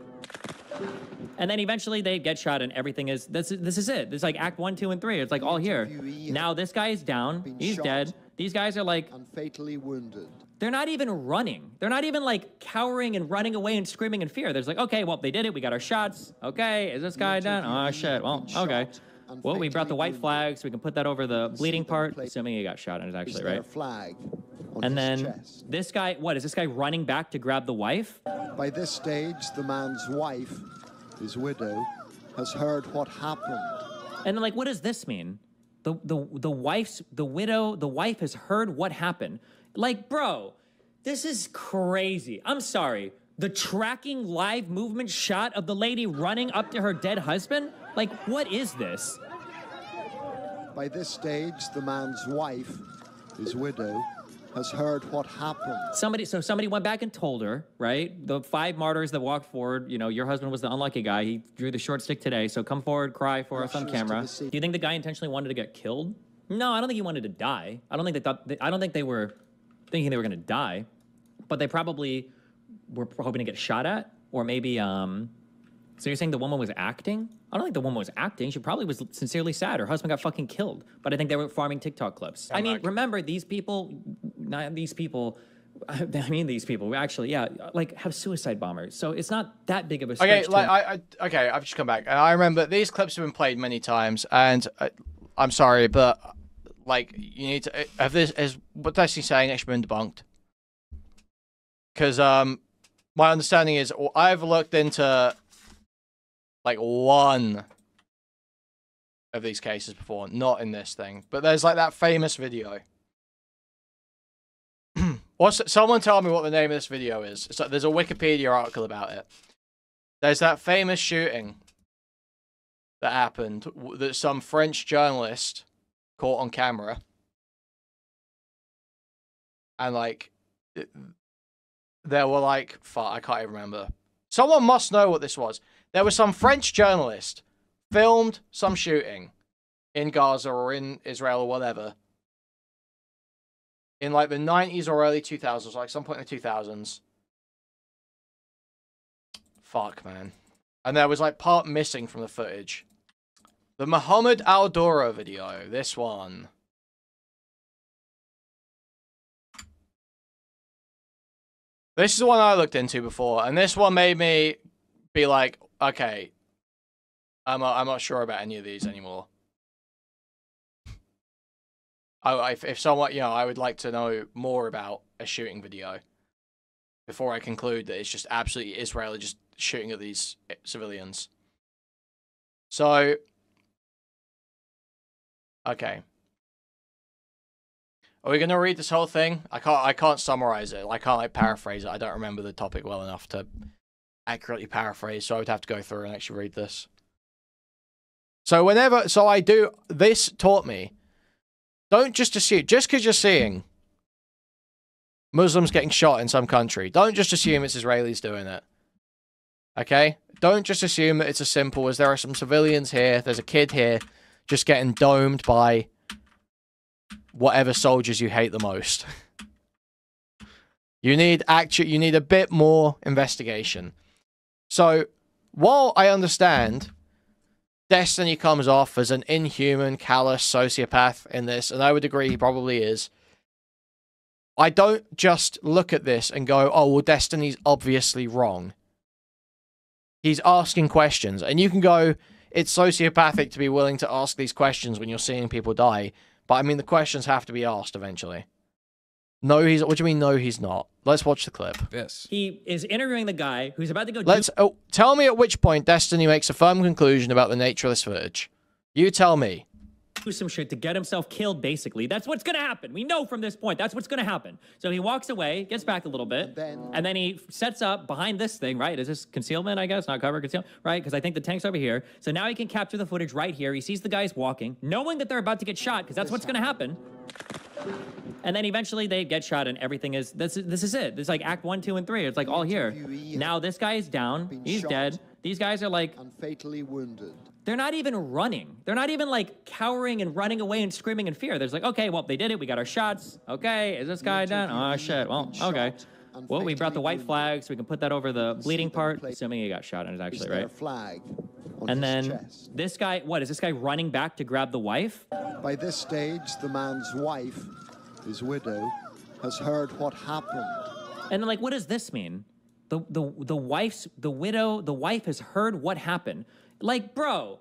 And then eventually they get shot and everything is, this is it. It's like act 1, 2, and 3. It's like all here. Now this guy is down. He's dead. These guys are like... and fatally wounded. They're not even running. They're not even like cowering and running away and screaming in fear. There's like, okay, well, they did it. We got our shots. Okay, is this guy done? Oh, shit. Well, okay. Well, we brought the white flag so we can put that over the bleeding part, assuming he got shot in it actually, right? Flag on and his then chest. this guy, what, is this guy running back to grab the wife? By this stage, the man's wife, his widow, has heard what happened. And then, like, what does this mean? The wife has heard what happened. Like, bro, this is crazy. I'm sorry. The tracking live movement shot of the lady running up to her dead husband? Like, what is this? By this stage, the man's wife, his widow, has heard what happened. Somebody went back and told her, right? The 5 martyrs that walked forward, you know, your husband was the unlucky guy. He drew the short stick today, so come forward, cry for us on camera. Do you think the guy intentionally wanted to get killed? No, I don't think he wanted to die. I don't think they were thinking they were going to die, but they probably were hoping to get shot at, or maybe, so you're saying the woman was acting? I don't think the woman was acting. She probably was sincerely sad. Her husband got fucking killed. But I think they were farming TikTok clips. I mean, remember, these people, not these people, I mean these people, we actually, yeah, like, have suicide bombers. So it's not that big of a stretch. Okay, like, okay, I've just come back. And I remember these clips have been played many times. And I'm sorry, but, like, you need to, have this, is what Destiny's saying actually been debunked? Because, my understanding is, I've looked into... like 1 of these cases before, not in this thing. But there's like that famous video. Someone tell me what the name of this video is. It's like, there's a Wikipedia article about it. There's that famous shooting that happened that some French journalist caught on camera. And like, there were like, fuck, I can't even remember. Someone must know what this was. There was some French journalist filmed some shooting in Gaza or in Israel or whatever in like the 90s or early 2000s, like some point in the 2000s. Fuck, man. And there was like part missing from the footage. The Mohammed Al-Dora video, this one. This is the one I looked into before, and this one made me be like, okay, I'm not sure about any of these anymore. If someone, you know, I would like to know more about a shooting video before I conclude that it's just absolutely Israel just shooting at these civilians. So, okay. Are we gonna read this whole thing? I can't summarize it. I can't like paraphrase it. I don't remember the topic well enough to accurately paraphrase, so I would have to go through and actually read this. So this taught me, don't just assume, just because you're seeing Muslims getting shot in some country, don't just assume it's Israelis doing it. Okay? Don't just assume that it's as simple as there are some civilians here, there's a kid here, just getting domed by whatever soldiers you hate the most. You need a bit more investigation. So, while I understand Destiny comes off as an inhuman, callous sociopath in this, and I would agree he probably is, I don't just look at this and go, oh, well, Destiny's obviously wrong. He's asking questions, and you can go, it's sociopathic to be willing to ask these questions when you're seeing people die, but I mean, the questions have to be asked eventually. No, what do you mean, no, he's not? Let's watch the clip. Yes. He is interviewing the guy who's about to go... tell me at which point Destiny makes a firm conclusion about the nature of this footage. You tell me. Do some shit to get himself killed, basically. That's what's gonna happen. We know from this point, that's what's gonna happen. So he walks away, gets back a little bit, and then he sets up behind this thing, right? Is this concealment, I guess? Not cover, concealment, right? Because I think the tank's over here. So now he can capture the footage right here. He sees the guys walking, knowing that they're about to get shot, because that's what's gonna happen. And then eventually they get shot and everything is, this is it. It's like act 1, 2, and 3. It's like all here. Now this guy is down. He's dead. These guys are like... and fatally wounded. They're not even running. They're not even like cowering and running away and screaming in fear. There's like, okay, well, they did it. We got our shots. Okay, is this guy done? Oh, shit. Well, okay. Well, we brought the white flag, so we can put that over the bleeding part, assuming he got shot and is actually right. Flag and then this guy, what, is this guy running back to grab the wife? By this stage, the man's wife, his widow, has heard what happened. And then, like, what does this mean? The wife has heard what happened. Like, bro,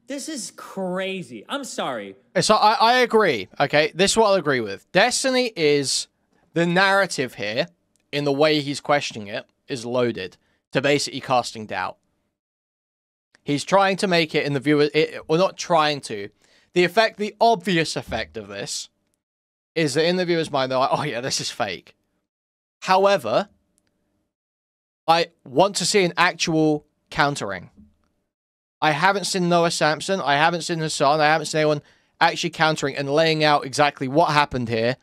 this is crazy. I'm sorry. So I agree. Okay, this is what I'll agree with. Destiny is the narrative here, in the way he's questioning it, is loaded to basically casting doubt. He's trying to make it in the viewer, or not trying to. The obvious effect of this is that in the viewer's mind, they're like, oh yeah, this is fake. However, I want to see an actual countering. I haven't seen Noah Samsen, I haven't seen Hassan, I haven't seen anyone actually countering and laying out exactly what happened here,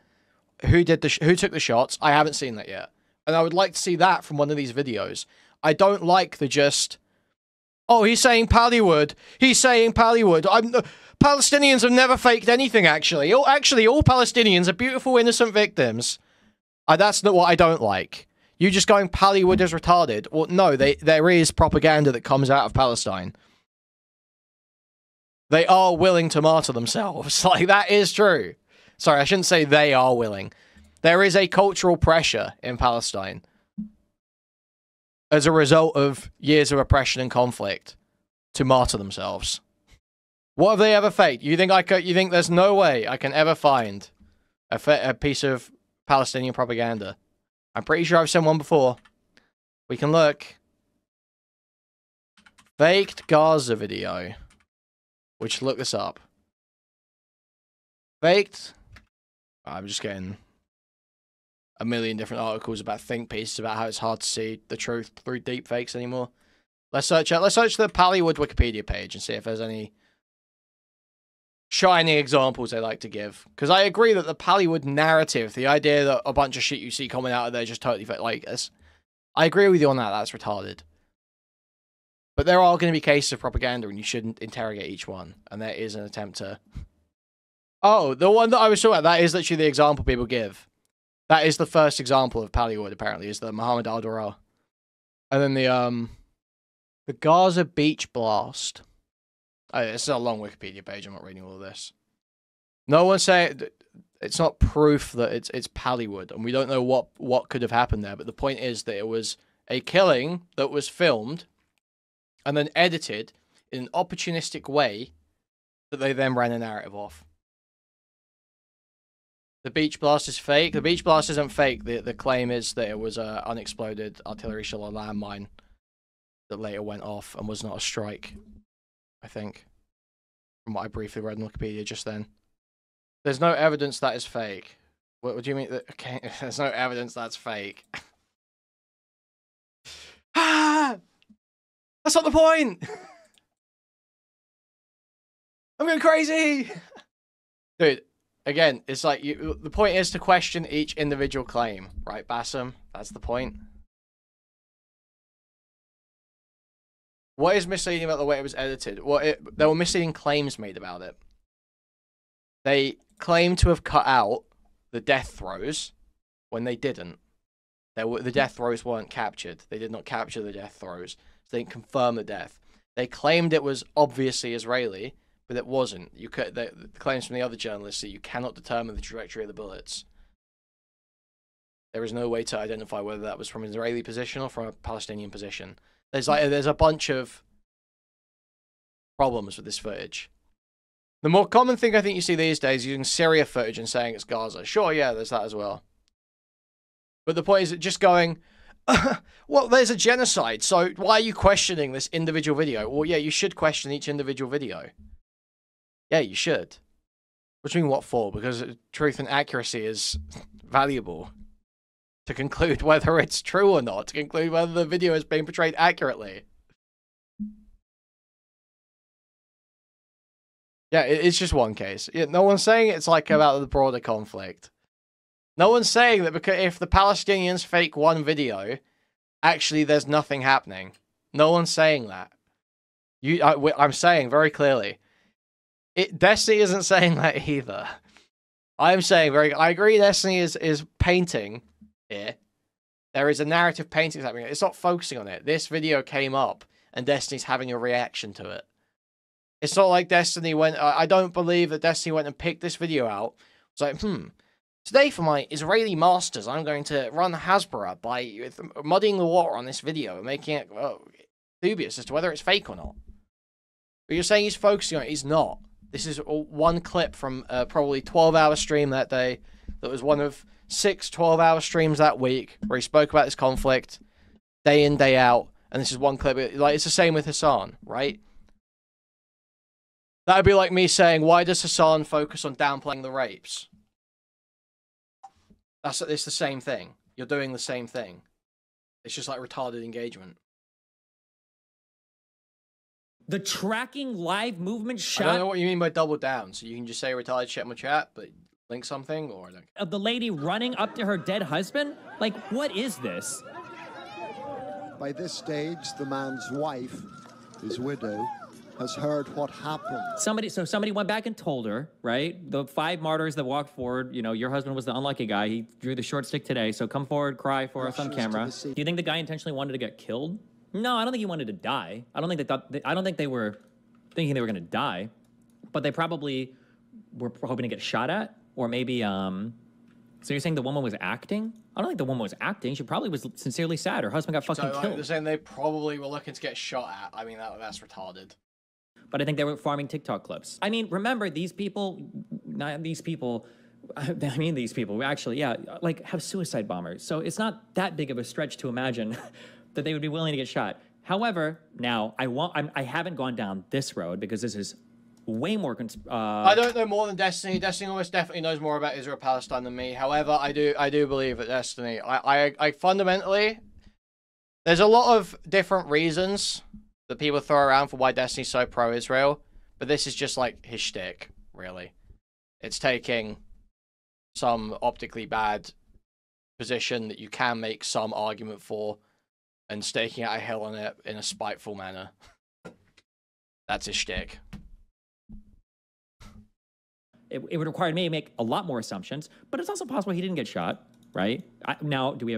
who took the shots. I haven't seen that yet. And I would like to see that from one of these videos. I don't like the just, oh, he's saying Pallywood. He's saying Pallywood. Palestinians have never faked anything, actually. All Palestinians are beautiful, innocent victims. That's not what I don't like. You just going Pallywood is retarded. Well, no, there is propaganda that comes out of Palestine. They are willing to martyr themselves. Like, that is true. Sorry, I shouldn't say they are willing. There is a cultural pressure in Palestine as a result of years of oppression and conflict to martyr themselves. What have they ever faked? You think there's no way I can ever find a piece of Palestinian propaganda? I'm pretty sure I've seen one before. We can look. Faked Gaza video. Which, look this up. Faked. I'm just getting a million different articles about think pieces about how it's hard to see the truth through deep fakes anymore. Let's search the Pallywood Wikipedia page and see if there's any shining examples they like to give. Because I agree that the Pallywood narrative, the idea that a bunch of shit you see coming out of there is just totally fake, like this, I agree with you on that. That's retarded. But there are going to be cases of propaganda, and you shouldn't interrogate each one. And there is an attempt to... Oh, the one that I was talking about, that is literally the example people give. That is the first example of Pallywood, apparently, is the Muhammad al-Dura. And then the Gaza Beach Blast. Oh, it's a long Wikipedia page, I'm not reading all of this. No one saying... It's not proof that it's Pallywood, and we don't know what could have happened there, but the point is that it was a killing that was filmed and then edited in an opportunistic way that they then ran a narrative off. The beach blast is fake. The beach blast isn't fake. The claim is that it was an unexploded artillery shell or landmine that later went off and was not a strike, I think, from what I briefly read on Wikipedia just then. There's no evidence that is fake. What do you mean? Okay, there's no evidence that's fake. That's not the point! I'm going crazy! Dude, again, it's like, the point is to question each individual claim, right, Bassam? That's the point. What is misleading about the way it was edited? Well, there were misleading claims made about it. They claimed to have cut out the death throes when they didn't. The death throes weren't captured. They did not capture the death throes. So they didn't confirm the death. They claimed it was obviously Israeli, but it wasn't. The claims from the other journalists that you cannot determine the trajectory of the bullets. There is no way to identify whether that was from an Israeli position or from a Palestinian position. There's a bunch of problems with this footage. The more common thing I think you see these days is using Syria footage and saying it's Gaza. Sure, yeah, there's that as well. But the point is just going, well, there's a genocide, so why are you questioning this individual video? Well, yeah, you should question each individual video. Yeah, you should. Which means what for? Because truth and accuracy is valuable. To conclude whether it's true or not. To conclude whether the video is being portrayed accurately. Yeah, it's just one case. Yeah, no one's saying it's like about the broader conflict. No one's saying that because if the Palestinians fake one video, actually there's nothing happening. No one's saying that. I'm saying very clearly. Destiny isn't saying that either. I'm saying I agree Destiny is painting here. There is a narrative painting happening. It's not focusing on it. This video came up and Destiny's having a reaction to it. It's not like Destiny went... I don't believe that Destiny went and picked this video out. It's like, today for my Israeli masters, I'm going to run Hasbara by muddying the water on this video and making it dubious as to whether it's fake or not. But you're saying he's focusing on it. He's not. This is one clip from probably 12-hour stream that day. That was one of 6 12-hour streams that week where he spoke about this conflict day in, day out. And this is one clip. Like, it's the same with Hassan, right? That would be like me saying, why does Hassan focus on downplaying the rapes? It's the same thing. You're doing the same thing. It's just like retarded engagement. The tracking live movement shot... I don't know what you mean by double down, so you can just say retarded shit in my chat, but link something, or... Of the lady running up to her dead husband? Like, what is this? By this stage, the man's wife, his widow, has heard what happened. Somebody went back and told her, right? The 5 martyrs that walked forward, you know, your husband was the unlucky guy. He drew the short stick today, so come forward, cry for us on camera. Do you think the guy intentionally wanted to get killed? No, I don't think he wanted to die. I don't think they were thinking they were going to die, but they probably were hoping to get shot at, or maybe, so you're saying the woman was acting? I don't think the woman was acting. She probably was sincerely sad. Her husband got fucking killed. They're saying they probably were looking to get shot at. I mean, that's retarded. But I think they were farming TikTok clips. I mean, remember, these people, I mean these people, actually, yeah, like, have suicide bombers. So it's not that big of a stretch to imagine that they would be willing to get shot. However, now, I haven't gone down this road because this is way more... I don't know more than Destiny. Destiny almost definitely knows more about Israel-Palestine than me. However, I do believe that Destiny... I fundamentally... There's a lot of different reasons that people throw around for why Destiny's so pro-Israel, but this is just like his shtick, really. It's taking some optically bad position that you can make some argument for and staking out a hill on it in a spiteful manner. That's his shtick. It would require me to make a lot more assumptions, but it's also possible he didn't get shot, right? Now, do we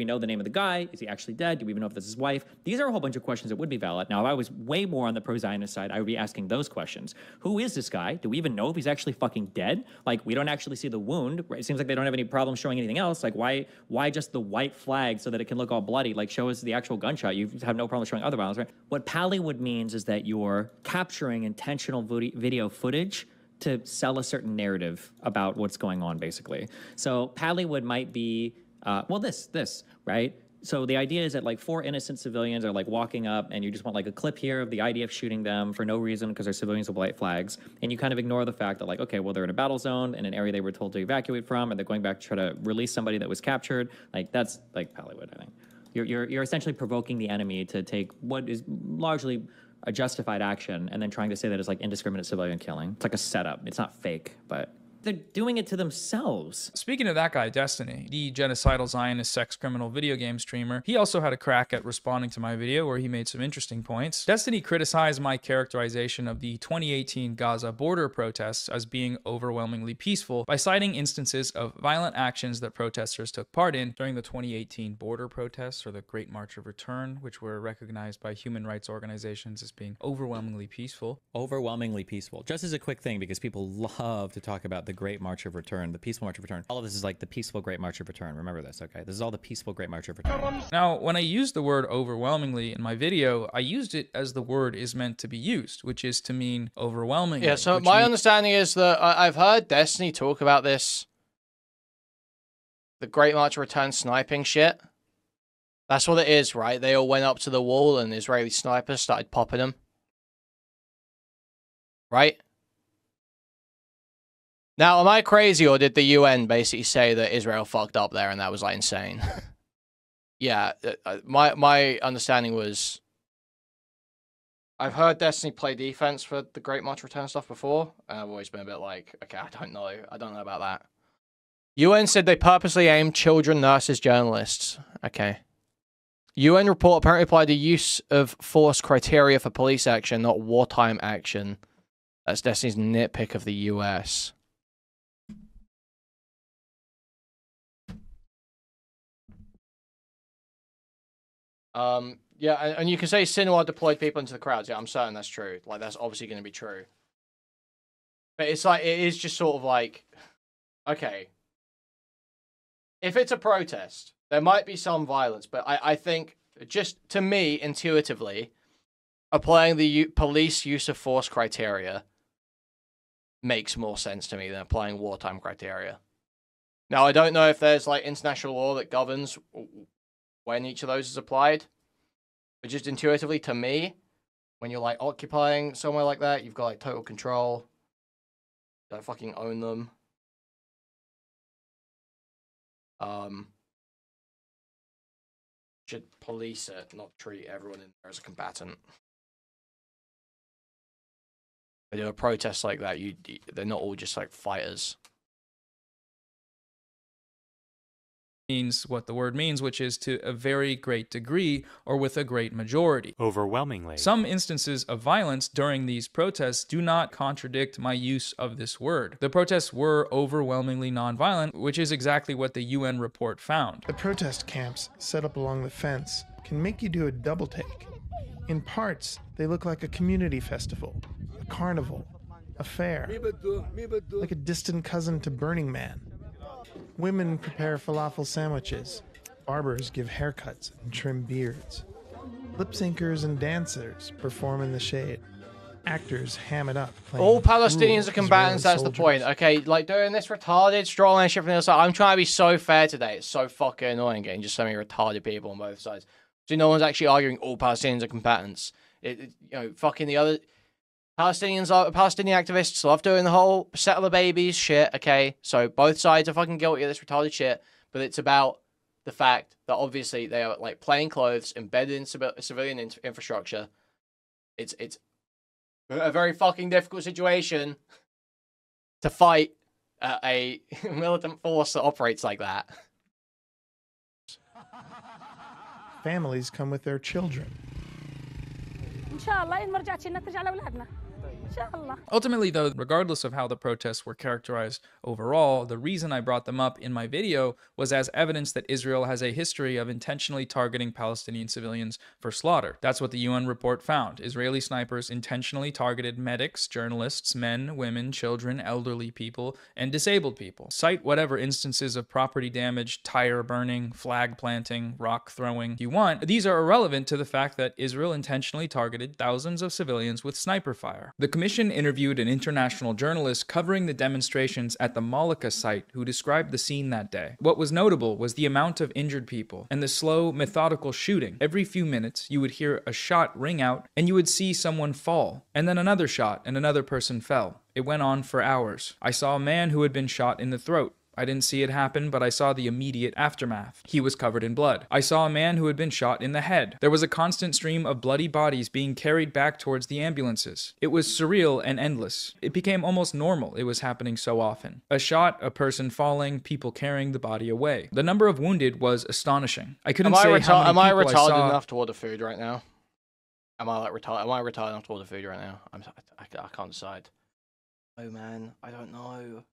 know the name of the guy? Is he actually dead? Do we even know if that's his wife? These are a whole bunch of questions that would be valid. Now, if I was way more on the pro-Zionist side, I would be asking those questions. Who is this guy? Do we even know if he's actually fucking dead? Like, we don't actually see the wound. Right? It seems like they don't have any problem showing anything else. Like, why just the white flag so that it can look all bloody? Like, show us the actual gunshot. You have no problem showing other violence, right? What Pallywood means is that you're capturing intentional video footage to sell a certain narrative about what's going on, basically. So Pallywood might be, well, this, right? So the idea is that like 4 innocent civilians are like walking up and you just want like a clip here of the IDF shooting them for no reason because they're civilians with white flags. And you kind of ignore the fact that like, okay, well, they're in a battle zone in an area they were told to evacuate from, and they're going back to try to release somebody that was captured. Like that's like Pallywood, I think. You're essentially provoking the enemy to take what is largely a justified action and then trying to say that it's like indiscriminate civilian killing. It's like a setup. It's not fake, but they're doing it to themselves. Speaking of that guy, Destiny, the genocidal Zionist sex criminal video game streamer, he also had a crack at responding to my video where he made some interesting points. Destiny criticized my characterization of the 2018 Gaza border protests as being overwhelmingly peaceful by citing instances of violent actions that protesters took part in during the 2018 border protests, or the Great March of Return, which were recognized by human rights organizations as being overwhelmingly peaceful. Overwhelmingly peaceful. Just as a quick thing, because people love to talk about the Great March of Return, the peaceful March of Return. All of this is like the peaceful Great March of Return. Remember this, okay? This is all the peaceful Great March of Return. Now, when I used the word overwhelmingly in my video, I used it as the word is meant to be used, which is to mean overwhelmingly. Yeah, so my understanding is that I've heard Destiny talk about this, the Great March of Return sniping shit. That's what it is, right? They all went up to the wall and Israeli snipers started popping them. Right? Now, am I crazy, or did the UN basically say that Israel fucked up there and that was, like, insane? Yeah, my understanding was I've heard Destiny play defense for the Great March Return stuff before, and I've always been a bit like, okay, I don't know about that. UN said they purposely aimed children, nurses, journalists. Okay. UN report apparently applied the use of force criteria for police action, not wartime action. That's Destiny's nitpick of the US. Yeah, and you can say Sinwar deployed people into the crowds. Yeah, I'm certain that's true. Like, that's obviously going to be true. But it's like, it is just sort of like, okay. If it's a protest, there might be some violence, but I think, just to me, intuitively, applying the police use of force criteria makes more sense to me than applying wartime criteria. Now, I don't know if there's, like, international law that governs when each of those is applied. But just intuitively, to me, when you're, like, occupying somewhere like that, you've got, like, total control. You don't fucking own them. Should police it, not treat everyone in there as a combatant. They do a protest like that, they're not all just, like, fighters. Means what the word means, which is to a very great degree or with a great majority. Overwhelmingly. Some instances of violence during these protests do not contradict my use of this word. The protests were overwhelmingly nonviolent, which is exactly what the UN report found. The protest camps set up along the fence can make you do a double take. In parts, they look like a community festival, a carnival, a fair, like a distant cousin to Burning Man. Women prepare falafel sandwiches. Barbers give haircuts and trim beards. Lip syncers and dancers perform in the shade. Actors ham it up. All Palestinians are combatants, that's the point. Okay, like doing this retarded strongman shit from the other side. I'm trying to be so fair today. It's so fucking annoying getting just so many retarded people on both sides. So no one's actually arguing all Palestinians are combatants. Fucking the other... Palestinian activists love doing the whole settler babies shit, okay? So both sides are fucking guilty of this retarded shit, but it's about the fact that obviously they are, like, plain clothes embedded in civilian infrastructure. It's a very fucking difficult situation to fight a militant force that operates like that. Families come with their children. Ultimately, though, regardless of how the protests were characterized overall, the reason I brought them up in my video was as evidence that Israel has a history of intentionally targeting Palestinian civilians for slaughter. That's what the UN report found. Israeli snipers intentionally targeted medics, journalists, men, women, children, elderly people, and disabled people. Cite whatever instances of property damage, tire burning, flag planting, rock throwing you want. These are irrelevant to the fact that Israel intentionally targeted thousands of civilians with sniper fire. The commission interviewed an international journalist covering the demonstrations at the Malika site who described the scene that day. What was notable was the amount of injured people and the slow, methodical shooting. Every few minutes, you would hear a shot ring out and you would see someone fall, and then another shot and another person fell. It went on for hours. I saw a man who had been shot in the throat. I didn't see it happen, but I saw the immediate aftermath. He was covered in blood. I saw a man who had been shot in the head. There was a constant stream of bloody bodies being carried back towards the ambulances. It was surreal and endless. It became almost normal. It was happening so often. A shot, a person falling, people carrying the body away. The number of wounded was astonishing. I couldn't say how many Am I people retarded saw... enough to order food right now? Am I retarded enough to order food right now? I can't decide. Oh man, I don't know.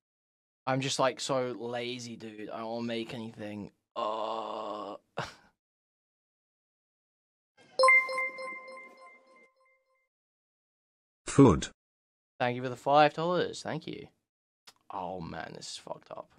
I'm just, like, so lazy, dude. I don't want to make anything. Food. Thank you for the $5. Thank you. Oh, man, this is fucked up.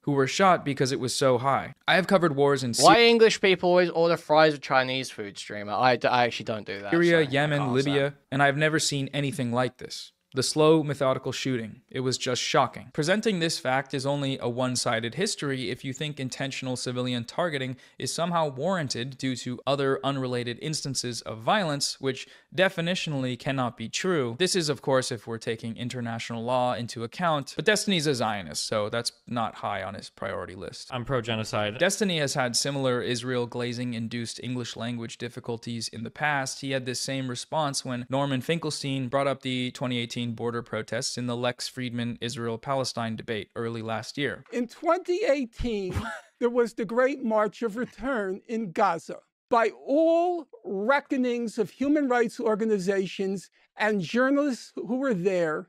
Who were shot because it was so high. I have covered wars in Why English people always order fries with Chinese food, streamer? I actually don't do that. Syria, so Yemen, Libya, and I've never seen anything like this. The slow, methodical shooting. It was just shocking. Presenting this fact is only a one-sided history if you think intentional civilian targeting is somehow warranted due to other unrelated instances of violence, which definitionally cannot be true. This is, of course, if we're taking international law into account, but Destiny's a Zionist, so that's not high on his priority list. I'm pro-genocide. Destiny has had similar Israel glazing-induced English language difficulties in the past. He had this same response when Norman Finkelstein brought up the 2018 border protests in the Lex Friedman Israel-Palestine debate early last year. In 2018, there was the Great March of Return in Gaza. By all reckonings of human rights organizations and journalists who were there,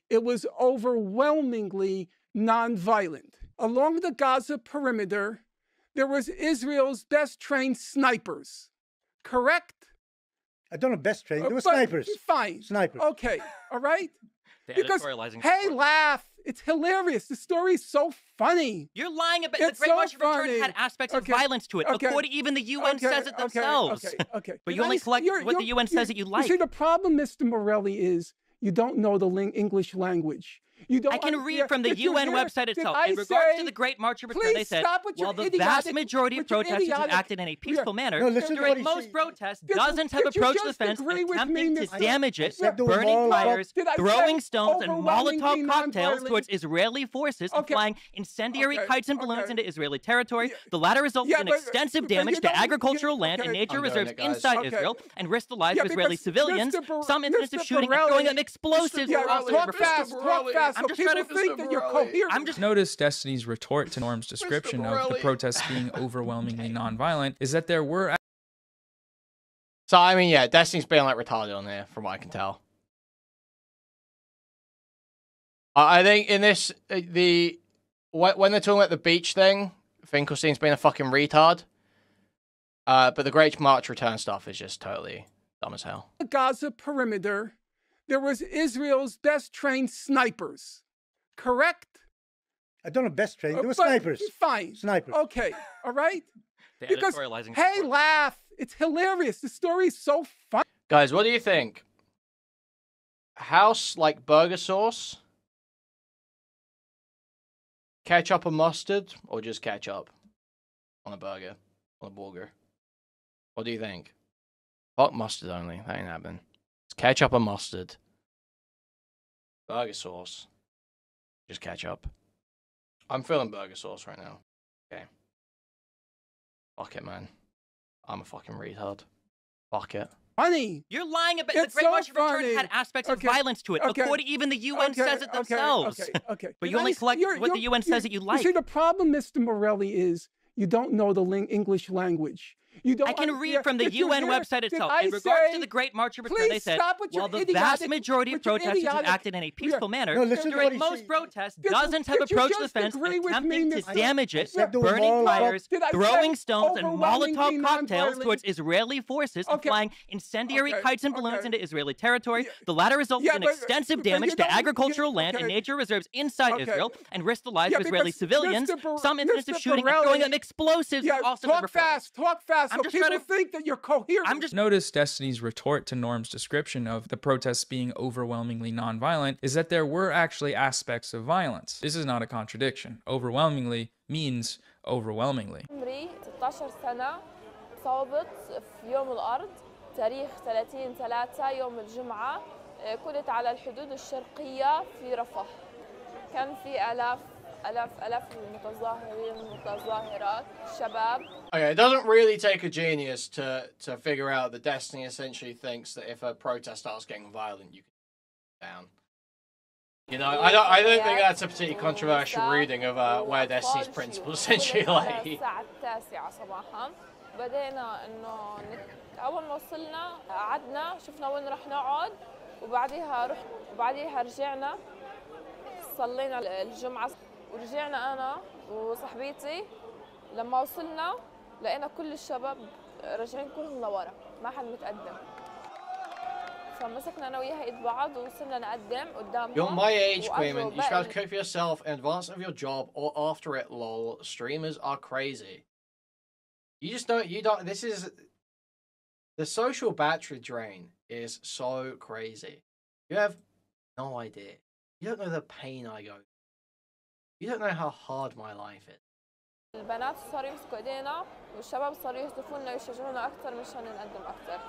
it was overwhelmingly nonviolent. Along the Gaza perimeter, there was Israel's best trained snipers. Correct? I don't know best trained. There were snipers. Fine. Snipers. Okay. All right? Because, editorializing hey, support. laugh. It's hilarious. The story is so funny. You're lying about It's the Great so March of Return funny. had aspects of Okay. violence to it. Okay. According, even the UN says it themselves. Okay. But you only collect what the UN says that you like. You see, the problem, Mr. Morelli, is you don't know the English language. You don't I can read understand- from the Did you UN hear- website did itself. I In regards to say- the Great March of Return, Please they said, stop with your while the idiotic- vast majority of with your protesters idiotic- acted in a peaceful manner, No, listen to what during he most said. protests, Did- dozens have did you approached the just fence, agree with attempting me, to Mr. damage it, Did I burning say fires, throwing stones, and overwhelmingly Molotov cocktails nonviolent? towards Israeli forces, and Okay. flying incendiary Okay. kites and balloons Okay. into Israeli territory. The latter resulted Yeah, in but- extensive but damage you to don't- agricultural you- land and okay. nature I'm doing reserves it, guys. inside Okay. Israel, and risked the lives Yeah, of Israeli because civilians. Some incidents of Mr. shooting and throwing of Borelli- explosives Yeah, were also talk reported. fast, talk fast, I'm so just people trying to think that you're coherent. I'm just Notice Destiny's retort to Norm's description of the Borelli. protests being overwhelmingly nonviolent is that there were So, I mean, yeah, Destiny's being like retarded on here, from what I can tell. I think in this, when they're talking about the beach thing, Finkelstein's being a fucking retard. But the Great March Return stuff is just totally dumb as hell. The Gaza perimeter, there was Israel's best trained snipers. Correct? I don't know best trained. There were But- snipers. Fine. Snipers. Okay. All right? The Because, editorializing hey, support. laugh. It's hilarious. The story is so fun. Guys, what do you think? House like burger sauce? Ketchup and mustard? Or just ketchup on a burger? On a burger? What do you think? Fuck mustard only. That ain't happening. It's ketchup and mustard. Burger sauce. Just ketchup. I'm feeling burger sauce right now. Okay. Fuck it, man. I'm a fucking retard. Fuck it. Funny. You're lying about the It's Great so March of Return funny. had aspects Okay. of violence to it. Okay. According, even the UN says it Okay, themselves. Okay. But Did you only I- collect you're- what the you're- UN says that you like. You see, the problem, Mr. Morelli, is you don't know the English language. You don't. I can read from the Did you UN hear- website did itself. I In regards say- to the Great March of Return, Please they said, stop with your while the idiotic- vast majority of with your protesters idiotic- acted in a peaceful manner, No, listen to during what he most said. protests, Did you- dozens have did you approached the just fence, agree with attempting me, to Mr. damage it, said there were burning Molotov- fires, Did I throwing say stones, and overwhelmingly Molotov cocktails nonviolent? towards Israeli forces, and Okay. flying incendiary Okay, kites and balloons okay. into Israeli territory. The latter resulted Yeah, in but- extensive but damage you to don't- agricultural land and okay. nature reserves inside Okay. Israel, and risked the lives Yeah, of Israeli because civilians. Mr. Some incidents of Mr. shooting and throwing Borelli- of explosives Yeah, have also been talk reported. fast, I'm so just people trying to- think that you're coherent. I'm just Notice Destiny's retort to Norm's description of the protests being overwhelmingly nonviolent is that there were actually aspects of violence. This is not a contradiction. Overwhelmingly means overwhelmingly. عمري 16 سنة صوبت في يوم الأرض تاريخ 30/3 يوم الجمعة. كنت على الحدود الشرقية في رفح. كان في آلاف المتظاهرين والمتظاهرات شباب. Okay, it doesn't really take a genius to figure out that Destiny essentially thinks that if a protest starts getting violent, you can down. You know, I don't think that's a particularly controversial reading of where Destiny's principles essentially lay. الساعة 9 صباحا بدينا إنه أول ما وصلنا قعدنا شفنا وين رح نقعد وبعديها رجعنا صلينا الجمعة ورجعنا أنا وصاحبتي لما وصلنا لقينا كل الشباب راجعين كلهم لورا ما حد متقدم فمسكنا أنا وياها إيد بعض ووصلنا نقدم قدامها. You're my age, وأجوا Kuihman. You should have to باقي- cook for yourself in advance of your job or after it, lol. Streamers are crazy. You don't, this is, the social battery drain is so crazy. You have No idea. You don't know the pain I go. You don't know how hard my life is. البنات صاروا يمسكوا ايدينا والشباب صاروا يهتفونا ويشجعونا اكثر مشان نقدم اكثر.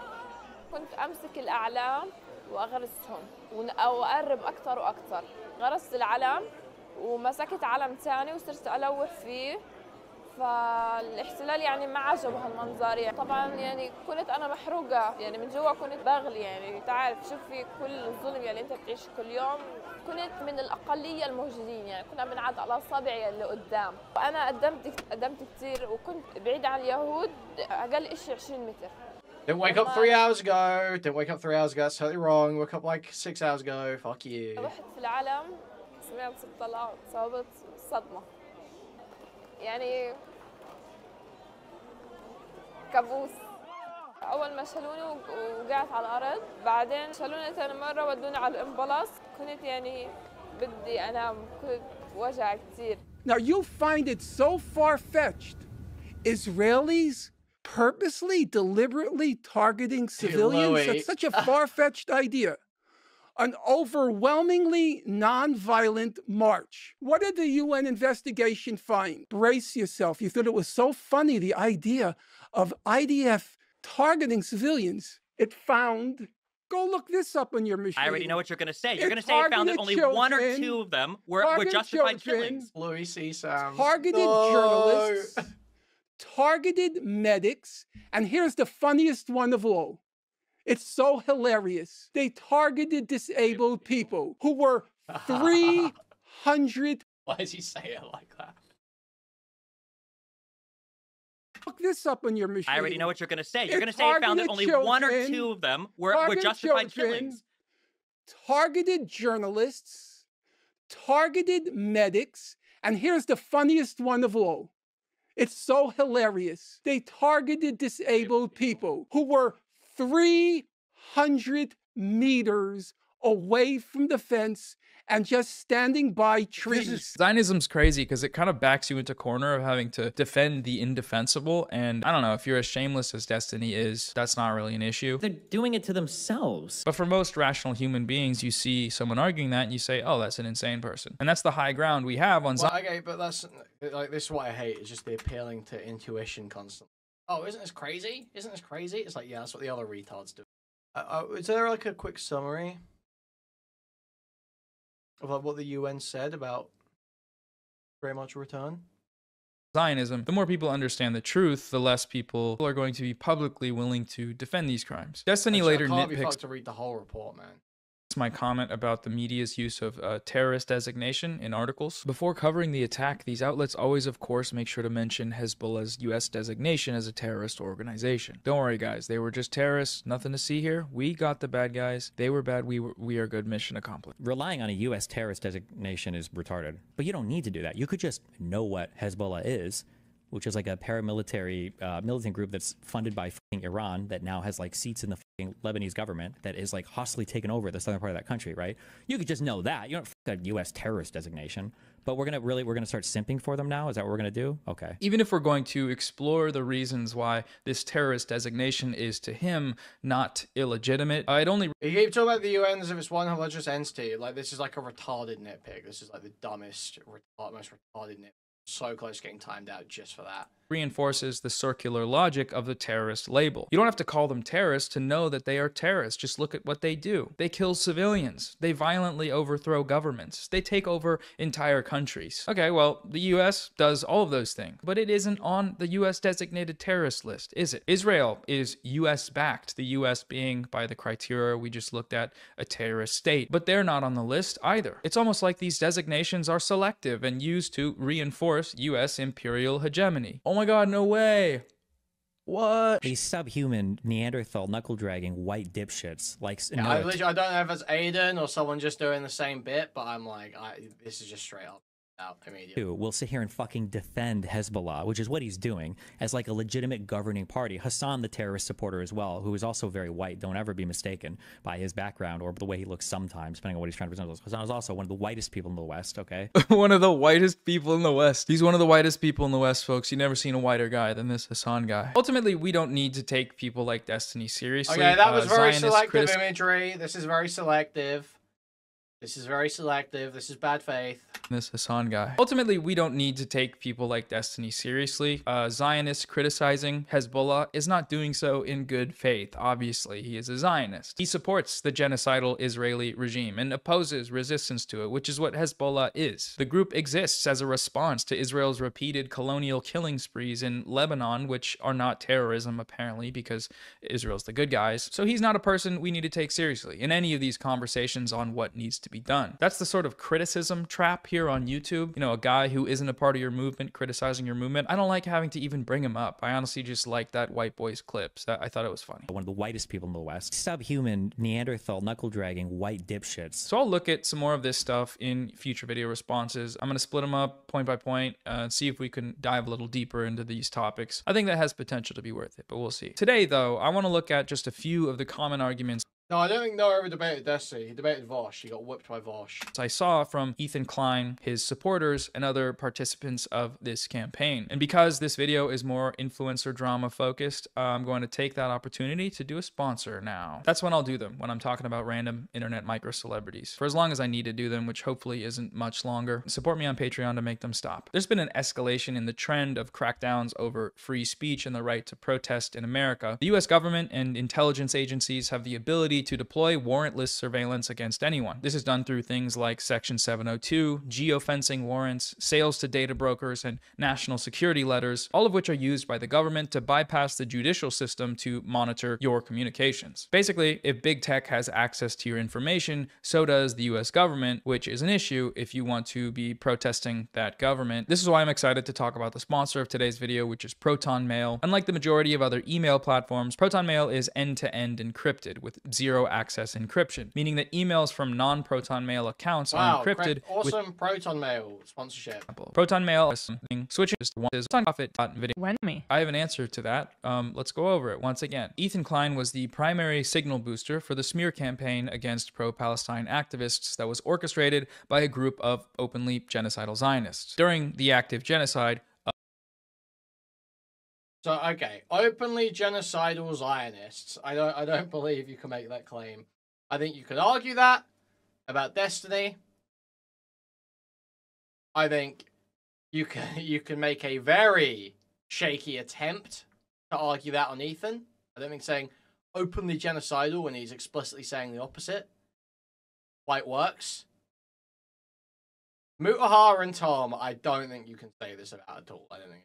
كنت امسك الاعلام واغرسهم واقرب اكثر واكثر. غرست العلم ومسكت علم ثاني وصرت الوح فيه. فالاحتلال يعني ما عجبه هالمنظر يعني. طبعا يعني كنت انا محروقه يعني من جوا كنت بغلي يعني تعرف شوف في كل الظلم يعني انت بتعيش كل يوم. كنت من الاقليه الموجودين يعني كنا بنعد على اصابعي اللي قدام. وانا قدمت كثير وكنت بعيد عن اليهود اقل شيء 20 متر. Didn't wake up 3 hours ago. Didn't wake up 3 hours ago. That's totally wrong. Woke up like 6 hours ago. Fuck you. رحت في العلم سمعت صوت طلع صابت صدمه. يعني كابوس. اول ما شالوني وقعت على الارض بعدين شالوني ثاني مره ودوني على الامبلاس كنت يعني بدي انام كنت وجع كثير. Now you find it so far-fetched. Israelis purposely, deliberately targeting civilians? Louis. That's such a far-fetched idea. An overwhelmingly non-violent march. What did the UN investigation find? Brace yourself. You thought it was so funny, the idea of IDF targeting civilians. It found, go look this up on your machine. I already know what you're going to say. You're going to say it found that only one or two of them were justified killings. Louis C. Sam. Targeted journalists, targeted medics, and here's the funniest one of all. It's so hilarious. They targeted disabled people who were 300. Why does he say it like that? Look this up on your machine. I already know what you're going to say. You're going to say it found that only one or two of them were justified killings. Targeted journalists, targeted medics, and here's the funniest one of all. It's so hilarious. They targeted disabled people who were 300 meters away from the fence and just standing by trees. Zionism's crazy because it kind of backs you into a corner of having to defend the indefensible. And I don't know, if you're as shameless as Destiny is, that's not really an issue. They're doing it to themselves. But for most rational human beings, you see someone arguing that and you say, oh, that's an insane person. And that's the high ground we have on Well, okay, but that's like this is what I hate, is just the appealing to intuition constantly. Oh, isn't this crazy? Isn't this crazy? It's like, yeah, that's what the other retards do. Is there like a quick summary of like what the UN said about Grey March return? Zionism, the more people understand the truth, the less people are going to be publicly willing to defend these crimes. Destiny later I can't be nitpicks fucked to read the whole report, man. my comment about the media's use of terrorist designation in articles. Before covering the attack, these outlets always, of course, make sure to mention Hezbollah's US designation as a terrorist organization. Don't worry, guys. They were just terrorists. Nothing to see here. We got the bad guys. They were bad. We are good. Mission accomplished. Relying on a US terrorist designation is retarded. But you don't need to do that. You could just know what Hezbollah is, which is like a paramilitary militant group that's funded by Iran that now has like seats in the Lebanese government that is like hostily taken over the southern part of that country, right? You could just know that. You don't a U.S. terrorist designation. But we're gonna start simping for them now? Is that what we're gonna do? Okay. Even if we're going to explore the reasons why this terrorist designation is to him not illegitimate, I'd only. You keep talking about the UN as if it's one homogeneous entity. Like this is like a retarded nitpick. This is like the dumbest, most retarded nitpick. So close to getting timed out just for that. Reinforces the circular logic of the terrorist label. You don't have to call them terrorists to know that they are terrorists. Just look at what they do. They kill civilians. They violently overthrow governments. They take over entire countries. Okay, well, the US does all of those things, but it isn't on the US designated terrorist list, is it? Israel is US backed, the US being, by the criteria we just looked at, a terrorist state, but they're not on the list either. It's almost like these designations are selective and used to reinforce US imperial hegemony. Oh my god, no way. What? These subhuman Neanderthal knuckle-dragging white dipshits like. Yeah, I don't know if it's Aiden or someone just doing the same bit, but I'm like, this is just straight up out immediately. We'll sit here and fucking defend Hezbollah, which is what he's doing, as like a legitimate governing party. Hassan, the terrorist supporter as well, who is also very white. Don't ever be mistaken by his background or the way he looks sometimes, depending on what he's trying to present. Hassan is also one of the whitest people in the West, okay? One of the whitest people in the West. He's one of the whitest people in the West, folks. You've never seen a whiter guy than this Hassan guy. Ultimately, we don't need to take people like Destiny seriously. Okay, that was very selective imagery. This is very selective. This is very selective. This is bad faith. This Hassan guy. Ultimately, we don't need to take people like Destiny seriously. Zionists criticizing Hezbollah is not doing so in good faith. Obviously, he is a Zionist. He supports the genocidal Israeli regime and opposes resistance to it, which is what Hezbollah is. The group exists as a response to Israel's repeated colonial killing sprees in Lebanon, which are not terrorism, apparently, because Israel's the good guys. So he's not a person we need to take seriously in any of these conversations on what needs to be done. That's the sort of criticism trap here on YouTube. You know, a guy who isn't a part of your movement criticizing your movement. I don't like having to even bring him up. I honestly just like that white boy's clips. I thought it was funny. One of the whitest people in the West. Subhuman, Neanderthal, knuckle-dragging, white dipshits. So I'll look at some more of this stuff in future video responses. I'm going to split them up point by point and see if we can dive a little deeper into these topics. I think that has potential to be worth it, but we'll see. Today, though, I want to look at just a few of the common arguments. No, I don't think Noah ever debated Destiny. He debated Vosh. He got whipped by Vosh. I saw from Ethan Klein, his supporters, and other participants of this campaign. And because this video is more influencer drama focused, I'm going to take that opportunity to do a sponsor now. That's when I'll do them, when I'm talking about random internet micro celebrities. For as long as I need to do them, which hopefully isn't much longer. Support me on Patreon to make them stop. There's been an escalation in the trend of crackdowns over free speech and the right to protest in America. The US government and intelligence agencies have the ability to deploy warrantless surveillance against anyone. This is done through things like Section 702, geofencing warrants, sales to data brokers, and national security letters, all of which are used by the government to bypass the judicial system to monitor your communications. Basically, if big tech has access to your information, so does the US government, which is an issue if you want to be protesting that government. This is why I'm excited to talk about the sponsor of today's video, which is Proton Mail. Unlike the majority of other email platforms, Proton Mail is end-to-end encrypted with zero access encryption, meaning that emails from non-Proton Mail accounts are encrypted. Awesome Proton Mail sponsorship. Proton Mail is something switches to one is profit.video. When me? I have an answer to that. Let's go over it once again. Ethan Klein was the primary signal booster for the smear campaign against pro-Palestine activists that was orchestrated by a group of openly genocidal Zionists. During the active genocide, so, okay, openly genocidal Zionists. I don't believe you can make that claim. I think you could argue that about Destiny. I think you can make a very shaky attempt to argue that on Ethan. I don't think saying openly genocidal when he's explicitly saying the opposite quite works. Mutahar and Tom, I don't think you can say this about at all. I don't think.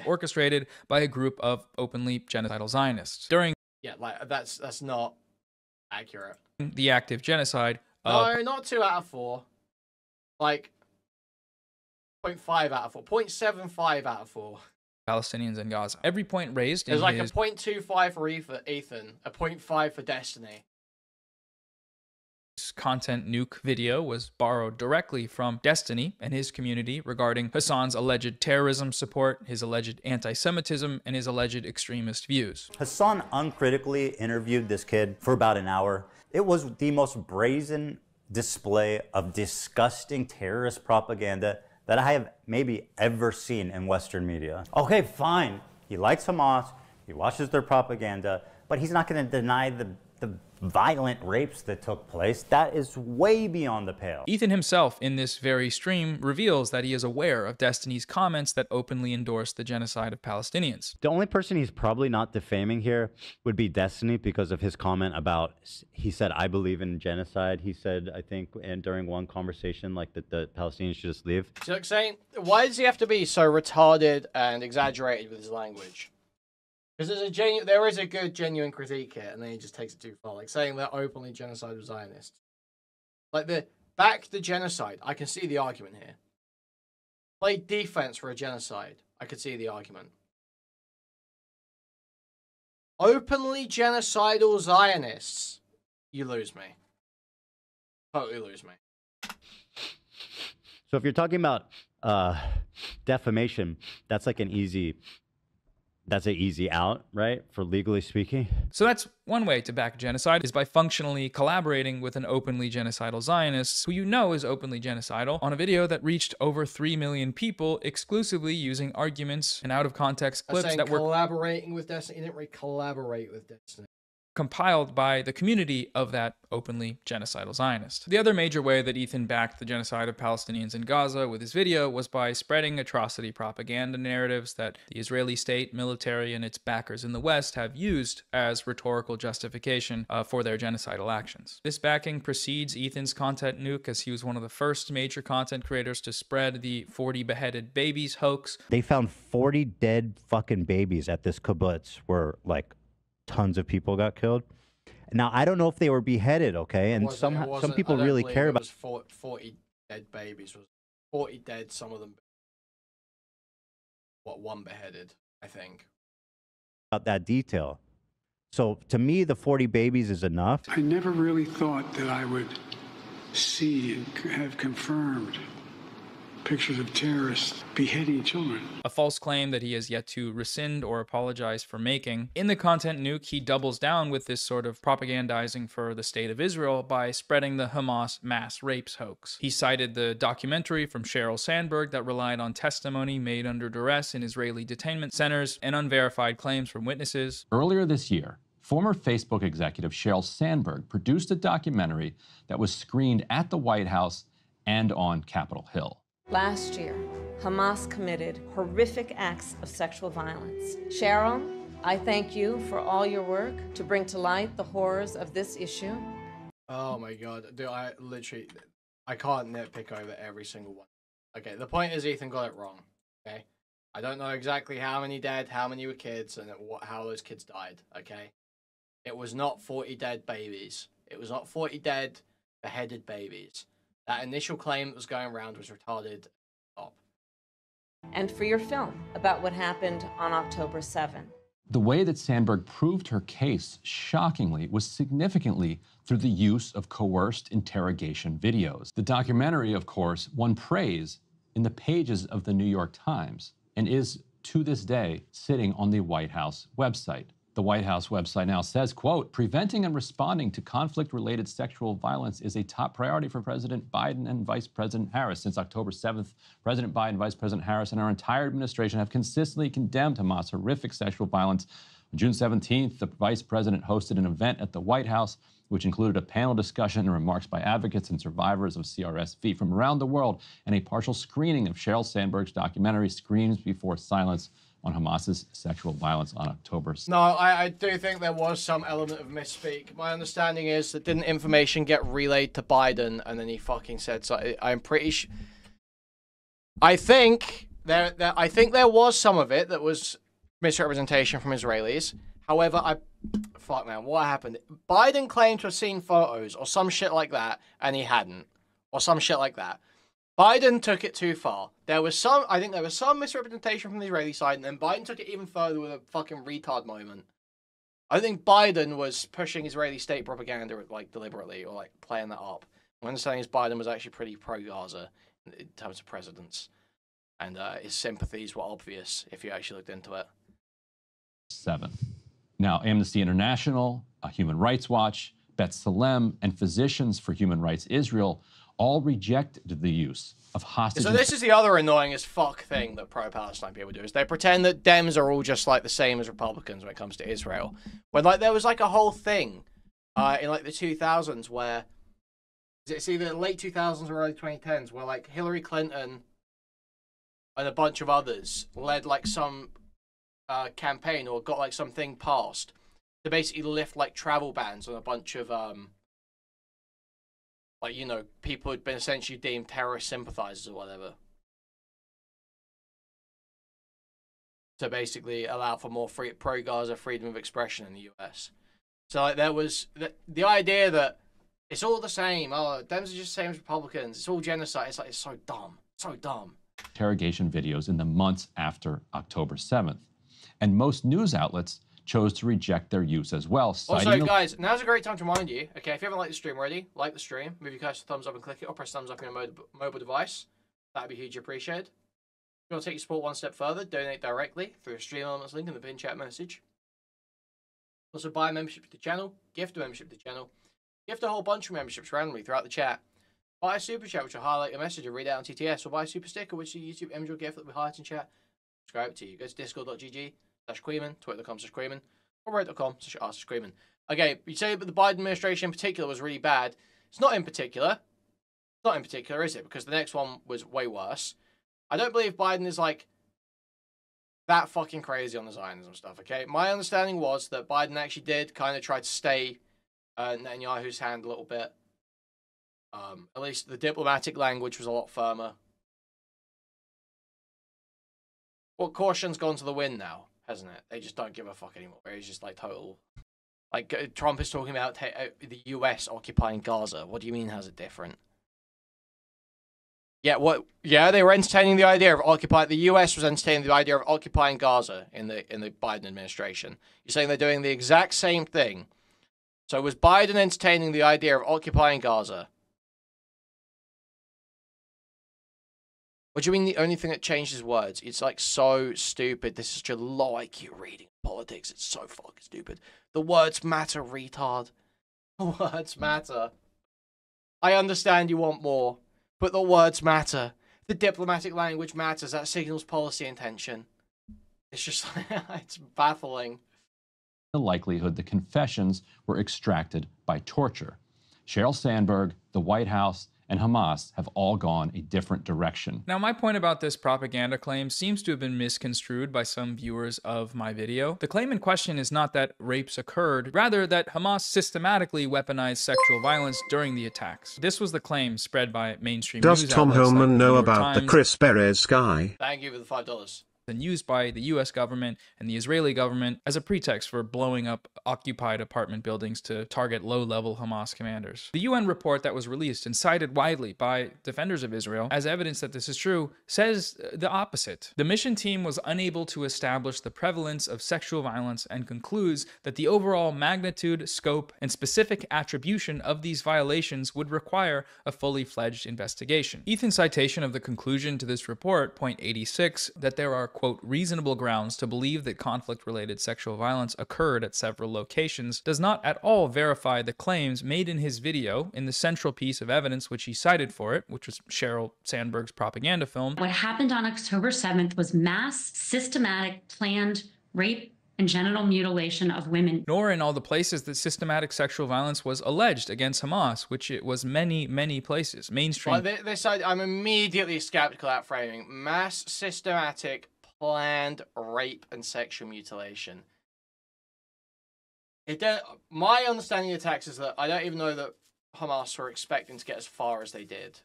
Orchestrated by a group of openly genocidal Zionists. During like that's not accurate. The active genocide. No, not 2 out of 4. Like 0.5 out of 4, 0.75 out of 4. Palestinians in Gaza. Every point raised There's in like his... a 0.25 for Ethan, a 0.5 for Destiny. Content nuke video was borrowed directly from Destiny and his community regarding Hassan's alleged terrorism support, his alleged anti-Semitism, and his alleged extremist views. Hassan uncritically interviewed this kid for about an hour. It was the most brazen display of disgusting terrorist propaganda that I have maybe ever seen in Western media. Okay, fine. He likes Hamas, he watches their propaganda, but he's not going to deny the violent rapes that took place. That is way beyond the pale. Ethan himself in this very stream reveals that he is aware of Destiny's comments that openly endorse the genocide of Palestinians. The only person he's probably not defaming here would be Destiny because of his comment about, he said, I believe in genocide. He said, I think, and during one conversation, like that the Palestinians should just leave. So like saying, why does he have to be so retarded and exaggerated with his language? Because there is a good genuine critique here, and then he just takes it too far. Like saying they're openly genocidal Zionists. Like back the genocide, I can see the argument here. Play defense for a genocide, I could see the argument. Openly genocidal Zionists, you lose me. Totally lose me. So if you're talking about defamation, that's like an easy out, right? For legally speaking. So that's one way to back genocide, is by functionally collaborating with an openly genocidal Zionist who you know is openly genocidal on a video that reached over 3 million people exclusively using arguments and out of context clips that were collaborating with Destiny. He didn't really collaborate with Destiny. compiled by the community of that openly genocidal Zionist. The other major way that Ethan backed the genocide of Palestinians in Gaza with his video was by spreading atrocity propaganda narratives that the Israeli state, military, and its backers in the West have used as rhetorical justification for their genocidal actions. This backing precedes Ethan's content nuke, as he was one of the first major content creators to spread the 40 beheaded babies hoax. They found 40 dead fucking babies at this kibbutz where like tons of people got killed. Now, I don't know if they were beheaded, okay? And some people really care about... 40 dead babies. Was 40 dead, some of them... one beheaded, I think. About that detail. So, to me, the 40 babies is enough. I never really thought that I would see and have confirmed pictures of terrorists beheading children. A false claim that he has yet to rescind or apologize for making. In the content nuke, he doubles down with this sort of propagandizing for the state of Israel by spreading the Hamas mass rapes hoax. He cited the documentary from Sheryl Sandberg that relied on testimony made under duress in Israeli detainment centers and unverified claims from witnesses. Earlier this year, former Facebook executive Sheryl Sandberg produced a documentary that was screened at the White House and on Capitol Hill. Last year, Hamas committed horrific acts of sexual violence. Cheryl, I thank you for all your work to bring to light the horrors of this issue. Oh my god, dude, I can't nitpick over every single one. Okay, the point is Ethan got it wrong, okay? I don't know exactly how many dead, how many were kids, and how those kids died, okay? It was not 40 dead babies. It was not 40 dead, beheaded babies. That initial claim that was going around was retarded. And for your film about what happened on October 7. The way that Sandberg proved her case, shockingly, was significantly through the use of coerced interrogation videos. The documentary, of course, won praise in the pages of the New York Times and is, to this day, sitting on the White House website. The White House website now says, quote, preventing and responding to conflict-related sexual violence is a top priority for President Biden and Vice President Harris. Since October 7th, President Biden, Vice President Harris, and our entire administration have consistently condemned Hamas' horrific sexual violence. On June 17th, the Vice President hosted an event at the White House, which included a panel discussion and remarks by advocates and survivors of CRSV from around the world, and a partial screening of Sheryl Sandberg's documentary, Screams Before Silence, on Hamas's sexual violence on October 7th. No, I do think there was some element of misspeak. My understanding is that didn't information get relayed to Biden and then he fucking said so. I'm pretty sure. I think there was some of it that was misrepresentation from Israelis. However, fuck man, what happened? Biden claimed to have seen photos or some shit like that, and he hadn't, or some shit like that. Biden took it too far. I think there was some misrepresentation from the Israeli side, and then Biden took it even further with a fucking retard moment. I think Biden was pushing Israeli state propaganda, like, deliberately, or, like, playing that up. My understanding is Biden was actually pretty pro-Gaza in terms of presidents, and his sympathies were obvious if you actually looked into it. 7. Now, Amnesty International, Human Rights Watch, B'Tselem, and Physicians for Human Rights Israel all rejected the use of hostage. So this is the other annoying as fuck thing that pro-Palestine people do, is they pretend that Dems are all just like the same as Republicans when it comes to Israel. When like there was like a whole thing in like the 2000s where it's either the late 2000s or early 2010s where like Hillary Clinton and a bunch of others led like some campaign or got like something passed to basically lift like travel bans on a bunch of like, you know, people who'd been essentially deemed terrorist sympathizers or whatever. To basically allow for more pro-Gaza freedom of expression in the US. So, like, there was the idea that it's all the same. Oh, Dems are just the same as Republicans. It's all genocide. It's like, it's so dumb. So dumb. Interrogation videos in the months after October 7th. And most news outlets chose to reject their use as well. Also, guys, now's a great time to remind you, okay, if you haven't liked the stream already, like the stream, move your cursor to thumbs up and click it, or press thumbs up on your mobile device. That'd be hugely appreciated. If you want to take your support one step further, donate directly through a Stream Elements link in the pinned chat message. Also, buy a membership to the channel, gift a membership to the channel, gift a whole bunch of memberships randomly throughout the chat. Buy a super chat, which will highlight your message and read out on TTS, or buy a super sticker, which is a YouTube MJ gift that will be highlighted in chat. Subscribe to you. Go to discord.gg/Kuihman, twitter.com/Kuihman, or reddit.com/r/Kuihman. Okay, you say that the Biden administration in particular was really bad. It's not in particular. It's not in particular, is it? Because the next one was way worse. I don't believe Biden is, like, that fucking crazy on the Zionism stuff, okay? My understanding was that Biden actually did kind of try to stay Netanyahu's hand a little bit. At least the diplomatic language was a lot firmer. Well, caution's gone to the wind now, hasn't it? They just don't give a fuck anymore. It's just like total... Like, Trump is talking about the US occupying Gaza. What do you mean how's it different? Yeah, what? Yeah, they were entertaining the idea of occupying... The US was entertaining the idea of occupying Gaza in the Biden administration. You're saying they're doing the exact same thing. So was Biden entertaining the idea of occupying Gaza? What do you mean the only thing that changed is words? It's like so stupid. This is such a low IQ reading of politics. It's so fucking stupid. The words matter, retard. The words matter. I understand you want more, but the words matter. The diplomatic language matters. That signals policy intention. It's just, it's baffling. The likelihood the confessions were extracted by torture. Sheryl Sandberg, the White House, and Hamas have all gone a different direction. Now, my point about this propaganda claim seems to have been misconstrued by some viewers of my video. The claim in question is not that rapes occurred, rather that Hamas systematically weaponized sexual violence during the attacks. This was the claim spread by mainstream news Does Tom outlets like Hillman the know New York about the Times, Chris Perez guy? Thank you for the $5. and used by the US government and the Israeli government as a pretext for blowing up occupied apartment buildings to target low-level Hamas commanders. The UN report that was released and cited widely by defenders of Israel as evidence that this is true says the opposite. The mission team was unable to establish the prevalence of sexual violence and concludes that the overall magnitude, scope, and specific attribution of these violations would require a fully fledged investigation. Ethan's citation of the conclusion to this report, point 86, that there are, quote, reasonable grounds to believe that conflict-related sexual violence occurred at several locations, does not at all verify the claims made in his video in the central piece of evidence which he cited for it, which was Sheryl Sandberg's propaganda film. What happened on October 7th was mass, systematic, planned rape and genital mutilation of women. Nor in all the places that systematic sexual violence was alleged against Hamas, which it was many, many places. Mainstream. Well, this side, I'm immediately skeptical at framing. Mass, systematic, planned rape and sexual mutilation. My understanding of the text is that I don't even know that Hamas were expecting to get as far as they did.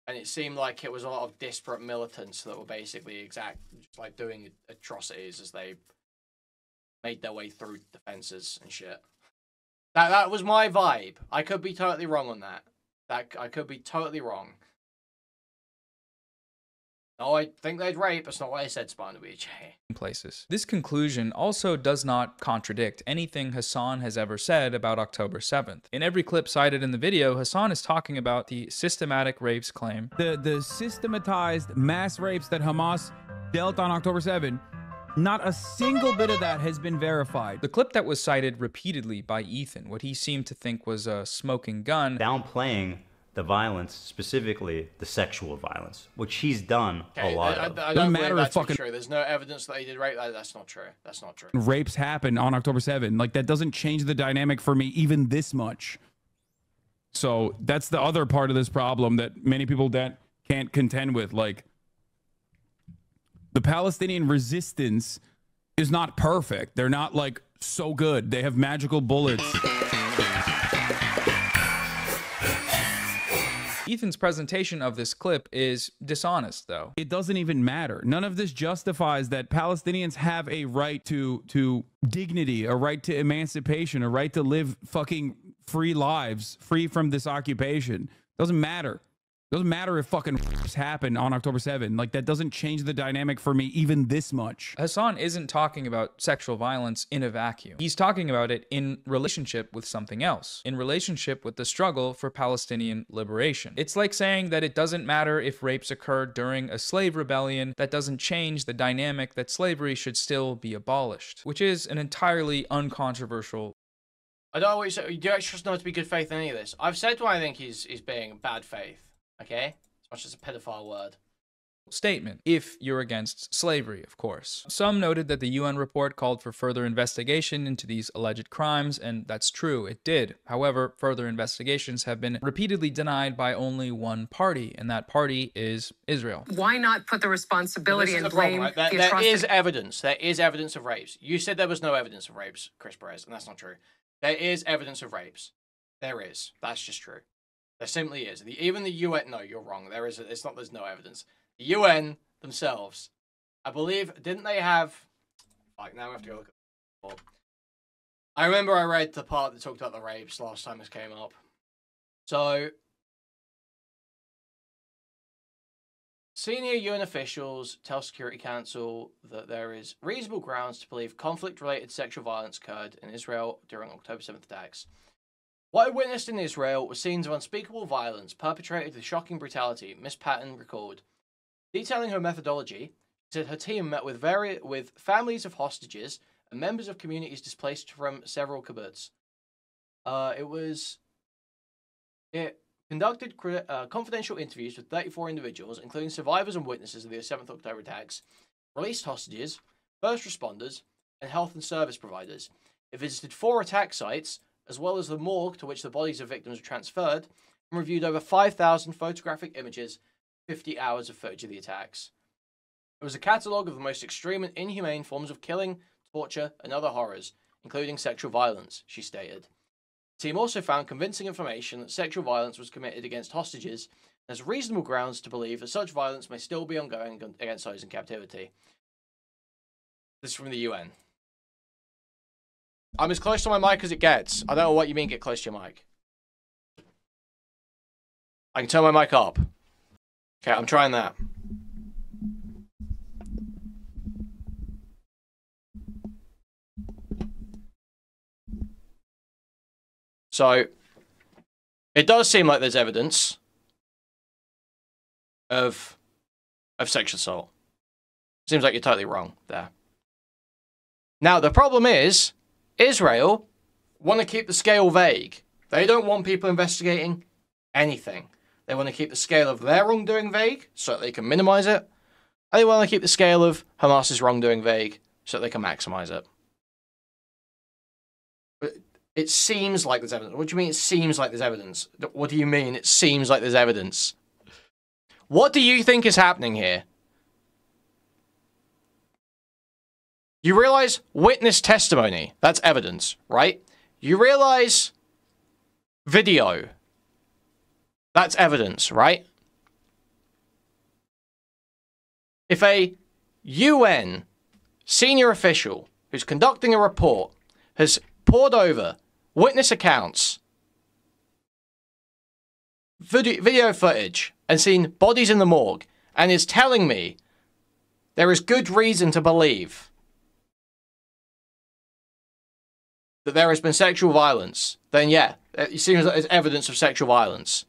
And it seemed like it was a lot of disparate militants that were basically just like doing atrocities as they made their way through defenses and shit. That was my vibe. I could be totally wrong on that. I could be totally wrong. No, I think they'd rape. That's not what I said, SPINELESS. Places. This conclusion also does not contradict anything Hassan has ever said about October 7th. In every clip cited in the video, Hassan is talking about the systematic rapes claim. The systematized mass rapes that Hamas dealt on October 7th, not a single bit of that has been verified. The clip that was cited repeatedly by Ethan, what he seemed to think was a smoking gun, downplaying the violence, specifically the sexual violence, which he's done a lot of. I don't believe that's true. There's no evidence that he did rape. That's not true. That's not true. Rapes happen on October 7th. Like, that doesn't change the dynamic for me even this much. So that's the other part of this problem that many people can't contend with. Like, the Palestinian resistance is not perfect. They're not, like, so good. They have magical bullets. Ethan's presentation of this clip is dishonest, though. It doesn't even matter. None of this justifies that Palestinians have a right to dignity, a right to emancipation, a right to live fucking free lives, free from this occupation. Doesn't matter. Doesn't matter if fucking happened on October 7th. Like, that doesn't change the dynamic for me even this much. Hassan isn't talking about sexual violence in a vacuum. He's talking about it in relationship with something else, in relationship with the struggle for Palestinian liberation. It's like saying that it doesn't matter if rapes occurred during a slave rebellion. That doesn't change the dynamic that slavery should still be abolished, which is an entirely uncontroversial. I don't always say, you do actually know to be good faith in any of this. I've said why I think he's being bad faith. Okay? As much as a pedophile word. statement, if you're against slavery, of course. Some noted that the UN report called for further investigation into these alleged crimes, and that's true, it did. However, further investigations have been repeatedly denied by only one party, and that party is Israel. Why not put the responsibility and blame right? There is evidence. There is evidence of rapes. You said there was no evidence of rapes, Chris Perez, and that's not true. There is evidence of rapes. There is. That's just true. There simply is. Even the UN... No, you're wrong. There is. It's not there's no evidence. The UN themselves, I believe, didn't they have... Like, now we have to go look at... I remember I read the part that talked about the rapes last time this came up. So, senior UN officials tell Security Council that there is reasonable grounds to believe conflict-related sexual violence occurred in Israel during October 7th attacks. What I witnessed in Israel were scenes of unspeakable violence perpetrated with shocking brutality, Miss Patton recalled. Detailing her methodology, she said her team met with families of hostages and members of communities displaced from several kibbutz. It conducted confidential interviews with 34 individuals, including survivors and witnesses of the 7th October attacks, released hostages, first responders, and health and service providers. It visited 4 attack sites, as well as the morgue to which the bodies of victims were transferred, and reviewed over 5,000 photographic images, 50 hours of footage of the attacks. It was a catalogue of the most extreme and inhumane forms of killing, torture, and other horrors, including sexual violence, she stated. The team also found convincing information that sexual violence was committed against hostages, and has reasonable grounds to believe that such violence may still be ongoing against those in captivity. This is from the UN. I'm as close to my mic as it gets. I don't know what you mean get close to your mic. I can turn my mic up. Okay, I'm trying that. So, it does seem like there's evidence of sexual assault. Seems like you're totally wrong there. Now, the problem is, Israel want to keep the scale vague. They don't want people investigating anything. They want to keep the scale of their wrongdoing vague so that they can minimize it. And they want to keep the scale of Hamas's wrongdoing vague so that they can maximize it. But it seems like there's evidence. What do you mean it seems like there's evidence? What do you mean it seems like there's evidence? What do you think is happening here? You realize witness testimony, that's evidence, right? You realize video, that's evidence, right? If a UN senior official who's conducting a report has pored over witness accounts, video footage, and seen bodies in the morgue, and is telling me there is good reason to believe that there has been sexual violence, then yeah, it seems like there's evidence of sexual violence.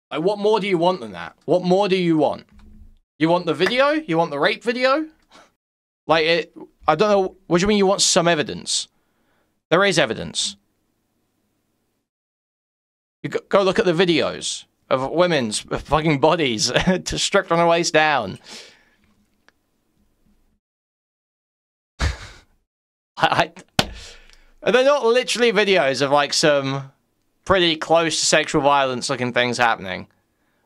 Like, what more do you want than that? What more do you want? You want the video? You want the rape video? Like, I don't know, what do you mean you want some evidence? There is evidence. You go look at the videos of women's fucking bodies stripped from the waist down. They're not literally videos of like some pretty close to sexual violence looking things happening.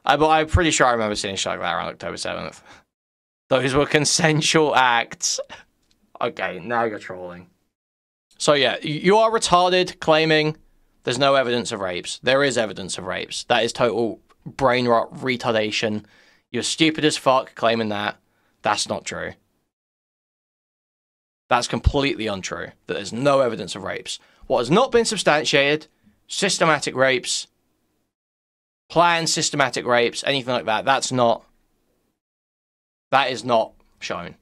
But I'm pretty sure I remember seeing shit like that around October 7th. Those were consensual acts. Okay, now you're trolling. So yeah, you are retarded claiming there's no evidence of rapes. There is evidence of rapes. That is total brain rot retardation. You're stupid as fuck claiming that. That's not true. That's completely untrue, that there's no evidence of rapes. What has not been substantiated, systematic rapes, planned systematic rapes, anything like that, that is not shown.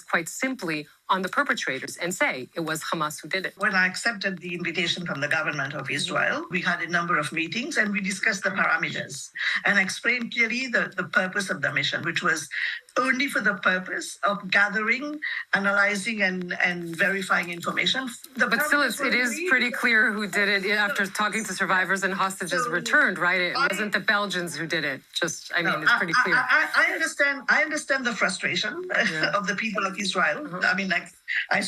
Quite simply on the perpetrators and say it was Hamas who did it. When I accepted the invitation from the government of Israel, we had a number of meetings and we discussed the parameters and explained clearly the purpose of the mission, which was only for the purpose of gathering, analyzing, and verifying information. But still, it is pretty clear who did it after talking to survivors and hostages returned, right? It wasn't the Belgians who did it. It's pretty clear. I understand the frustration of the people of Israel. I mean, like, I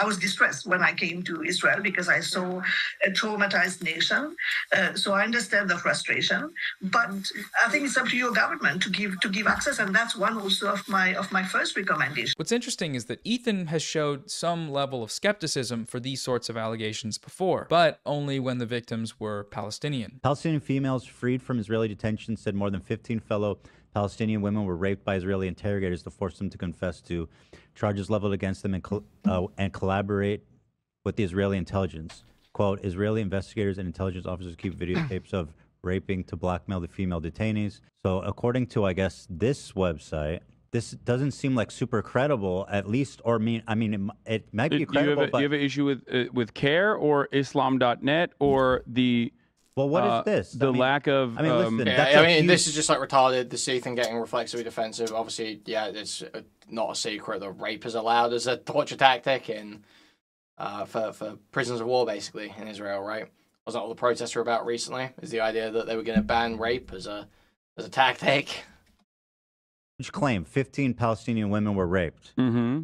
was distressed when I came to Israel because I saw a traumatized nation. So I understand the frustration, but I think it's up to your government to give access, and that's one also of my first recommendation. What's interesting is that Ethan has showed some level of skepticism for these sorts of allegations before, but only when the victims were Palestinian. Palestinian females freed from Israeli detention said more than 15 fellow Palestinian women were raped by Israeli interrogators to force them to confess to charges leveled against them and collaborate with the Israeli intelligence. Quote, Israeli investigators and intelligence officers keep videotapes of raping to blackmail the female detainees. So according to, I guess, this website, this doesn't seem like super credible, at least, or it might be credible. Do you have an issue with CARE or Islam.net or the... Well, what is this? The lack of... listen, this is just like retarded. The Ethan getting reflexively defensive. Obviously, yeah, it's not a secret that rape is allowed as a torture tactic for prisoners of war, basically, in Israel, right? Was that what the protests were about recently? Is the idea that they were going to ban rape as a tactic? Which claim 15 Palestinian women were raped. Mm-hmm.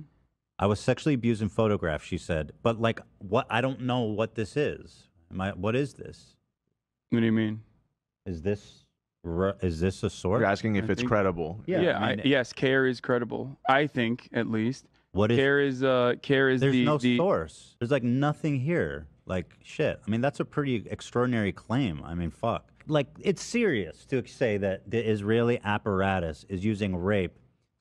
I was sexually abused and photographed, she said. But like, what? I don't know what this is. What is this? What do you mean? Is this a source? You're asking if it's credible. Yeah. Yes, CARE is credible. I think, at least. What is CARE is There's no source. There's like nothing here. Like shit. I mean, that's a pretty extraordinary claim. I mean, fuck. Like, it's serious to say that the Israeli apparatus is using rape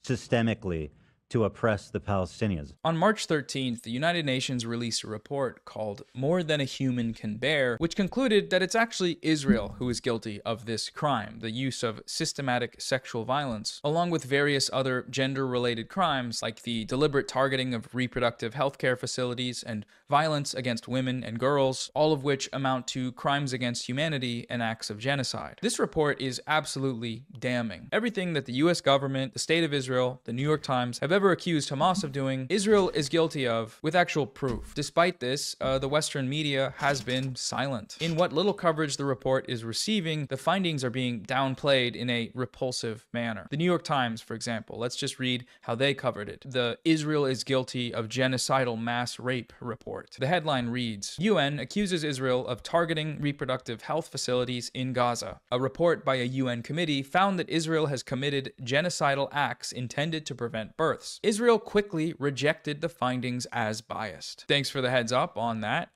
systemically to oppress the Palestinians. On March 13th, the United Nations released a report called More Than a Human Can Bear, which concluded that it's actually Israel who is guilty of this crime, the use of systematic sexual violence, along with various other gender-related crimes like the deliberate targeting of reproductive healthcare facilities and violence against women and girls, all of which amount to crimes against humanity and acts of genocide. This report is absolutely damning. Everything that the US government, the State of Israel, the New York Times have ever accused Hamas of doing, Israel is guilty of, with actual proof. Despite this, the Western media has been silent. In what little coverage the report is receiving, the findings are being downplayed in a repulsive manner. The New York Times, for example, let's just read how they covered it. The Israel is guilty of genocidal mass rape report. The headline reads, UN accuses Israel of targeting reproductive health facilities in Gaza. A report by a UN committee found that Israel has committed genocidal acts intended to prevent births. Israel quickly rejected the findings as biased. Thanks for the heads up on that.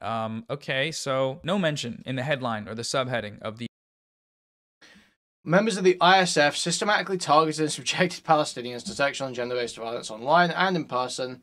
Okay, so no mention in the headline or the subheading of the members of the ISF systematically targeted and subjected Palestinians to sexual and gender-based violence online and in person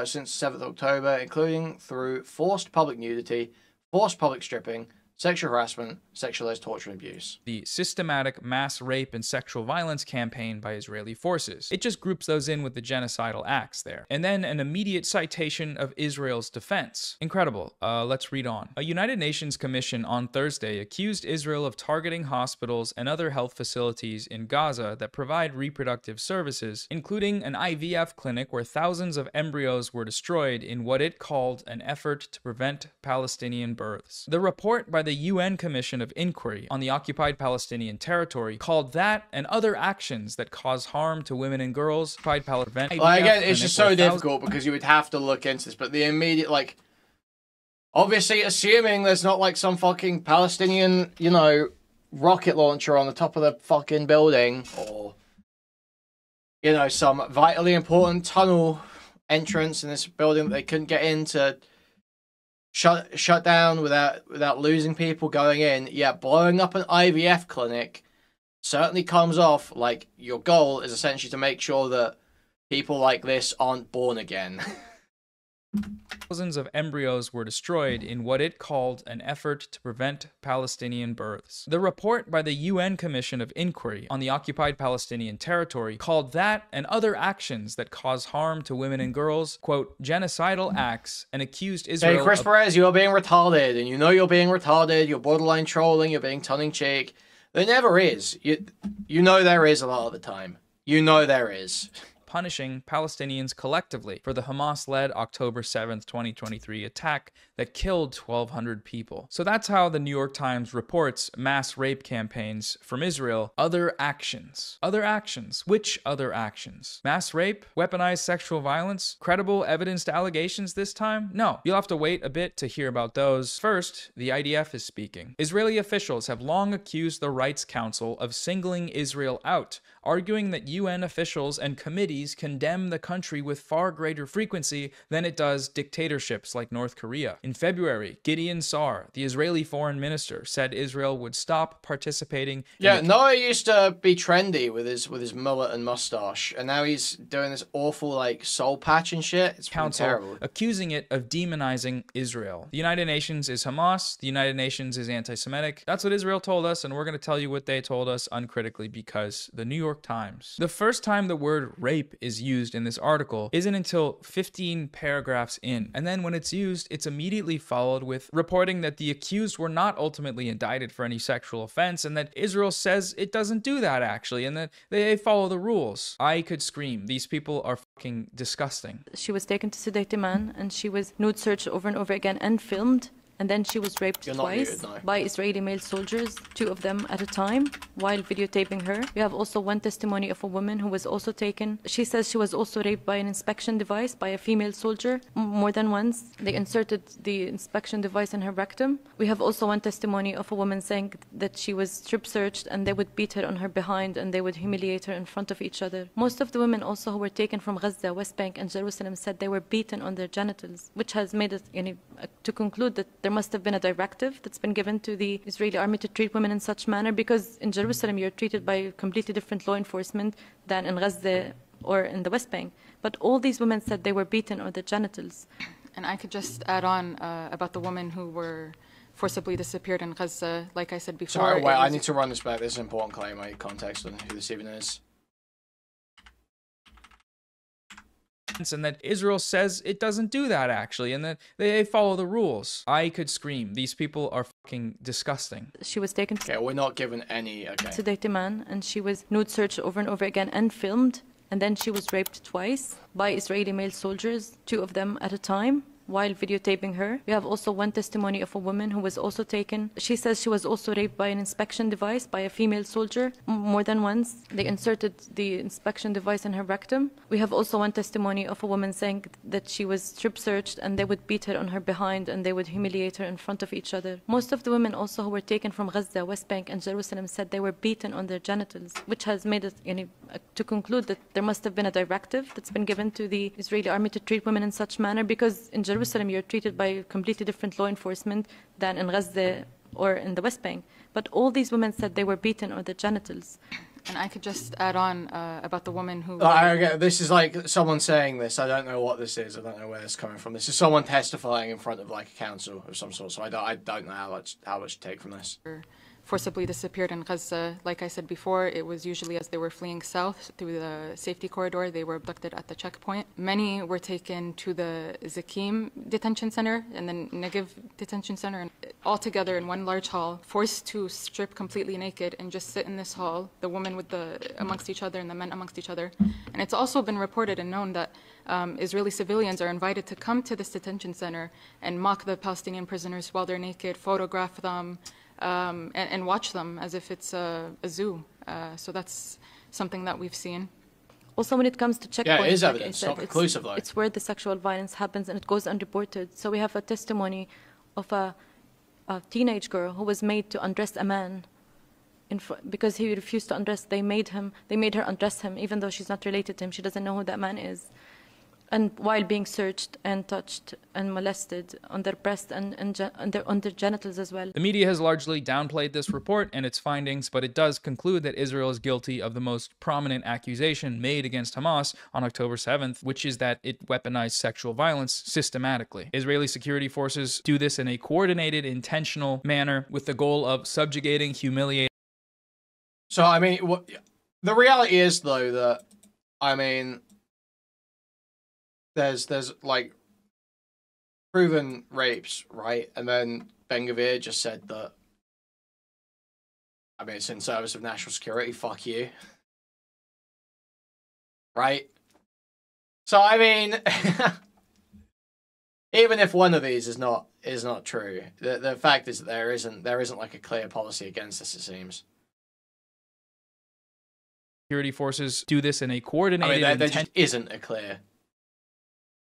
since 7th October, including through forced public nudity, forced public stripping, sexual harassment, sexualized torture and abuse. The systematic mass rape and sexual violence campaign by Israeli forces. It just groups those in with the genocidal acts there. And then an immediate citation of Israel's defense. Incredible. Let's read on. A United Nations commission on Thursday accused Israel of targeting hospitals and other health facilities in Gaza that provide reproductive services, including an IVF clinic where thousands of embryos were destroyed in what it called an effort to prevent Palestinian births. The report by the UN Commission of Inquiry on the Occupied Palestinian Territory called that and other actions that cause harm to women and girls. Again, it's just so difficult because you would have to look into this, but the immediate, like, obviously assuming there's not like some fucking Palestinian, you know, rocket launcher on the top of the fucking building, or, you know, some vitally important tunnel entrance in this building that they couldn't get in to shut down without losing people going in. Yeah, blowing up an IVF clinic certainly comes off like your goal is essentially to make sure that people like this aren't born again. Thousands of embryos were destroyed in what it called an effort to prevent Palestinian births. The report by the UN Commission of Inquiry on the occupied Palestinian territory called that and other actions that cause harm to women and girls, quote, genocidal acts, and accused Israel Hey, Chris Perez, you're being retarded, and you know you're being retarded, you're borderline trolling, you're being tongue-in-cheek. There never is. You know there is a lot of the time. You know there is. Punishing Palestinians collectively for the Hamas-led October 7th, 2023 attack that killed 1,200 people. So that's how the New York Times reports mass rape campaigns from Israel. Other actions. Other actions. Which other actions? Mass rape? Weaponized sexual violence? Credible evidence to allegations this time? No. You'll have to wait a bit to hear about those. First, the IDF is speaking. Israeli officials have long accused the Rights Council of singling Israel out, arguing that UN officials and committees condemn the country with far greater frequency than it does dictatorships like North Korea. In February, Gideon Sa'ar, the Israeli foreign minister, said Israel would stop participating. Yeah, Noah used to be trendy with his mullet and mustache, and now he's doing this awful like soul patch and shit. It's Council terrible. accusing it of demonizing Israel. The United Nations is Hamas. The United Nations is anti-Semitic. That's what Israel told us, and we're going to tell you what they told us uncritically because the New York Times. The first time the word rape is used in this article isn't until 15 paragraphs in, and then when it's used, it's immediately followed with reporting that the accused were not ultimately indicted for any sexual offense, and that Israel says it doesn't do that actually, and that they follow the rules. I could scream. These people are fucking disgusting. She was taken to sedate Amman, and she was nude searched over and over again and filmed. And then she was raped twice by Israeli male soldiers, 2 of them at a time, while videotaping her. We have also one testimony of a woman who was also taken. She says she was also raped by an inspection device by a female soldier more than once. They inserted the inspection device in her rectum. We have also one testimony of a woman saying that she was strip searched and they would beat her on her behind and they would humiliate her in front of each other. Most of the women also who were taken from Gaza, West Bank and Jerusalem said they were beaten on their genitals, which has made it to conclude that there must have been a directive that's been given to the Israeli army to treat women in such manner, because in Jerusalem you're treated by completely different law enforcement than in Gaza or in the West Bank. But all these women said they were beaten on their genitals. And I could just add on about the women who were forcibly disappeared in Gaza, like I said before. Sorry, wait, I need to run this back. This is an important claim. I need context on who this even is. And that Israel says it doesn't do that actually, and that they follow the rules. I could scream. These people are fucking disgusting. She was taken to we're not given any sedate Amman, and she was nude searched over and over again and filmed, and then she was raped twice by Israeli male soldiers, 2 of them at a time, while videotaping her. We have also one testimony of a woman who was also taken. She says she was also raped by an inspection device by a female soldier more than once. They inserted the inspection device in her rectum. We have also one testimony of a woman saying that she was strip searched and they would beat her on her behind and they would humiliate her in front of each other. Most of the women also who were taken from Gaza, West Bank and Jerusalem said they were beaten on their genitals, which has made it to conclude that there must have been a directive that's been given to the Israeli army to treat women in such manner, because in Jerusalem you're treated by completely different law enforcement than in Gaza or in the West Bank. But all these women said they were beaten on their genitals. And I could just add on about the woman who... This is like someone saying this. I don't know what this is. I don't know where it's coming from. This is someone testifying in front of like a council of some sort. So I don't know how much to take from this. Forcibly disappeared in Gaza. Like I said before, it was usually as they were fleeing south through the safety corridor. They were abducted at the checkpoint. Many were taken to the Zakim detention center and the Negev detention center, and all together in one large hall, forced to strip completely naked and just sit in this hall, the women amongst each other and the men amongst each other. And it's also been reported and known that Israeli civilians are invited to come to this detention center and mock the Palestinian prisoners while they're naked, photograph them, and watch them as if it's a zoo. So that's something that we've seen. Also, when it comes to checkpoints, yeah, it is like evidence. I said, it's not conclusive, though. It's where the sexual violence happens and it goes unreported. So we have a testimony of a teenage girl who was made to undress a man because he refused to undress. They made her undress him, even though she's not related to him. She doesn't know who that man is. and while being searched and touched and molested on their breast and on their genitals as well. The media has largely downplayed this report and its findings, but it does conclude that Israel is guilty of the most prominent accusation made against Hamas on October 7th, which is that it weaponized sexual violence systematically. Israeli security forces do this in a coordinated, intentional manner with the goal of subjugating, humiliating. So, I mean, the reality is, though, that, I mean, there's like proven rapes, right? And then Ben-Gvir just said that, I mean, it's in service of national security, fuck you. Right? So, I mean, even if one of these is not true, the fact is that there isn't like a clear policy against this, it seems. Security forces do this in a coordinated, I mean, there just isn't a clear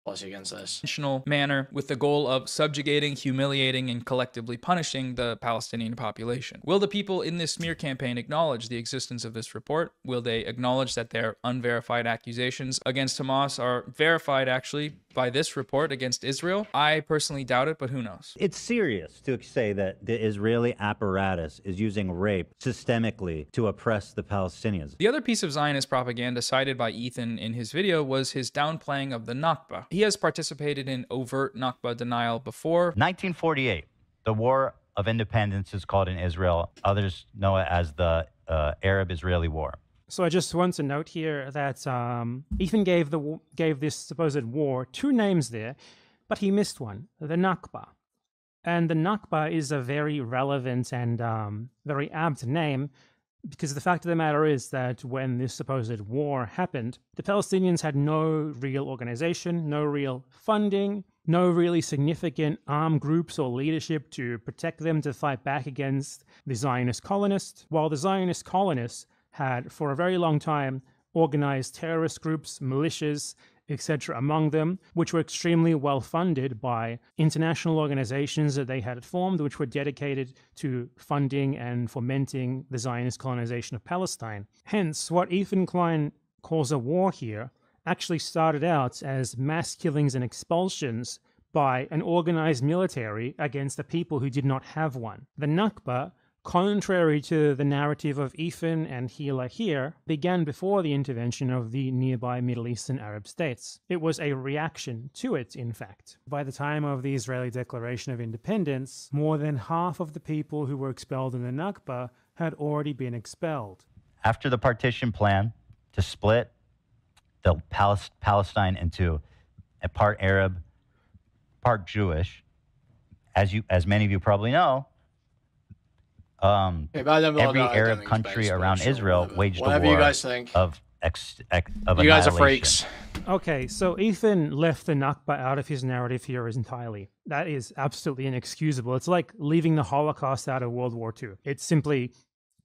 policy against this. Intentional manner with the goal of subjugating, humiliating, and collectively punishing the Palestinian population. Will the people in this smear campaign acknowledge the existence of this report? Will they acknowledge that their unverified accusations against Hamas are verified actually by this report against Israel? I personally doubt it, but who knows? It's serious to say that the Israeli apparatus is using rape systemically to oppress the Palestinians. The other piece of Zionist propaganda cited by Ethan in his video was his downplaying of the Nakba. He has participated in overt Nakba denial before. 1948, the War of Independence is called in Israel. Others know it as the Arab-Israeli War. So I just want to note here that Ethan gave this supposed war 2 names there, but he missed one, the Nakba. And the Nakba is a very relevant and very apt name, because the fact of the matter is that when this supposed war happened, the Palestinians had no real organization, no real funding, no really significant armed groups or leadership to protect them to fight back against the Zionist colonists, while the Zionist colonists had for a very long time organized terrorist groups, militias, etc. among them, which were extremely well funded by international organizations that they had formed, which were dedicated to funding and fomenting the Zionist colonization of Palestine. Hence, what Ethan Klein calls a war here actually started out as mass killings and expulsions by an organized military against the people who did not have one. The Nakba, contrary to the narrative of Ethan and Hila here, began before the intervention of the nearby Middle Eastern Arab states. It was a reaction to it, in fact. By the time of the Israeli Declaration of Independence, more than half of the people who were expelled in the Nakba had already been expelled. After the partition plan to split the Palestine into a part Arab, part Jewish, as many of you probably know, every Arab country around Israel waged a war you guys think. of You guys are freaks. Okay, so Ethan left the Nakba out of his narrative here entirely. That is absolutely inexcusable. It's like leaving the Holocaust out of World War II. It simply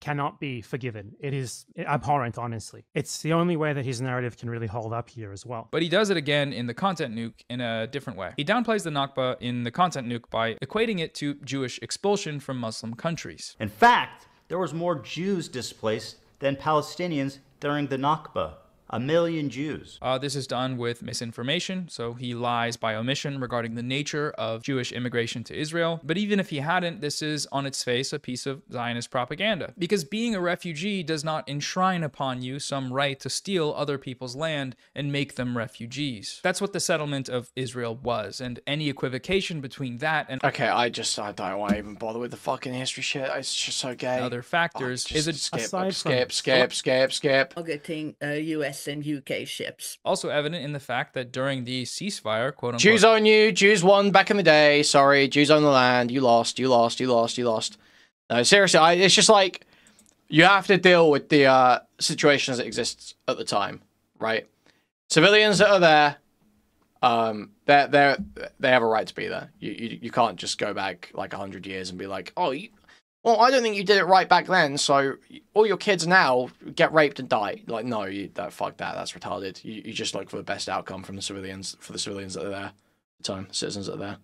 cannot be forgiven. It is abhorrent, honestly. It's the only way that his narrative can really hold up here as well. But he does it again in the content nuke in a different way. He downplays the Nakba in the content nuke by equating it to Jewish expulsion from Muslim countries. In fact, there was more Jews displaced than Palestinians during the Nakba. 1 million Jews. This is done with misinformation, so he lies by omission regarding the nature of Jewish immigration to Israel. But even if he hadn't, this is on its face a piece of Zionist propaganda. Because being a refugee does not enshrine upon you some right to steal other people's land and make them refugees. That's what the settlement of Israel was, and any equivocation between that and... Okay, I don't want to even bother with the fucking history shit. It's just so gay. Other factors is a... Skip. Targeting US and UK ships. Also evident in the fact that during the ceasefire, quote unquote, Jews own you, Jews won back in the day, sorry, Jews own the land, you lost. No, seriously, it's just like, you have to deal with the situation as it exists at the time, right? Civilians that are there, they have a right to be there. You can't just go back like 100 years and be like, oh, well, I don't think you did it right back then, so all your kids now get raped and die. Like, no, fuck that. That's retarded. You just look for the best outcome from the civilians, that are there at the time, citizens that are there.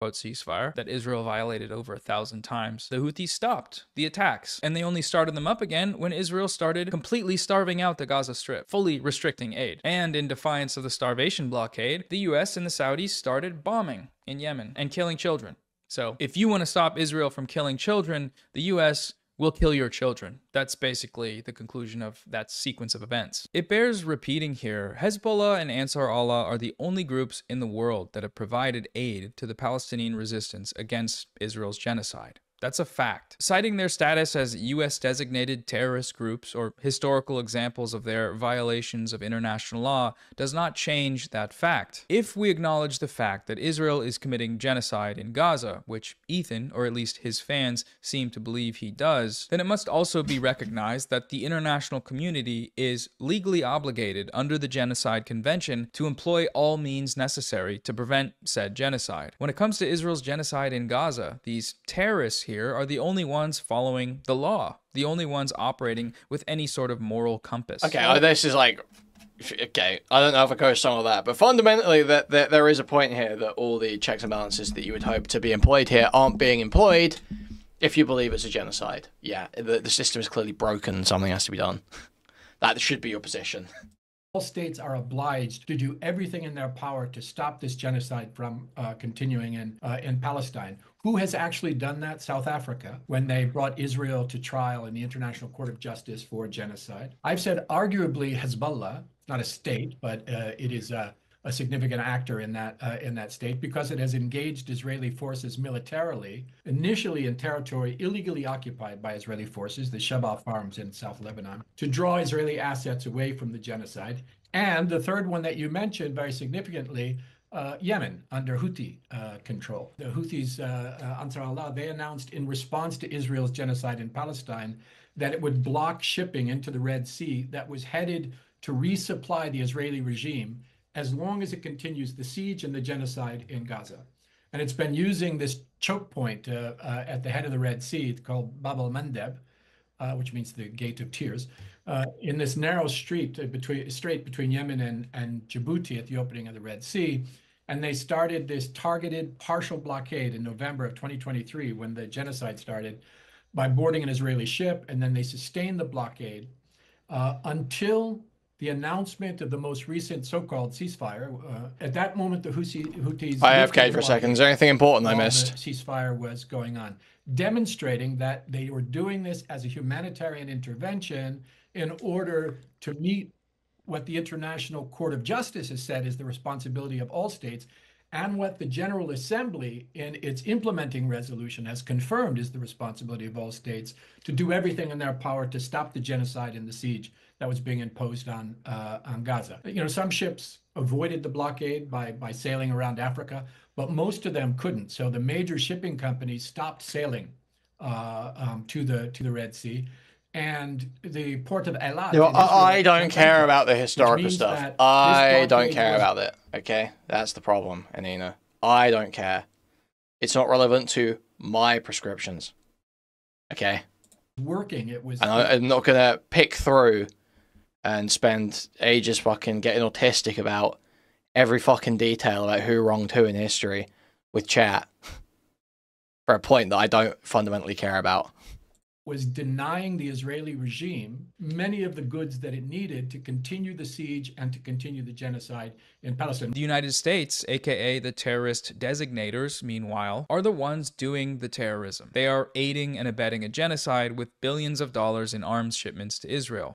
quote ceasefire that Israel violated over 1,000 times, the Houthis stopped the attacks, and they only started them up again when Israel started completely starving out the Gaza Strip, fully restricting aid. And in defiance of the starvation blockade, the US and the Saudis started bombing in Yemen and killing children. So if you want to stop Israel from killing children, the US will kill your children. That's basically the conclusion of that sequence of events. It bears repeating here, Hezbollah and Ansar Allah are the only groups in the world that have provided aid to the Palestinian resistance against Israel's genocide. That's a fact. Citing their status as US-designated terrorist groups or historical examples of their violations of international law does not change that fact. If we acknowledge the fact that Israel is committing genocide in Gaza, which Ethan, or at least his fans, seem to believe he does, then it must also be recognized that the international community is legally obligated under the Genocide Convention to employ all means necessary to prevent said genocide. When it comes to Israel's genocide in Gaza, these terrorists here are the only ones following the law, the only ones operating with any sort of moral compass. Okay, this is like, okay, I don't know if I go some of that, but fundamentally there is a point here that all the checks and balances that you would hope to be employed here aren't being employed if you believe it's a genocide. Yeah, the system is clearly broken, something has to be done. That should be your position. All states are obliged to do everything in their power to stop this genocide from continuing in Palestine. Who has actually done that? South Africa, when they brought Israel to trial in the International Court of Justice for genocide. I've said arguably Hezbollah, not a state, but it is a significant actor in that state because it has engaged Israeli forces militarily, initially in territory illegally occupied by Israeli forces, the Shebaa farms in South Lebanon, to draw Israeli assets away from the genocide. And the third one that you mentioned very significantly, Yemen, under Houthi control. The Houthis, Ansar Allah, they announced in response to Israel's genocide in Palestine that it would block shipping into the Red Sea that was headed to resupply the Israeli regime as long as it continues the siege and the genocide in Gaza. And it's been using this choke point at the head of the Red Sea called Bab el-Mandeb, which means the Gate of Tears, in this narrow strait between Yemen and Djibouti at the opening of the Red Sea. And they started this targeted partial blockade in November of 2023 when the genocide started by boarding an Israeli ship, and then they sustained the blockade until the announcement of the most recent so-called ceasefire. At that moment, the Houthis... I AFK'd for a second. Is there anything important I missed? The ceasefire was going on, demonstrating that they were doing this as a humanitarian intervention in order to meet what the International Court of Justice has said is the responsibility of all states, and what the General Assembly in its implementing resolution has confirmed is the responsibility of all states to do everything in their power to stop the genocide and the siege that was being imposed on Gaza. You know, some ships avoided the blockade by sailing around Africa, but most of them couldn't. So the major shipping companies stopped sailing to the Red Sea. And the port of Eilat... I don't care about the historical stuff. I don't care about it, okay? That's the problem, Anina. I don't care. It's not relevant to my prescriptions, okay? Working, it was... And I'm not going to pick through and spend ages fucking getting autistic about every fucking detail about who wronged who in history with chat for a point that I don't fundamentally care about. Was denying the Israeli regime many of the goods that it needed to continue the siege and to continue the genocide in Palestine. The United States, aka the terrorist designators, meanwhile, are the ones doing the terrorism. They are aiding and abetting a genocide with billions of dollars in arms shipments to Israel.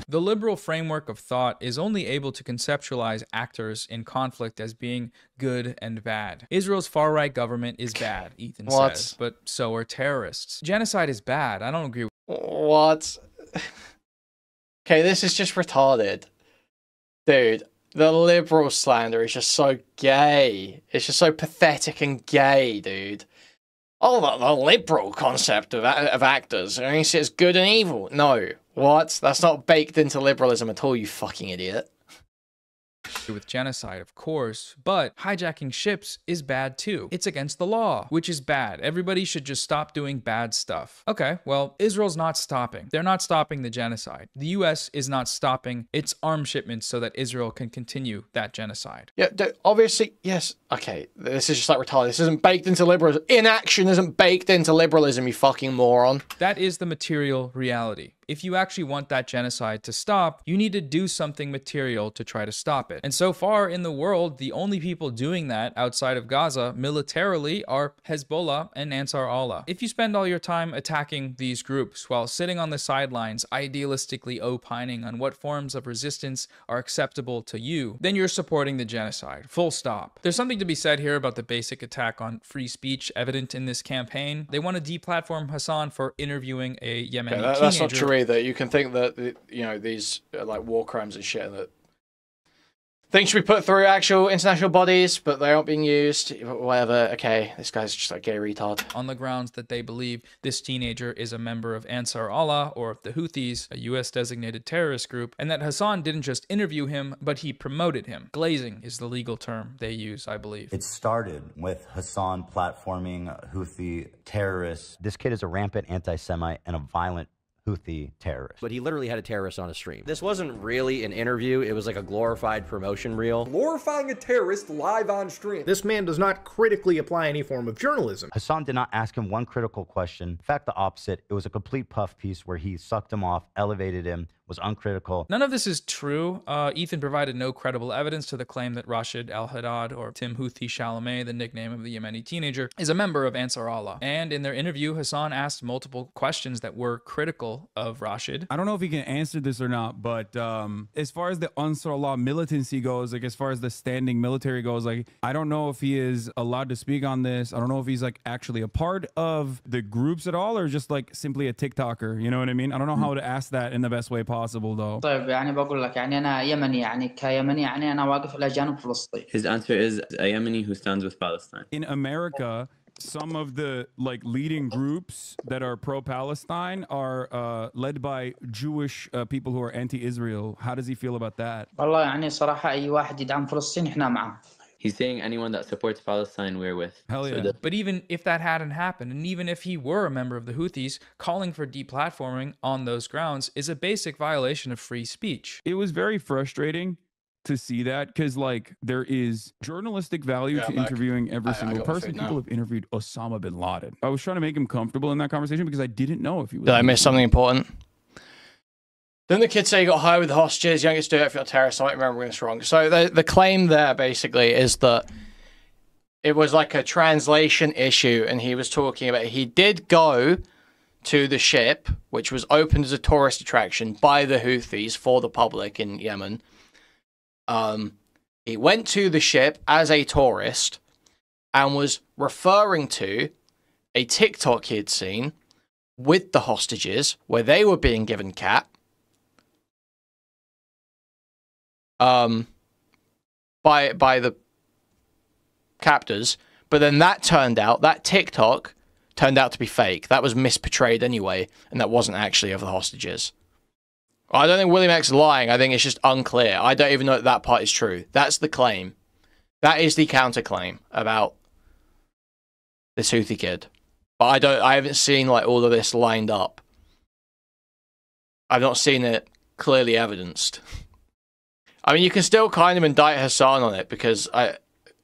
The liberal framework of thought is only able to conceptualize actors in conflict as being good and bad. Israel's far-right government is bad, Ethan says, but so are terrorists. Genocide is bad. I don't agree with... What? Okay, this is just retarded. Dude, the liberal slander is just so gay. It's just so pathetic and gay, dude. Oh, the liberal concept of actors. I mean, it's good and evil. No. What? That's not baked into liberalism at all, you fucking idiot. with genocide, of course, but hijacking ships is bad too. It's against the law, which is bad. Everybody should just stop doing bad stuff. Okay, well, Israel's not stopping. They're not stopping the genocide. The US is not stopping its arms shipments so that Israel can continue that genocide. Yeah, obviously, yes. Okay, this is just like retarded. This isn't baked into liberalism. Inaction isn't baked into liberalism, you fucking moron. That is the material reality. If you actually want that genocide to stop, you need to do something material to try to stop it. And so far in the world, the only people doing that outside of Gaza militarily are Hezbollah and Ansar Allah. If you spend all your time attacking these groups while sitting on the sidelines, idealistically opining on what forms of resistance are acceptable to you, then you're supporting the genocide. Full stop. There's something to be said here about the basic attack on free speech evident in this campaign. They want to deplatform Hassan for interviewing a Yemeni teenager. That's not true either. You can think that, you know, these are like war crimes and shit, and that things should be put through actual international bodies, but they aren't being used. Whatever. Okay, this guy's just like a gay retard. On the grounds that they believe this teenager is a member of Ansar Allah, or the Houthis, a US-designated terrorist group, and that Hassan didn't just interview him, but he promoted him. Glazing is the legal term they use, I believe. It started with Hassan platforming Houthi terrorists. This kid is a rampant anti-Semite and a violent Houthi terrorist. But he literally had a terrorist on a stream. This wasn't really an interview, it was like a glorified promotion reel. Glorifying a terrorist live on stream. This man does not critically apply any form of journalism. Hassan did not ask him one critical question. In fact, the opposite. It was a complete puff piece where he sucked him off, elevated him, was uncritical. None of this is true. Ethan provided no credible evidence to the claim that Rashid al-Haddad, or Tim Houthi Chalamet, the nickname of the Yemeni teenager, is a member of Ansar Allah. And in their interview, Hassan asked multiple questions that were critical of Rashid. I don't know if he can answer this or not, but as far as the Ansar Allah militancy goes, like as far as the standing military goes, like I don't know if he is allowed to speak on this. I don't know if he's like actually a part of the groups at all, or just like simply a TikToker. You know what I mean? I don't know how to ask that in the best way possible though. طيب يعني بقول لك يعني أنا يمني يعني كيمني يعني أنا واقف إلى جانب فلسطين. His answer is a Yemeni who stands with Palestine. In America, some of the like leading groups that are pro-Palestine are led by Jewish people who are anti-Israel. How does he feel about that? والله يعني صراحة أي واحد يدعم فلسطين إحنا معه. He's saying anyone that supports Palestine, we're with. Hell yeah. But even if that hadn't happened, and even if he were a member of the Houthis, calling for deplatforming on those grounds is a basic violation of free speech. It was very frustrating to see that, because like there is journalistic value to interviewing every single person. People have interviewed Osama bin Laden. I was trying to make him comfortable in that conversation because I didn't know if he was. Did I miss something important? Didn't the kid say you got high with the hostages? You don't get to do it if you're a terrorist. I might remember this wrong. So the claim there basically is that it was like a translation issue, and he was talking about he did go to the ship, which was opened as a tourist attraction by the Houthis for the public in Yemen. He went to the ship as a tourist and was referring to a TikTok he'd seen with the hostages where they were being given cat. By the captors, but then that TikTok turned out to be fake. That was misportrayed anyway, and that wasn't actually of the hostages. I don't think William X is lying. I think it's just unclear. I don't even know that part is true. That's the claim. That is the counterclaim about this Houthi kid. But I haven't seen like all of this lined up. I've not seen it clearly evidenced. I mean, you can still kind of indict Hassan on it, because I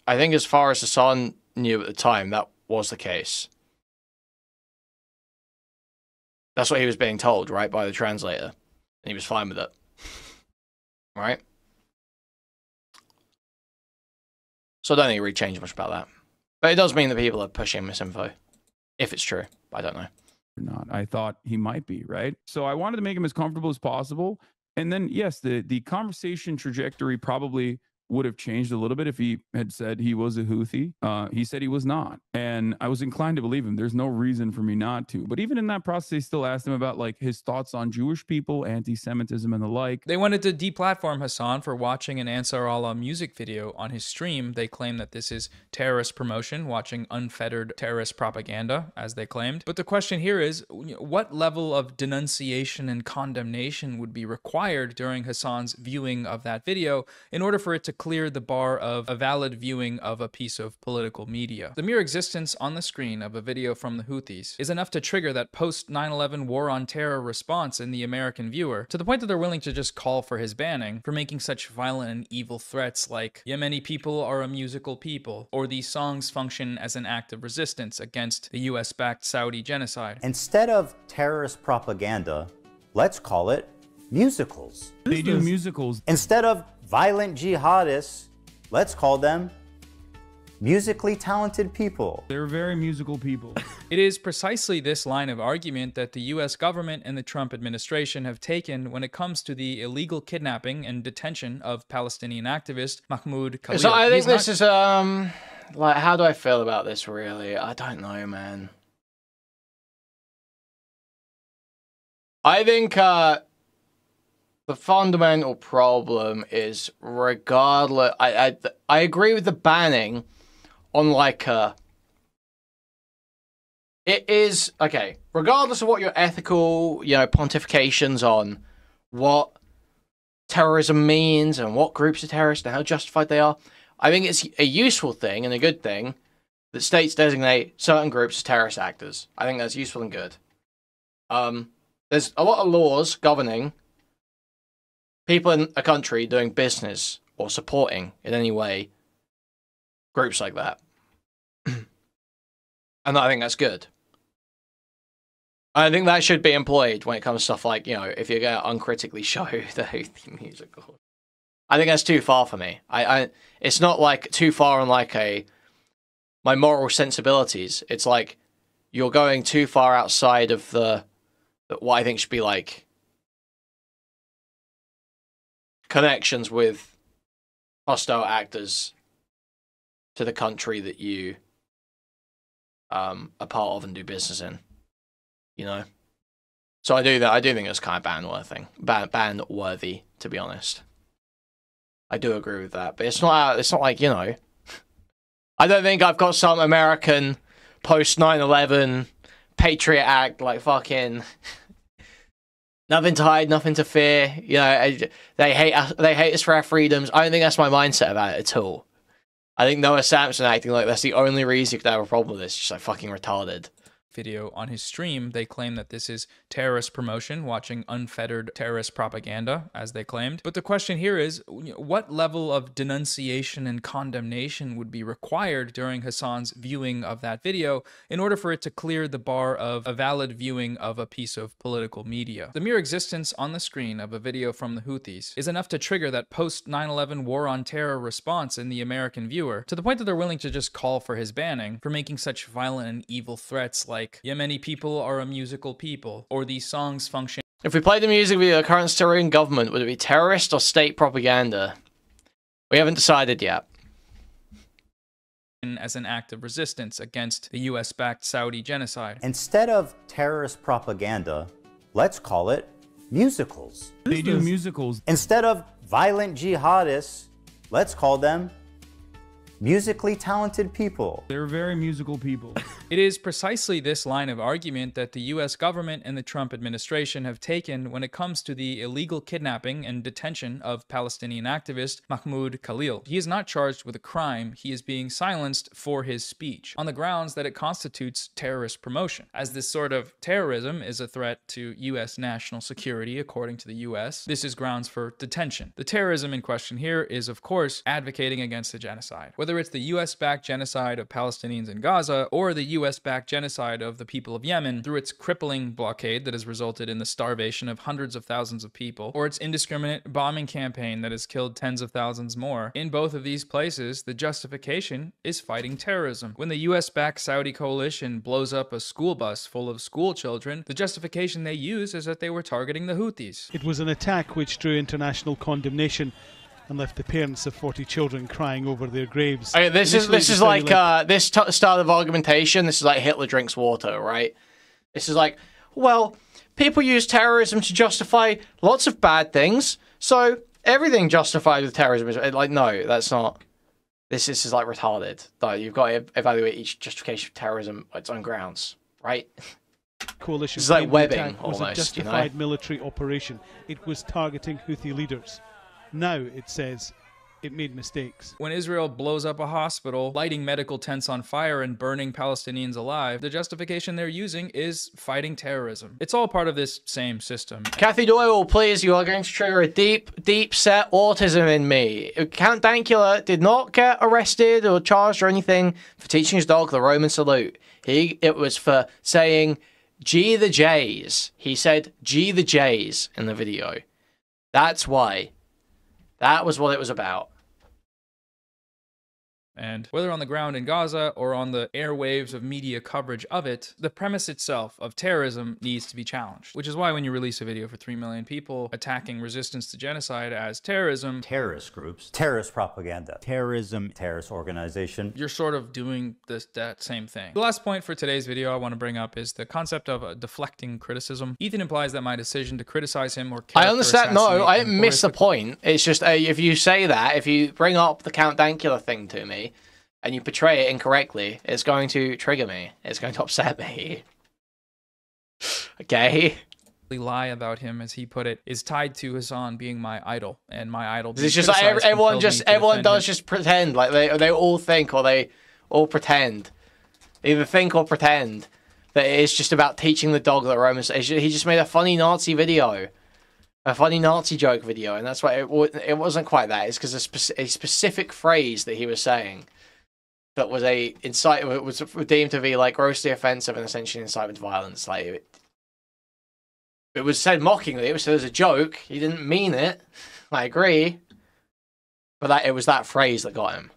think as far as Hassan knew at the time, that was the case. That's what he was being told, right, by the translator. And he was fine with it. Right? So I don't think it really changed much about that. But it does mean that people are pushing misinfo. If it's true. I don't know. Not. I thought he might be, right? So I wanted to make him as comfortable as possible. And then, yes, the conversation trajectory probably would have changed a little bit if he had said he was a Houthi. He said he was not. And I was inclined to believe him. There's no reason for me not to. But even in that process, they still asked him about like his thoughts on Jewish people, anti-Semitism and the like. They wanted to deplatform Hassan for watching an Ansar Allah music video on his stream. They claim that this is terrorist promotion, watching unfettered terrorist propaganda, as they claimed. But the question here is, what level of denunciation and condemnation would be required during Hassan's viewing of that video in order for it to clear the bar of a valid viewing of a piece of political media. The mere existence on the screen of a video from the Houthis is enough to trigger that post-9/11 war on terror response in the American viewer, to the point that they're willing to just call for his banning for making such violent and evil threats like Yemeni people are a musical people, or these songs function as an act of resistance against the US-backed Saudi genocide. Instead of terrorist propaganda, let's call it musicals. They do musicals. Instead of violent jihadists, let's call them musically talented people. They're very musical people. It is precisely this line of argument that the US government and the Trump administration have taken when it comes to the illegal kidnapping and detention of Palestinian activist Mahmoud Khalil. So I think this is, like, how do I feel about this, really? I don't know, man. I think, the fundamental problem is, regardless, I agree with the banning on, like, it is, okay, regardless of what your ethical, you know, pontifications on what terrorism means and what groups are terrorists and how justified they are, I think it's a useful thing and a good thing that states designate certain groups as terrorist actors. I think that's useful and good. There's a lot of laws governing people in a country doing business or supporting in any way groups like that. And I think that's good. I think that should be employed when it comes to stuff like, you know, if you're going to uncritically show the Houthi musical. I think that's too far for me. It's not like too far on like my moral sensibilities. It's like you're going too far outside of what I think should be like connections with hostile actors to the country that you are part of and do business in, you know. So I do think it's kind of ban-worthy, to be honest. I do agree with that, but it's not like, you know, I don't think I've got some American post 9/11 Patriot Act like fucking nothing to hide, nothing to fear. You know, they hate us for our freedoms. I don't think that's my mindset about it at all. I think Noah Samsen acting like that's the only reason you could have a problem with this. Just like fucking retarded. Video on his stream, they claim that this is terrorist promotion, watching unfettered terrorist propaganda, as they claimed. But the question here is, what level of denunciation and condemnation would be required during Hassan's viewing of that video in order for it to clear the bar of a valid viewing of a piece of political media? The mere existence on the screen of a video from the Houthis is enough to trigger that post-9/11 war on terror response in the American viewer, to the point that they're willing to just call for his banning for making such violent and evil threats like Yemeni people are a musical people, or these songs function. If we played the music video of the current Syrian government, would it be terrorist or state propaganda? We haven't decided yet. As an act of resistance against the US-backed Saudi genocide. Instead of terrorist propaganda, let's call it musicals. They do musicals. Instead of violent jihadists, let's call them musically talented people. They're very musical people. It is precisely this line of argument that the US government and the Trump administration have taken when it comes to the illegal kidnapping and detention of Palestinian activist Mahmoud Khalil. He is not charged with a crime, he is being silenced for his speech, on the grounds that it constitutes terrorist promotion. As this sort of terrorism is a threat to US national security, according to the US, this is grounds for detention. The terrorism in question here is, of course, advocating against a genocide. Whether it's the US-backed genocide of Palestinians in Gaza or the US-backed genocide of the people of Yemen through its crippling blockade that has resulted in the starvation of hundreds of thousands of people, or its indiscriminate bombing campaign that has killed tens of thousands more. In both of these places, the justification is fighting terrorism. When the US-backed Saudi coalition blows up a school bus full of school children, the justification they use is that they were targeting the Houthis. It was an attack which drew international condemnation and left the parents of 40 children crying over their graves. Okay, this is like this style of argumentation. This is like Hitler drinks water, right? This is like, well, people use terrorism to justify lots of bad things, so everything justified with terrorism is like, no, that's not. This is like retarded. Like, you've got to evaluate each justification of terrorism on its own grounds, right? Coalition. It's like webbing was almost, a justified you know? military operation. It was targeting Houthi leaders. Now it says it made mistakes. When Israel blows up a hospital, lighting medical tents on fire and burning Palestinians alive, the justification they're using is fighting terrorism. It's all part of this same system. Kathy Doyle, please, you are going to trigger a deep set autism in me. Count Dankula did not get arrested or charged or anything for teaching his dog the Roman salute. It was for saying, G the J's. He said, G the J's in the video. That's why. That was what it was about. And whether on the ground in Gaza or on the airwaves of media coverage of it, the premise itself of terrorism needs to be challenged. Which is why when you release a video for 3 million people attacking resistance to genocide as terrorism, terrorist groups, terrorist propaganda, terrorism, terrorist organization, you're sort of doing that same thing. The last point for today's video I want to bring up is the concept of deflecting criticism. Ethan implies that my decision to criticize him or I understand. No, I didn't miss the point. It's just if you say that, if you bring up the Count Dankula thing to me, and you portray it incorrectly, it's going to trigger me. It's going to upset me. Okay? Lie about him, as he put it, is tied to Hassan being my idol, and my idol being it's just like everyone does just pretend, like they all think, or they all pretend, either think or pretend that it's just about teaching the dog that Romans. He just made a funny Nazi video, a funny Nazi joke video, and that's why it wasn't quite that. It's because a specific phrase that he was saying that was was deemed to be like grossly offensive and essentially incitement to violence. Like it was said mockingly. It was said as a joke. He didn't mean it. I agree, but it was that phrase that got him.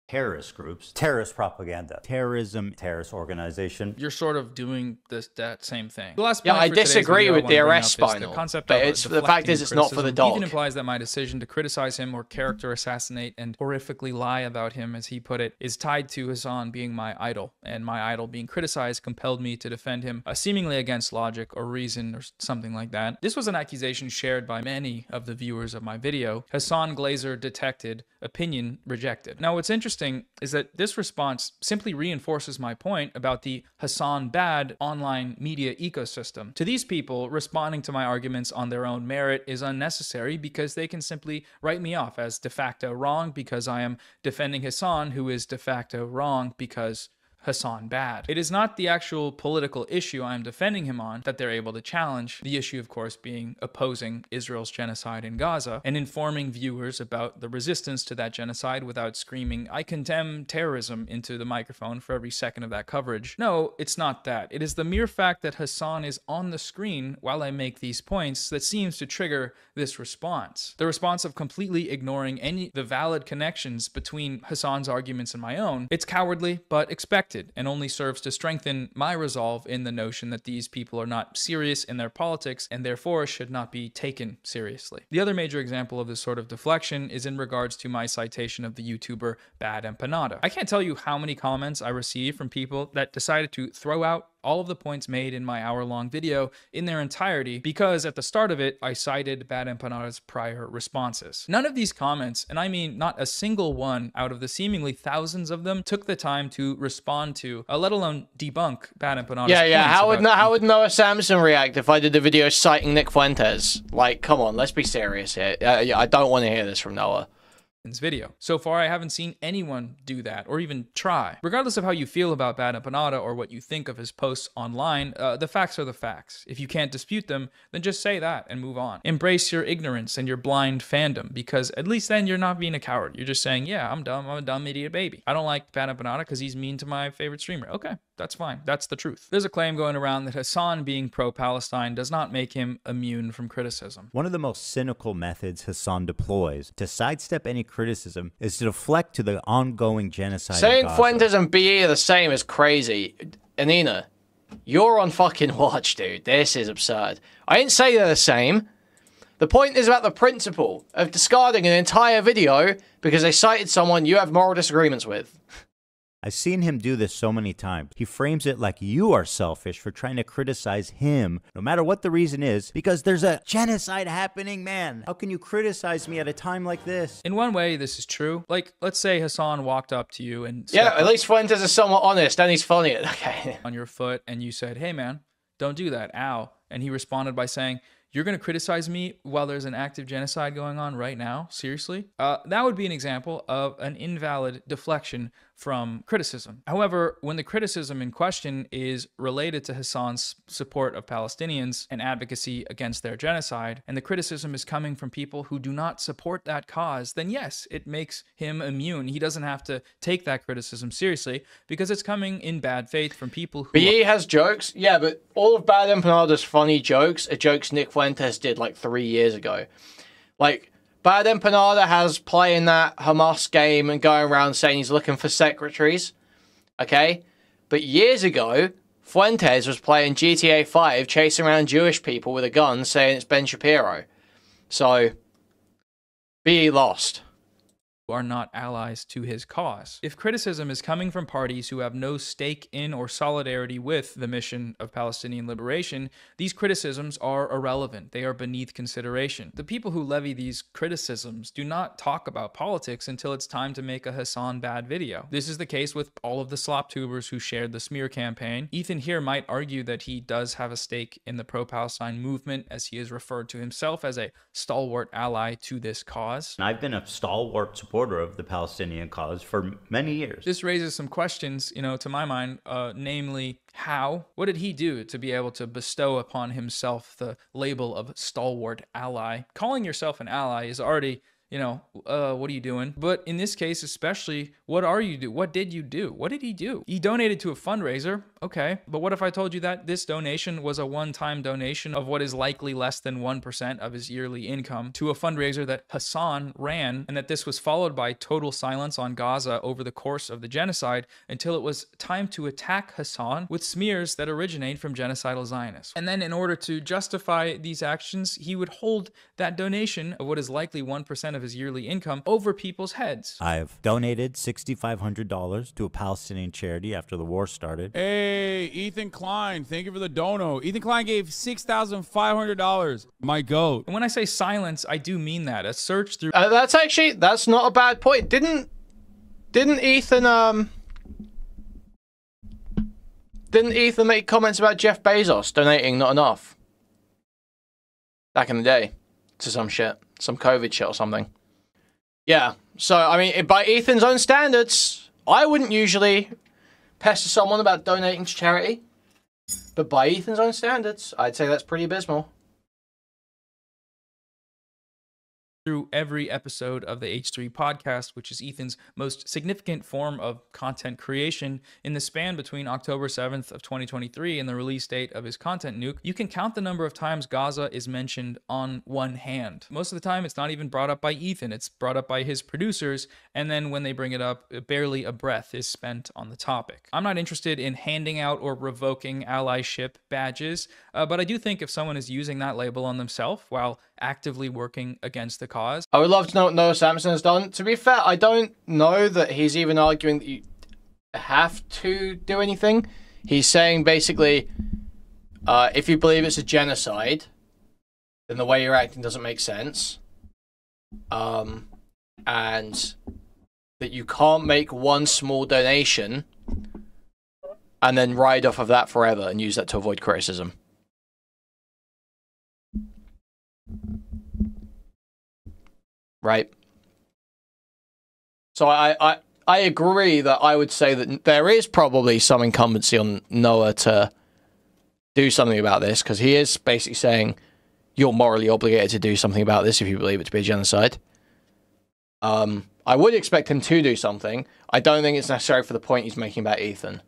Terrorist groups, terrorist propaganda, terrorism, terrorist organization. You're sort of doing that same thing. The last yeah, point I for disagree with the arrest spinal. But the fact is, it's not for the dog. Ethan implies that my decision to criticize him or character assassinate and horrifically lie about him, as he put it, is tied to Hassan being my idol, and my idol being criticized compelled me to defend him, seemingly against logic or reason or something like that. This was an accusation shared by many of the viewers of my video. Hassan Glazer detected, opinion rejected. Now, what's interesting is that this response simply reinforces my point about the Hassan bad online media ecosystem. To these people, responding to my arguments on their own merit is unnecessary because they can simply write me off as de facto wrong because I am defending Hassan, who is de facto wrong because Hassan bad. It is not the actual political issue I am defending him on that they're able to challenge, the issue of course being opposing Israel's genocide in Gaza and informing viewers about the resistance to that genocide without screaming, I condemn terrorism into the microphone for every second of that coverage. No, it's not that. It is the mere fact that Hassan is on the screen while I make these points that seems to trigger this response. The response of completely ignoring the valid connections between Hassan's arguments and my own. It's cowardly, but expected, and only serves to strengthen my resolve in the notion that these people are not serious in their politics and therefore should not be taken seriously. The other major example of this sort of deflection is in regards to my citation of the YouTuber Bad Empanada. I can't tell you how many comments I received from people that decided to throw out all of the points made in my hour-long video in their entirety because at the start of it, I cited Bad Empanada's prior responses. None of these comments, and I mean not a single one out of the seemingly thousands of them, took the time to respond to, let alone debunk Bad Empanada's Yeah. How would Noah Samsen react if I did a video citing Nick Fuentes? Like, come on, let's be serious here. I don't want to hear this from Noah. Video. So far, I haven't seen anyone do that or even try. Regardless of how you feel about Bad Empanada or what you think of his posts online, the facts are the facts. If you can't dispute them, then just say that and move on. Embrace your ignorance and your blind fandom, because at least then you're not being a coward. You're just saying, yeah, I'm dumb. I'm a dumb idiot baby. I don't like Bad Empanada because he's mean to my favorite streamer. Okay, that's fine. That's the truth. There's a claim going around that Hassan being pro-Palestine does not make him immune from criticism. One of the most cynical methods Hassan deploys to sidestep any criticism is to deflect to the ongoing genocide. Saying Fuentes and BE are the same is crazy. Anina, you're on fucking watch, dude. This is absurd. I didn't say they're the same. The point is about the principle of discarding an entire video because they cited someone you have moral disagreements with. I've seen him do this so many times. He frames it like you are selfish for trying to criticize him, no matter what the reason is, because there's a genocide happening, man. How can you criticize me at a time like this? In one way, this is true. Like, let's say Hassan walked up to you and... Yeah, at least Fuentes is somewhat honest, and he's funny. Okay. ...on your foot, and you said, hey, man, don't do that, ow. And he responded by saying, You're going to criticize me while there's an active genocide going on right now? Seriously? That would be an example of an invalid deflection from criticism. However, when the criticism in question is related to Hassan's support of Palestinians and advocacy against their genocide, and the criticism is coming from people who do not support that cause, then yes, it makes him immune. He doesn't have to take that criticism seriously because it's coming in bad faith from people who... But he has jokes. Yeah, but all of Bad Empanada's funny jokes are jokes Nick Fuentes did like 3 years ago. Like, Bad Empanada has playing that Hamas game and going around saying he's looking for secretaries. Okay? But years ago, Fuentes was playing GTA 5, chasing around Jewish people with a gun, saying it's Ben Shapiro. So, be lost. Are not allies to his cause. If criticism is coming from parties who have no stake in or solidarity with the mission of Palestinian liberation, these criticisms are irrelevant. They are beneath consideration. The people who levy these criticisms do not talk about politics until it's time to make a Hassan bad video. This is the case with all of the slop tubers who shared the smear campaign. Ethan here might argue that he does have a stake in the pro-Palestine movement, as he has referred to himself as a stalwart ally to this cause. I've been a stalwart supporter of the Palestinian cause for many years. This raises some questions, to my mind, namely, how? What did he do to be able to bestow upon himself the label of stalwart ally? Calling yourself an ally is already, what are you doing? But in this case, especially, what are you doing? What did you do? What did he do? He donated to a fundraiser. Okay. But what if I told you that this donation was a one-time donation of what is likely less than 1% of his yearly income to a fundraiser that Hassan ran, and that this was followed by total silence on Gaza over the course of the genocide until it was time to attack Hassan with smears that originate from genocidal Zionists. And then in order to justify these actions, he would hold that donation of what is likely 1% of his yearly income over people's heads. I've donated $6,500 to a Palestinian charity after the war started. Hey, Ethan Klein, thank you for the dono. Ethan Klein gave $6,500. My goat. And when I say silence, I do mean that. A search through... that's not a bad point. Didn't Ethan make comments about Jeff Bezos donating not enough back in the day to some shit, some COVID shit or something? Yeah. So I mean, by Ethan's own standards, I wouldn't usually pester someone about donating to charity, but by Ethan's own standards, I'd say that's pretty abysmal. Through every episode of the H3 podcast, which is Ethan's most significant form of content creation in the span between October 7th of 2023 and the release date of his content nuke, you can count the number of times Gaza is mentioned on one hand. Most of the time, it's not even brought up by Ethan. It's brought up by his producers, and then when they bring it up, barely a breath is spent on the topic. I'm not interested in handing out or revoking allyship badges, but I do think if someone is using that label on themselves while actively working against the cause. I would love to know what Noah Samsen has done. To be fair, I don't know that he's even arguing that you have to do anything. He's saying basically, if you believe it's a genocide, then the way you're acting doesn't make sense. And that you can't make one small donation and then ride off of that forever and use that to avoid criticism. Right. So I agree that I would say that there is probably some incumbency on Noah to do something about this, because he is basically saying you're morally obligated to do something about this if you believe it to be a genocide. I would expect him to do something. I don't think it's necessary for the point he's making about Ethan.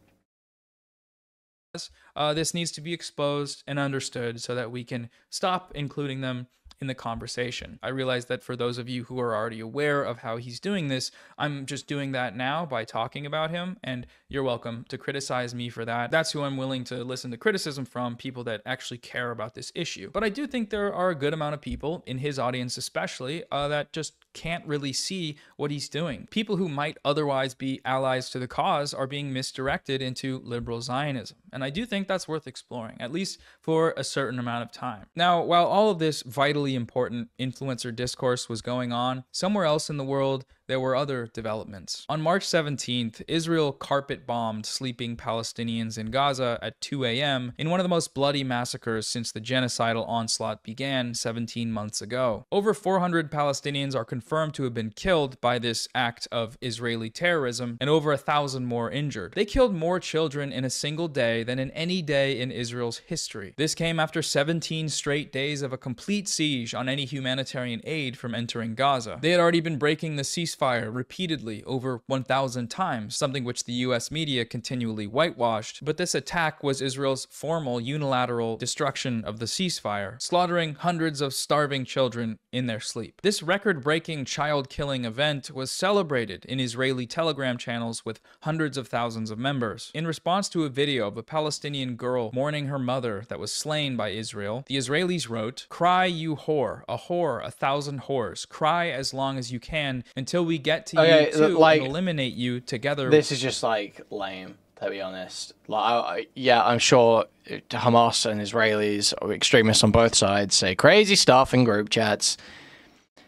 This needs to be exposed and understood so that we can stop including them in the conversation. I realize that for those of you who are already aware of how he's doing this, I'm just doing that now by talking about him, and you're welcome to criticize me for that. That's who I'm willing to listen to criticism from, people that actually care about this issue. But I do think there are a good amount of people, in his audience especially, that just can't really see what he's doing. People who might otherwise be allies to the cause are being misdirected into liberal Zionism. And I do think that's worth exploring, at least for a certain amount of time. Now, while all of this vitally important influencer discourse was going on, somewhere else in the world, there were other developments. On March 17th, Israel carpet-bombed sleeping Palestinians in Gaza at 2 a.m. in one of the most bloody massacres since the genocidal onslaught began 17 months ago. Over 400 Palestinians are confirmed to have been killed by this act of Israeli terrorism, and over 1,000 more injured. They killed more children in a single day than in any day in Israel's history. This came after 17 straight days of a complete siege on any humanitarian aid from entering Gaza. They had already been breaking the ceasefire repeatedly over 1,000 times, something which the US media continually whitewashed, but this attack was Israel's formal unilateral destruction of the ceasefire, slaughtering hundreds of starving children in their sleep. This record-breaking child-killing event was celebrated in Israeli Telegram channels with hundreds of thousands of members. In response to a video of a Palestinian girl mourning her mother that was slain by Israel, the Israelis wrote, "Cry, you whore, a whore, 1,000 whores. Cry as long as you can until we get to you too and eliminate you together." This is just like lame, to be honest. Like, yeah, I'm sure Hamas and Israelis, or extremists on both sides, say crazy stuff in group chats.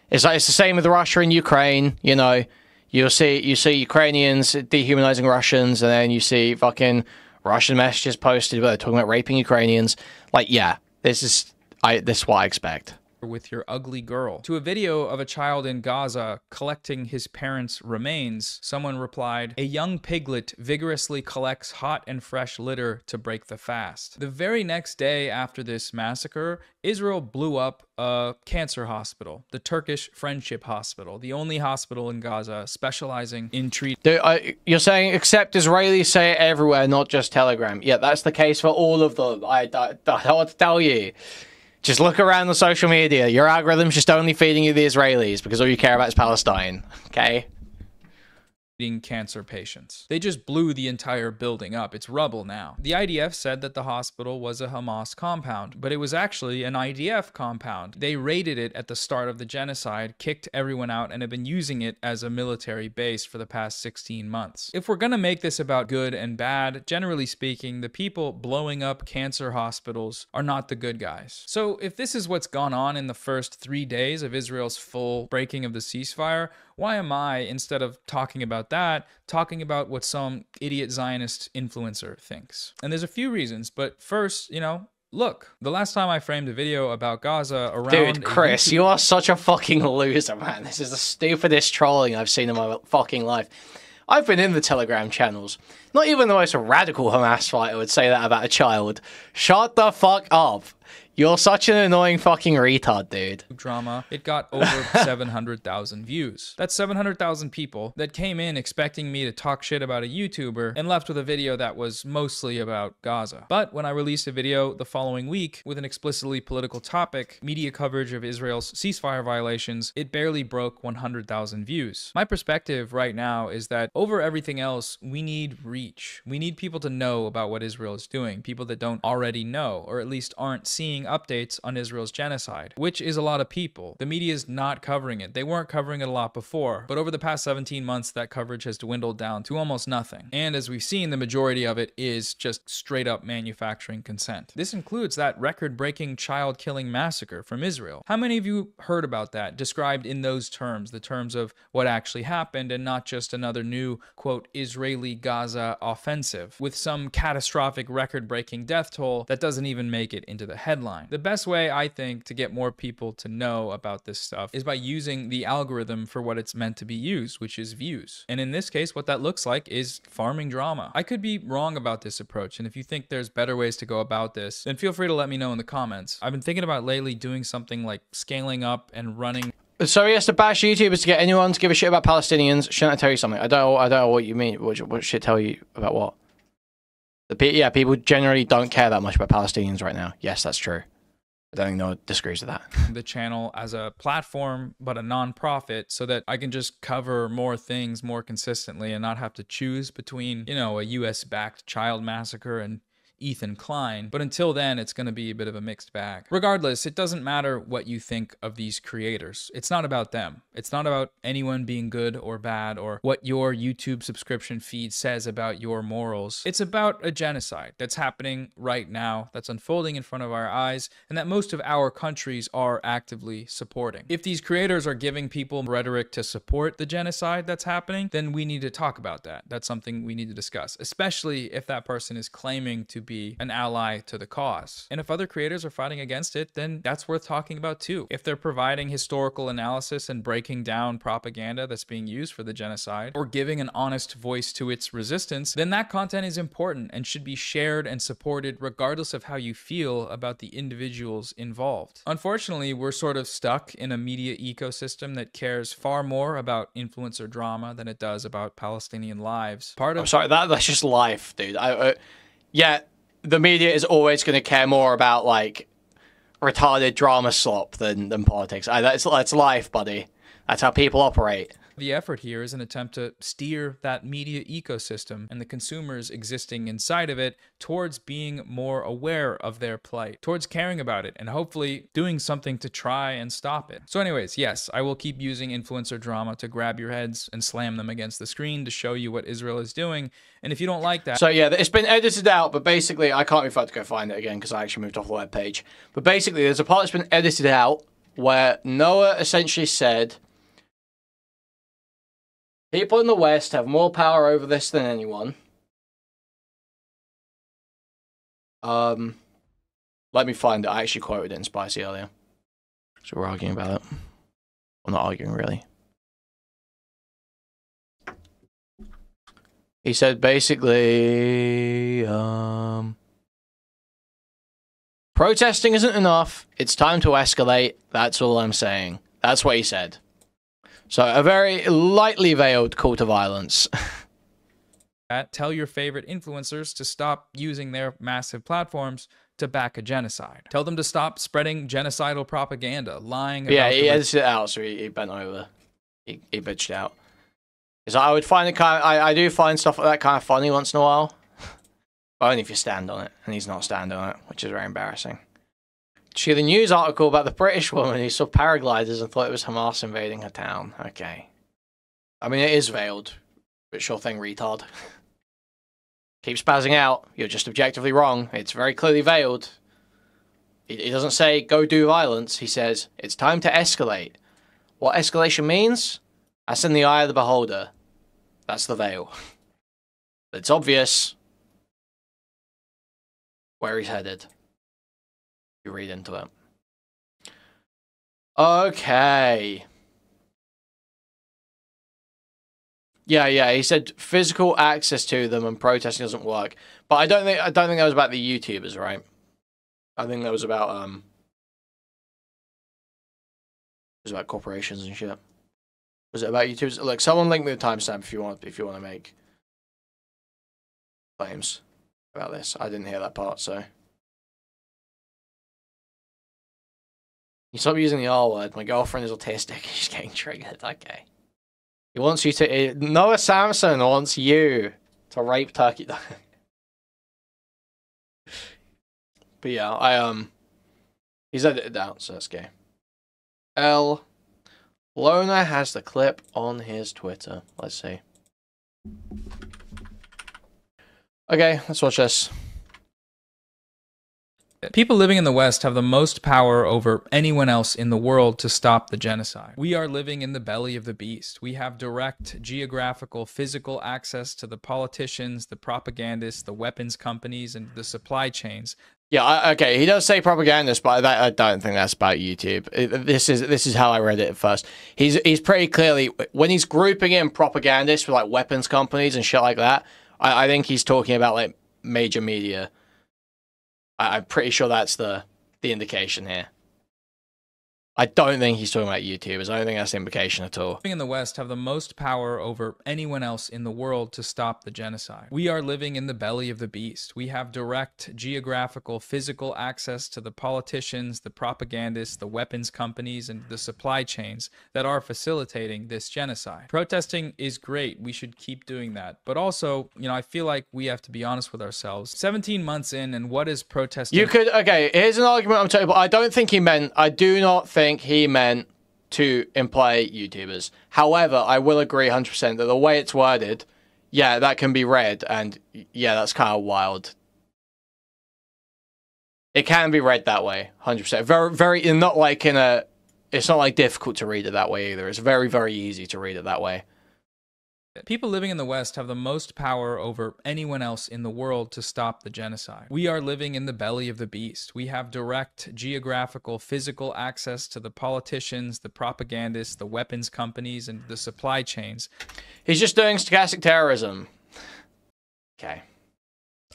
It's like, it's the same with Russia and Ukraine. You know, you see Ukrainians dehumanizing Russians, and then you see fucking Russian messages posted where they're talking about raping Ukrainians. Like, yeah, this is what I expect. With your ugly girl. To a video of a child in Gaza collecting his parents' remains, someone replied, "A young piglet vigorously collects hot and fresh litter to break the fast." The very next day after this massacre, Israel blew up a cancer hospital, the Turkish Friendship Hospital, the only hospital in Gaza specializing in treating... You're saying except Israelis say it everywhere, not just Telegram. Yeah, that's the case for all of them. I don't want to tell you. Just look around the social media. Your algorithm's just only feeding you the Israelis because all you care about is Palestine. Okay? Cancer patients. They just blew the entire building up. It's rubble now. The IDF said that the hospital was a Hamas compound, but it was actually an IDF compound. They raided it at the start of the genocide, kicked everyone out, and have been using it as a military base for the past 16 months. If we're gonna make this about good and bad, generally speaking, the people blowing up cancer hospitals are not the good guys. So if this is what's gone on in the first 3 days of Israel's full breaking of the ceasefire, why am I, instead of talking about that, talking about what some idiot Zionist influencer thinks? And there's a few reasons, but first, you know, look, the last time I framed a video about Gaza around... Dude, Chris, you are such a fucking loser, man. This is the stupidest trolling I've seen in my fucking life. I've been in the Telegram channels. Not even the most radical Hamas fighter would say that about a child. Shut the fuck up. You're such an annoying fucking retard, dude. Drama. It got over 700,000 views. That's 700,000 people that came in expecting me to talk shit about a YouTuber and left with a video that was mostly about Gaza. But when I released a video the following week with an explicitly political topic, media coverage of Israel's ceasefire violations, it barely broke 100,000 views. My perspective right now is that over everything else, we need reach. We need people to know about what Israel is doing, people that don't already know, or at least aren't seeing updates on Israel's genocide, which is a lot of people. The media is not covering it. They weren't covering it a lot before, but over the past 17 months, that coverage has dwindled down to almost nothing. And as we've seen, the majority of it is just straight up manufacturing consent. This includes that record-breaking child-killing massacre from Israel. How many of you heard about that, described in those terms, the terms of what actually happened and not just another new, quote, Israeli Gaza offensive with some catastrophic record-breaking death toll that doesn't even make it into the headline? The best way, I think, to get more people to know about this stuff is by using the algorithm for what it's meant to be used, which is views. And in this case, what that looks like is farming drama. I could be wrong about this approach, and if you think there's better ways to go about this, then feel free to let me know in the comments. I've been thinking about lately doing something like scaling up and running... So he has to bash YouTubers to get anyone to give a shit about Palestinians. Shouldn't I tell you something? I don't know what you mean. What should tell you about what? Yeah, people generally don't care that much about Palestinians right now. Yes, that's true. I don't think no one disagrees with that. The channel as a platform, but a non-profit, so that I can just cover more things more consistently and not have to choose between, you know, a US-backed child massacre and Ethan Klein, but until then, it's going to be a bit of a mixed bag. Regardless, it doesn't matter what you think of these creators. It's not about them. It's not about anyone being good or bad or what your YouTube subscription feed says about your morals. It's about a genocide that's happening right now, that's unfolding in front of our eyes, and that most of our countries are actively supporting. If these creators are giving people rhetoric to support the genocide that's happening, then we need to talk about that. That's something we need to discuss, especially if that person is claiming to be an ally to the cause. And if other creators are fighting against it, then that's worth talking about too. If they're providing historical analysis and breaking down propaganda that's being used for the genocide, or giving an honest voice to its resistance, then that content is important and should be shared and supported regardless of how you feel about the individuals involved. Unfortunately, we're sort of stuck in a media ecosystem that cares far more about influencer drama than it does about Palestinian lives. I'm sorry, that's just life, dude. Yeah, the media is always going to care more about, like, retarded drama slop than politics. That's life, buddy. That's how people operate. The effort here is an attempt to steer that media ecosystem and the consumers existing inside of it towards being more aware of their plight, towards caring about it, and hopefully doing something to try and stop it. So anyways, yes, I will keep using influencer drama to grab your heads and slam them against the screen to show you what Israel is doing. And if you don't like that... So yeah, it's been edited out, but basically, I can't be fucked to go find it again because I actually moved off the web page. But basically, there's a part that's been edited out where Noah essentially said... people in the West have more power over this than anyone. Let me find it. I actually quoted it in Spicy earlier. So we're arguing about it. Well, not arguing, really. He said, basically, protesting isn't enough. It's time to escalate. That's all I'm saying. That's what he said. So, a very lightly veiled call to violence. Tell your favorite influencers to stop using their massive platforms to back a genocide. Tell them to stop spreading genocidal propaganda, lying about... Yeah, he edited it out, so he bent over. He bitched out. Because I would find it kind of... I do find stuff like that kind of funny once in a while. But only if you stand on it, and he's not standing on it, which is very embarrassing. She had a news article about the British woman who saw paragliders and thought it was Hamas invading her town. Okay. I mean, it is veiled. But sure thing, retard. Keep spazzing out. You're just objectively wrong. It's very clearly veiled. He doesn't say, go do violence. He says, it's time to escalate. What escalation means? That's in the eye of the beholder. That's the veil. It's obvious where he's headed. You read into it. Okay. Yeah, he said physical access to them and protesting doesn't work. But I don't think that was about the YouTubers, right? I think that was about it was about corporations and shit. Was it about YouTubers? Like, someone link me the timestamp if you want to make claims about this. I didn't hear that part, so. You stop using the R word. My girlfriend is autistic. She's getting triggered. Okay. He wants you to... Noah Samsen wants you to rape Turkey. But yeah, he's edited out, so that's gay. Lona has the clip on his Twitter. Let's see. Okay, let's watch this. People living in the West have the most power over anyone else in the world to stop the genocide. We are living in the belly of the beast. We have direct geographical, physical access to the politicians, the propagandists, the weapons companies, and the supply chains. Yeah, okay, he does say propagandists, but I don't think that's about YouTube. This is how I read it at first. He's pretty clearly, when he's grouping in propagandists with like weapons companies and shit like that, I think he's talking about like major media. I'm pretty sure that's the indication here. I don't think he's talking about YouTubers. I don't think that's the implication at all. Living in the West have the most power over anyone else in the world to stop the genocide. We are living in the belly of the beast. We have direct geographical, physical access to the politicians, the propagandists, the weapons companies, and the supply chains that are facilitating this genocide. Protesting is great. We should keep doing that. But also, you know, I feel like we have to be honest with ourselves. 17 months in, and what is protesting? You could, okay, here's an argument I'm taking, but I don't think he meant, I do not think he meant to imply YouTubers. However, I will agree 100% that the way it's worded, yeah, that can be read, and yeah, that's kind of wild. It can be read that way, 100%. Very, very, not like in a, it's not like difficult to read it that way either. It's very, very easy to read it that way. People living in the West have the most power over anyone else in the world to stop the genocide. We are living in the belly of the beast. We have direct geographical, physical access to the politicians, the propagandists, the weapons companies, and the supply chains. He's just doing stochastic terrorism. Okay.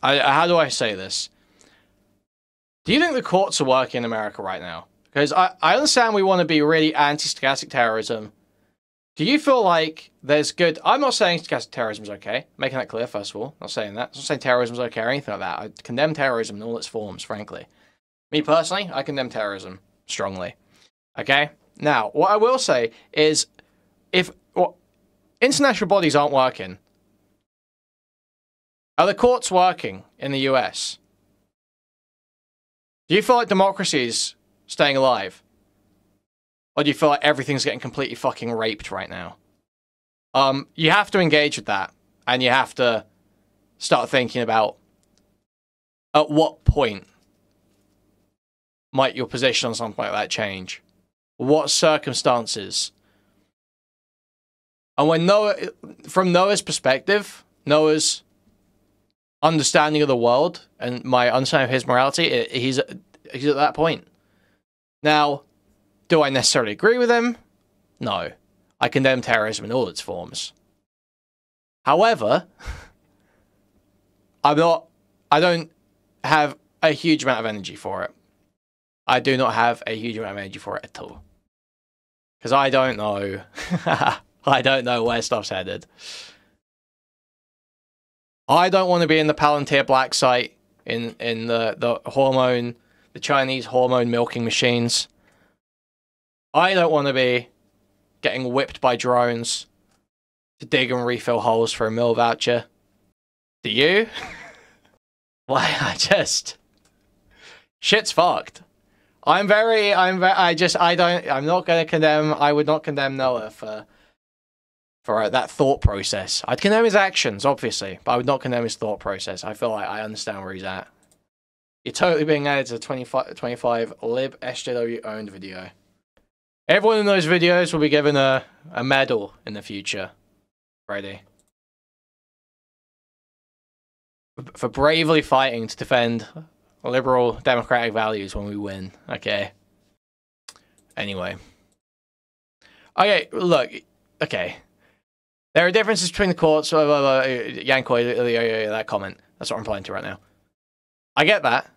How do I say this? Do you think the courts are working in America right now? Because I understand we want to be really anti-stochastic terrorism. Do you feel like there's good... I'm not saying stochastic terrorism is okay. Making that clear, first of all. Not saying that. I'm not saying terrorism is okay or anything like that. I condemn terrorism in all its forms, frankly. Me personally, I condemn terrorism strongly. Okay? Now, what I will say is, if international bodies aren't working, are the courts working in the US? Do you feel like democracy is staying alive? Or do you feel like everything's getting completely fucking raped right now? You have to engage with that. And you have to start thinking about at what point might your position on something like that change? What circumstances? And when Noah, from Noah's perspective, Noah's understanding of the world and my understanding of his morality, he's at that point. Now, do I necessarily agree with him? No. I condemn terrorism in all its forms. However, I don't have a huge amount of energy for it. I do not have a huge amount of energy for it at all. Because I don't know. I don't know where stuff's headed. I don't want to be in the Palantir black site in the hormone, the Chinese hormone milking machines. I don't want to be getting whipped by drones to dig and refill holes for a meal voucher. Do you? Why, shit's fucked. I'm not going to condemn, I would not condemn Noah for that thought process. I'd condemn his actions, obviously, but I would not condemn his thought process. I feel like I understand where he's at. You're totally being added to 25 lib SJW owned video. Everyone in those videos will be given a medal in the future. Friday. For bravely fighting to defend liberal democratic values when we win. Okay. Anyway. Okay, look. Okay. There are differences between the courts. Yankoi, that comment. That's what I'm replying to right now. I get that.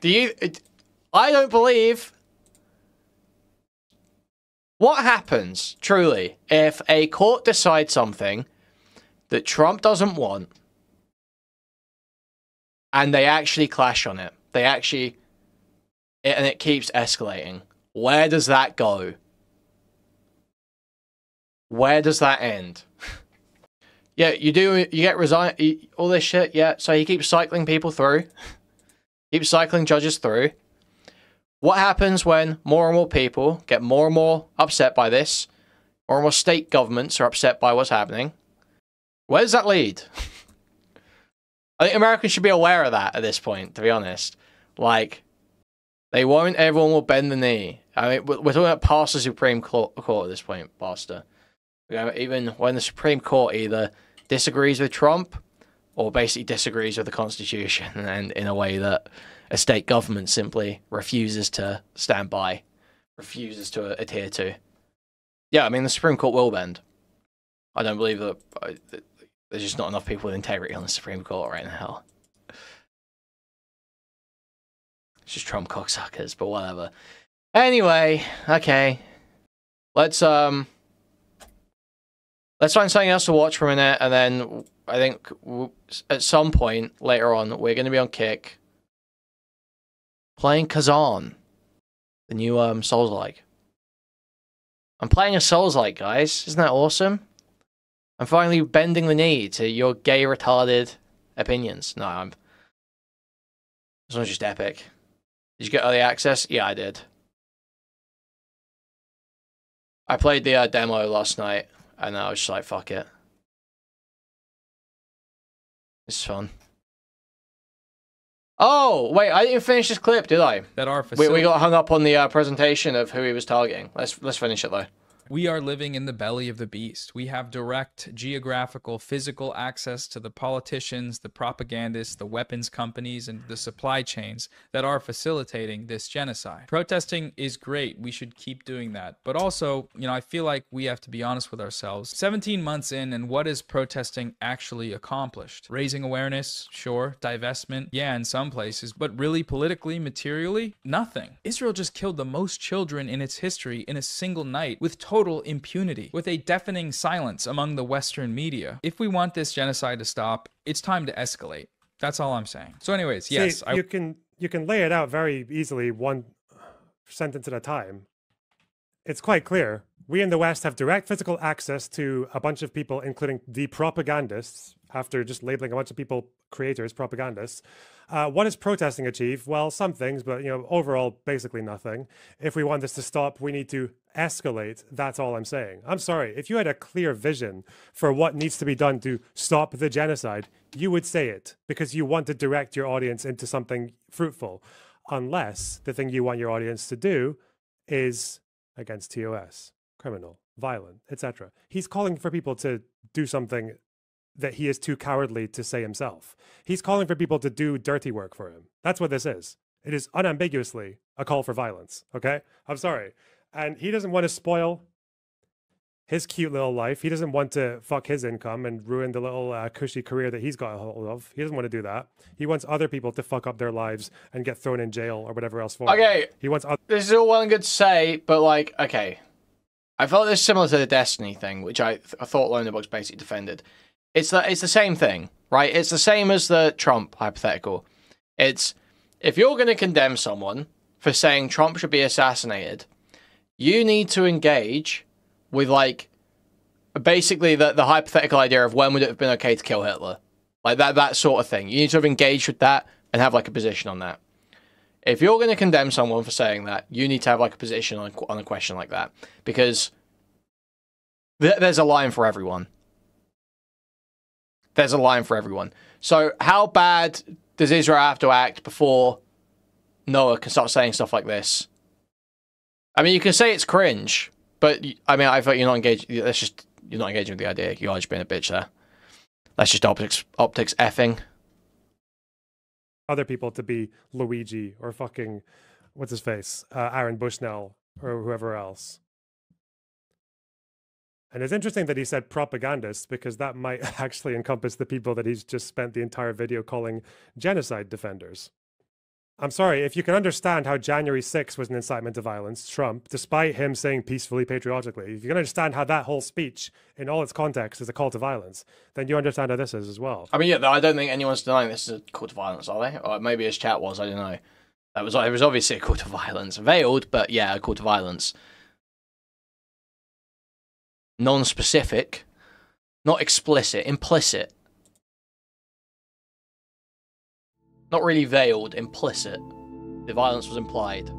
I don't believe... What happens, truly, if a court decides something that Trump doesn't want and they actually clash on it? And it keeps escalating. Where does that go? Where does that end? Yeah, you get resigned, all this shit, yeah. So he keeps cycling people through. Keeps cycling judges through. What happens when more and more people get more and more upset by this? More and more state governments are upset by what's happening. Where does that lead? I think Americans should be aware of that at this point, to be honest. Like, everyone will bend the knee. I mean, we're talking about past the Supreme Court at this point, Pastor. Even when the Supreme Court either disagrees with Trump or basically disagrees with the Constitution, and in a way that a state government simply refuses to stand by, refuses to adhere to. Yeah, I mean, the Supreme Court will bend. I don't believe that there's just not enough people with integrity on the Supreme Court right now. It's just Trump cocksuckers, but whatever. Anyway, okay. Let's find something else to watch for a minute, and then I think at some point later on, we're going to be on Kick playing Kazan, the new Souls-like. I'm playing a Souls-like, guys. Isn't that awesome? I'm finally bending the knee to your gay, retarded opinions. No, this one's just epic. Did you get early access? Yeah, I did. I played the demo last night, and I was just like, fuck it. This is fun. Oh, wait, I didn't finish this clip, did I? That are we got hung up on the presentation of who he was targeting. Let's finish it, though. We are living in the belly of the beast. We have direct geographical, physical access to the politicians, the propagandists, the weapons companies, and the supply chains that are facilitating this genocide. Protesting is great. We should keep doing that. But also, you know, I feel like we have to be honest with ourselves. 17 months in, and what is protesting actually accomplished? Raising awareness, sure. Divestment, yeah, in some places. But really, politically, materially, nothing. Israel just killed the most children in its history in a single night with total impunity, with a deafening silence among the Western media. If we want this genocide to stop, it's time to escalate. That's all I'm saying. So anyways, yes. See, you can lay it out very easily, one sentence at a time. It's quite clear. We in the West have direct physical access to a bunch of people, including the propagandists, after just labeling a bunch of people creators, propagandists. What does protesting achieve? Well, some things, but overall, basically nothing. If we want this to stop, we need to escalate. That's all I'm saying. I'm sorry. If you had a clear vision for what needs to be done to stop the genocide, you would say it because you want to direct your audience into something fruitful. Unless the thing you want your audience to do is against TOS, criminal, violent, etc. He's calling for people to do something that he is too cowardly to say himself. He's calling for people to do dirty work for him. That's what this is. It is unambiguously a call for violence, okay? I'm sorry. And he doesn't want to spoil his cute little life. He doesn't want to fuck his income and ruin the little cushy career that he's got a hold of. He doesn't want to do that. He wants other people to fuck up their lives and get thrown in jail or whatever else for Okay, him. He wants this is all well and good to say, but like, okay. I felt this similar to the Destiny thing, which I thought Lonerbox basically defended. It's the same thing, right? It's the same as the Trump hypothetical. It's, if you're going to condemn someone for saying Trump should be assassinated, you need to engage with, like, basically the hypothetical idea of when would it have been okay to kill Hitler. Like, that sort of thing. You need to have engaged with that and have, like, a position on that. If you're going to condemn someone for saying that, you need to have, like, a position on a question like that. Because there's a line for everyone. There's a line for everyone. So how bad does Israel have to act before Noah can start saying stuff like this? I mean, you can say it's cringe, but I mean, I thought you're not engaged. You're not engaging with the idea. You are just being a bitch there. That's just optics effing. other people to be Luigi or fucking, what's his face, Aaron Bushnell or whoever else. And it's interesting that he said propagandists, because that might actually encompass the people that he's just spent the entire video calling genocide defenders. I'm sorry, if you can understand how January 6th was an incitement to violence, Trump, despite him saying peacefully, patriotically, if you can understand how that whole speech in all its context is a call to violence, then you understand how this is as well. I mean, yeah, I don't think anyone's denying this is a call to violence, are they? Or maybe his chat was, I don't know. It was obviously a call to violence. Veiled, but yeah, a call to violence. Non-specific, not explicit, implicit. Not really veiled, implicit. The violence was implied.